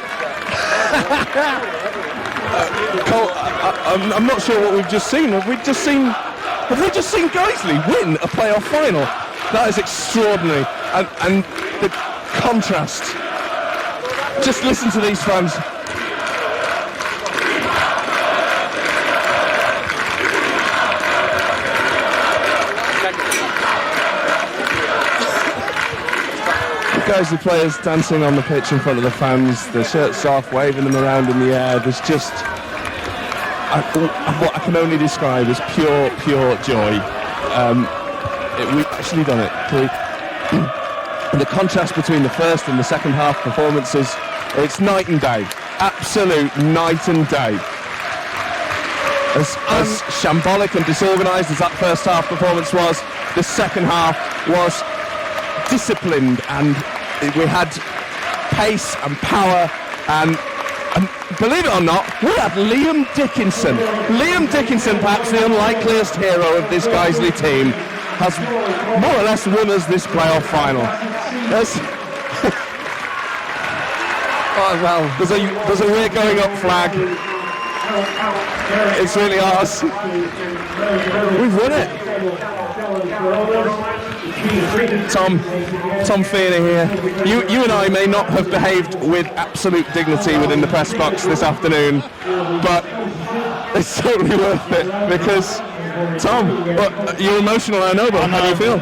Cole, I'm not sure what we've just seen. Have we just seen Guiseley win a playoff final? That is extraordinary. And the contrast. Just listen to these fans. Guiseley players dancing on the pitch in front of the fans, the shirts off, waving them around in the air. There's just what I can only describe as pure joy. We've actually done it. The contrast between the first and the second half performances, it's night and day. Absolute night and day. As shambolic and disorganised as that first half performance was, the second half was disciplined, and we had pace and power, and believe it or not, we had Liam Dickinson. Liam Dickinson, perhaps the unlikeliest hero of this Guiseley team, has more or less won us this playoff final. There's a we're going up flag. It's really ours. We've won it. Tom Fearney here. You and I may not have behaved with absolute dignity within the press box this afternoon, but it's totally worth it, because Tom, you're emotional, I know, but how do you feel?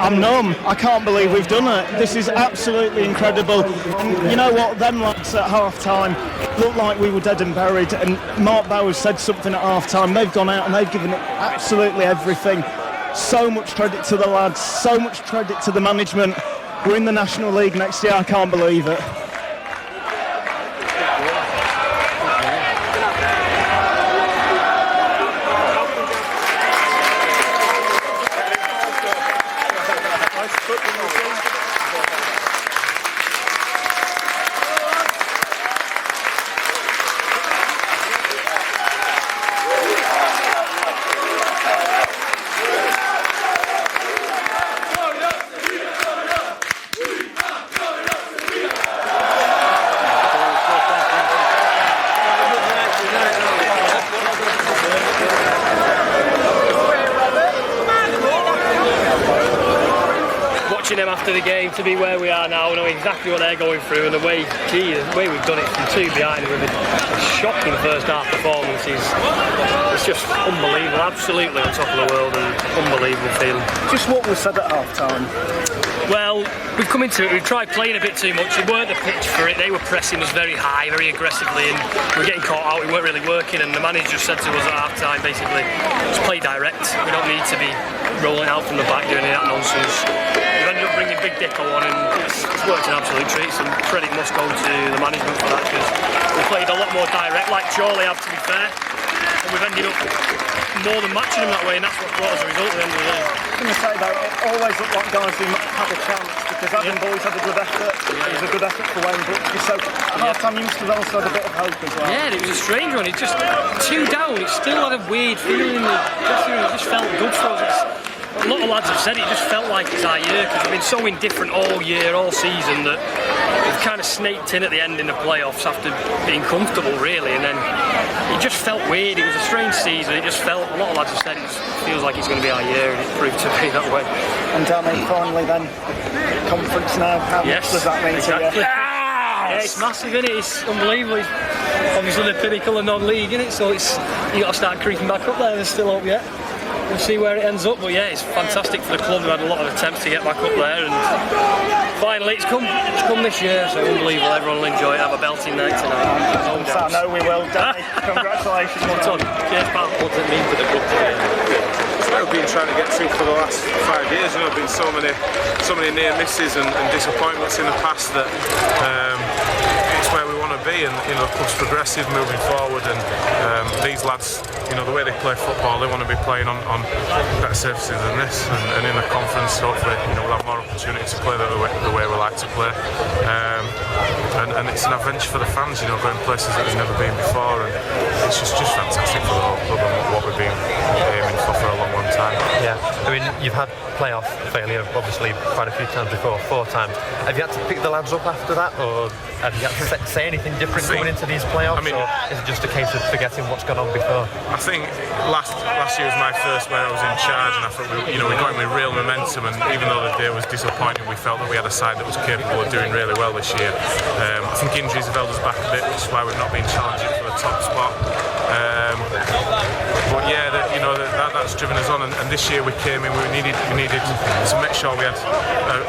I'm numb. I can't believe we've done it. This is absolutely incredible. And you know what? Them lads at half-time looked like we were dead and buried, and Mark Bowers said something at half-time. They've gone out and they've given it absolutely everything. So much credit to the lads, so much credit to the management. We're in the National League next year. I can't believe it. Them after the game to be where we are now, knowing exactly what they're going through, and the way we've done it from 2 behind with a shocking first half performance it's just unbelievable, absolutely on top of the world, and unbelievable feeling. Just what was said at half time? Well, we've come into it, we've tried playing a bit too much. They weren't the pitch for it, they were pressing us very high, very aggressively, and we were getting caught out, we weren't really working, and the manager said to us at half time basically, just play direct, we don't need to be rolling out from the back doing that nonsense. We've ended up bringing Big Dicko on, and it's worked an absolute treat, and credit must go to the management for that, because we played a lot more direct, like Chorley have, to be fair, and we've ended up more than matching them that way, and that's what brought us a result at the end of the day. I was going to say though, it always looked like guys who had a chance, because Adam Boyes had a good effort. It was a good effort for Wayne Butcher, so at half time you must have also had a bit of hope as well. Yeah, it was a strange one. It just 2 down, it still had a weird feeling in the dressing room. It just felt good for us. A lot of lads have said it just felt like it's our year, because we've been so indifferent all year, all season, that we've kind of snaked in at the end in the playoffs after being comfortable, really, and then it just felt weird. It was a strange season. It just felt, a lot of lads have said it just feels like it's going to be our year, and it proved to be that way. And Danny, finally then, conference now, how much does that mean to you? Yeah, it's massive, isn't it? It's unbelievable. It's obviously the pinnacle of non-league, isn't it? So you got to start creeping back up there. There's still hope yet. We'll see where it ends up, but yeah, it's fantastic for the club. We've had a lot of attempts to get back up there, and finally it's come this year, so unbelievable. Everyone will enjoy it, have a belting night tonight. No doubt. I know we will, Danny. Congratulations. Well done. Cheers, pal. What does it mean for the club today? It's what we've been trying to get to for the last 5 years. You know, there have been so many near misses and disappointments in the past that it's where we want to be, and you know, the club's progressive moving forward, and these lads, you know, the way they play football, they want to be playing on better surfaces than this, and in the conference, hopefully, you know, we'll have more opportunity to play the way we like to play, and it's an adventure for the fans, you know, going places that we've never been before, and it's just fantastic for the whole club and what we've been aiming for a long time. Yeah, I mean, you've had playoff failure obviously quite a few times before, 4 times. Have you had to pick the lads up after that, or have you had to say anything different going into these playoffs, or is it just a case of forgetting what's gone on before? I think last year was my first where I was in charge, and I thought we got in with real momentum, and even though the day was disappointing, we felt that we had a side that was capable of doing really well this year. I think injuries have held us back a bit, which is why we've not been challenging for the top spot. But yeah, that's driven us on, and this year we came in, we needed to make sure we had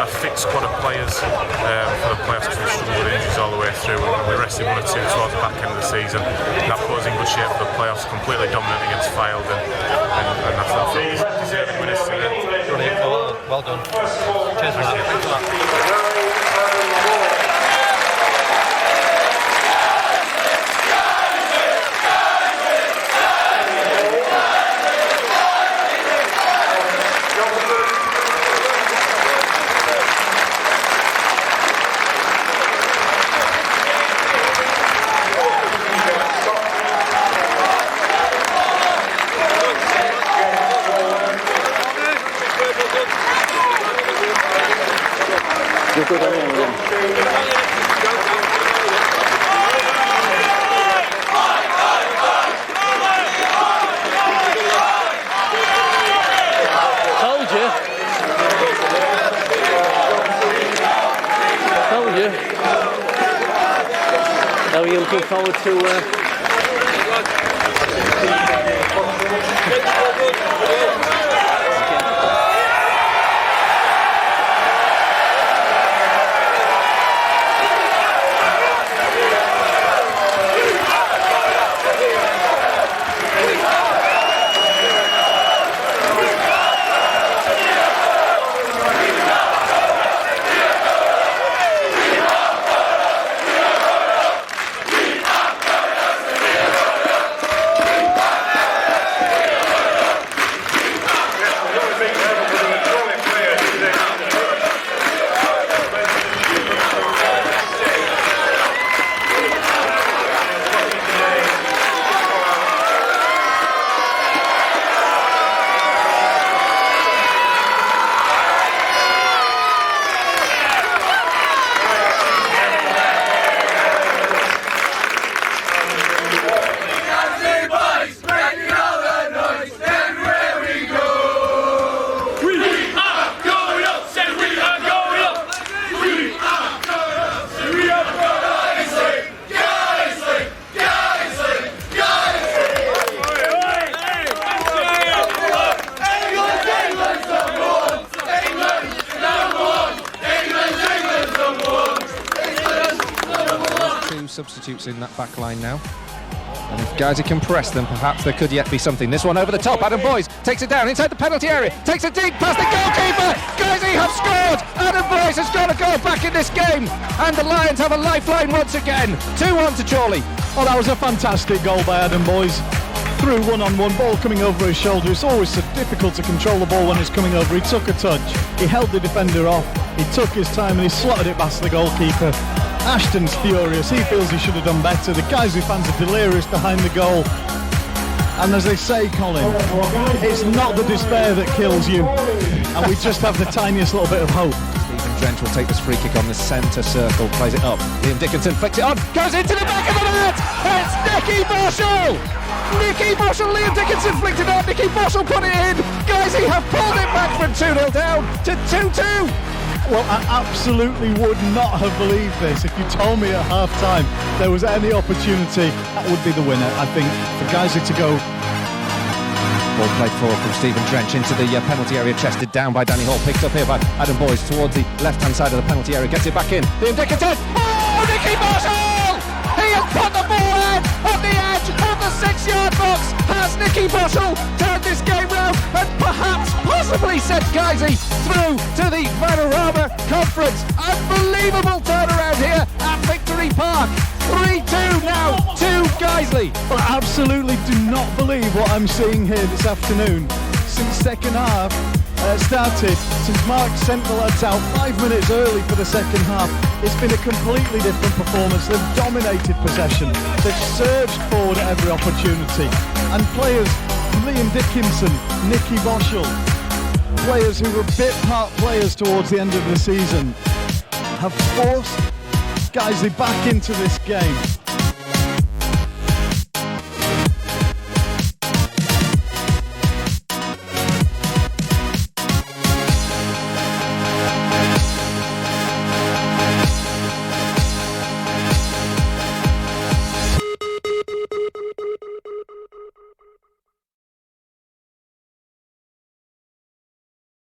a fit squad of players for the playoffs, because we struggled with injuries all the way through, and we rested 1 or 2 towards the back end of the season. That put us in good shape for the playoffs, completely dominant against Fylde, and I thought we deserved winners today. Brilliant, well done. Cheers for that. Thanks for that. You're good anyway. Told you. Are you looking forward to substitutes in that back line now. And if Guiseley can press them, perhaps there could yet be something. This one over the top, Adam Boyes takes it down inside the penalty area, takes it deep past the goalkeeper. Guiseley have scored. Adam Boyes has got a goal back in this game, and the Lions have a lifeline once again. 2-1 to Chorley. Oh, that was a fantastic goal by Adam Boyes. Through one-on-one, ball coming over his shoulder. It's always so difficult to control the ball when it's coming over. He took a touch, he held the defender off, he took his time and he slotted it past the goalkeeper. Ashton's furious, he feels he should have done better. The Guiseley fans are delirious behind the goal. And as they say, Colin, it's not the despair that kills you. And we just have the tiniest little bit of hope. Stephen Drench will take this free kick on the centre circle, plays it up. Liam Dickinson flicks it on, goes into the back of the net. It's Nicky Boschel! Nicky Boschel, Liam Dickinson flicked it on, Nicky Boschel put it in. Guiseley have pulled it back from 2-0 down to 2-2. Well, I absolutely would not have believed this if you told me at half-time there was any opportunity. That would be the winner, I think, for Guiseley to go. Ball played forward from Stephen Drench into the penalty area, chested down by Danny Hall, picked up here by Adam Boyes towards the left-hand side of the penalty area, gets it back in. Liam Dickinson, oh, Nicky Boschel! He'll put the ball in on the edge of the 6-yard box. Has Nicky Boschel turned this game round and perhaps possibly sent Guiseley through to the Panorama Conference? Unbelievable turnaround here at Victory Park. 3-2 now to Guiseley. Well, I absolutely do not believe what I'm seeing here this afternoon. Since second half started, since Mark sent the lads out 5 minutes early for the second half, it's been a completely different performance. They've dominated possession, they've surged forward at every opportunity, and players, Liam Dickinson, Nicky Boschel, players who were bit part players towards the end of the season, have forced Guiseley back into this game.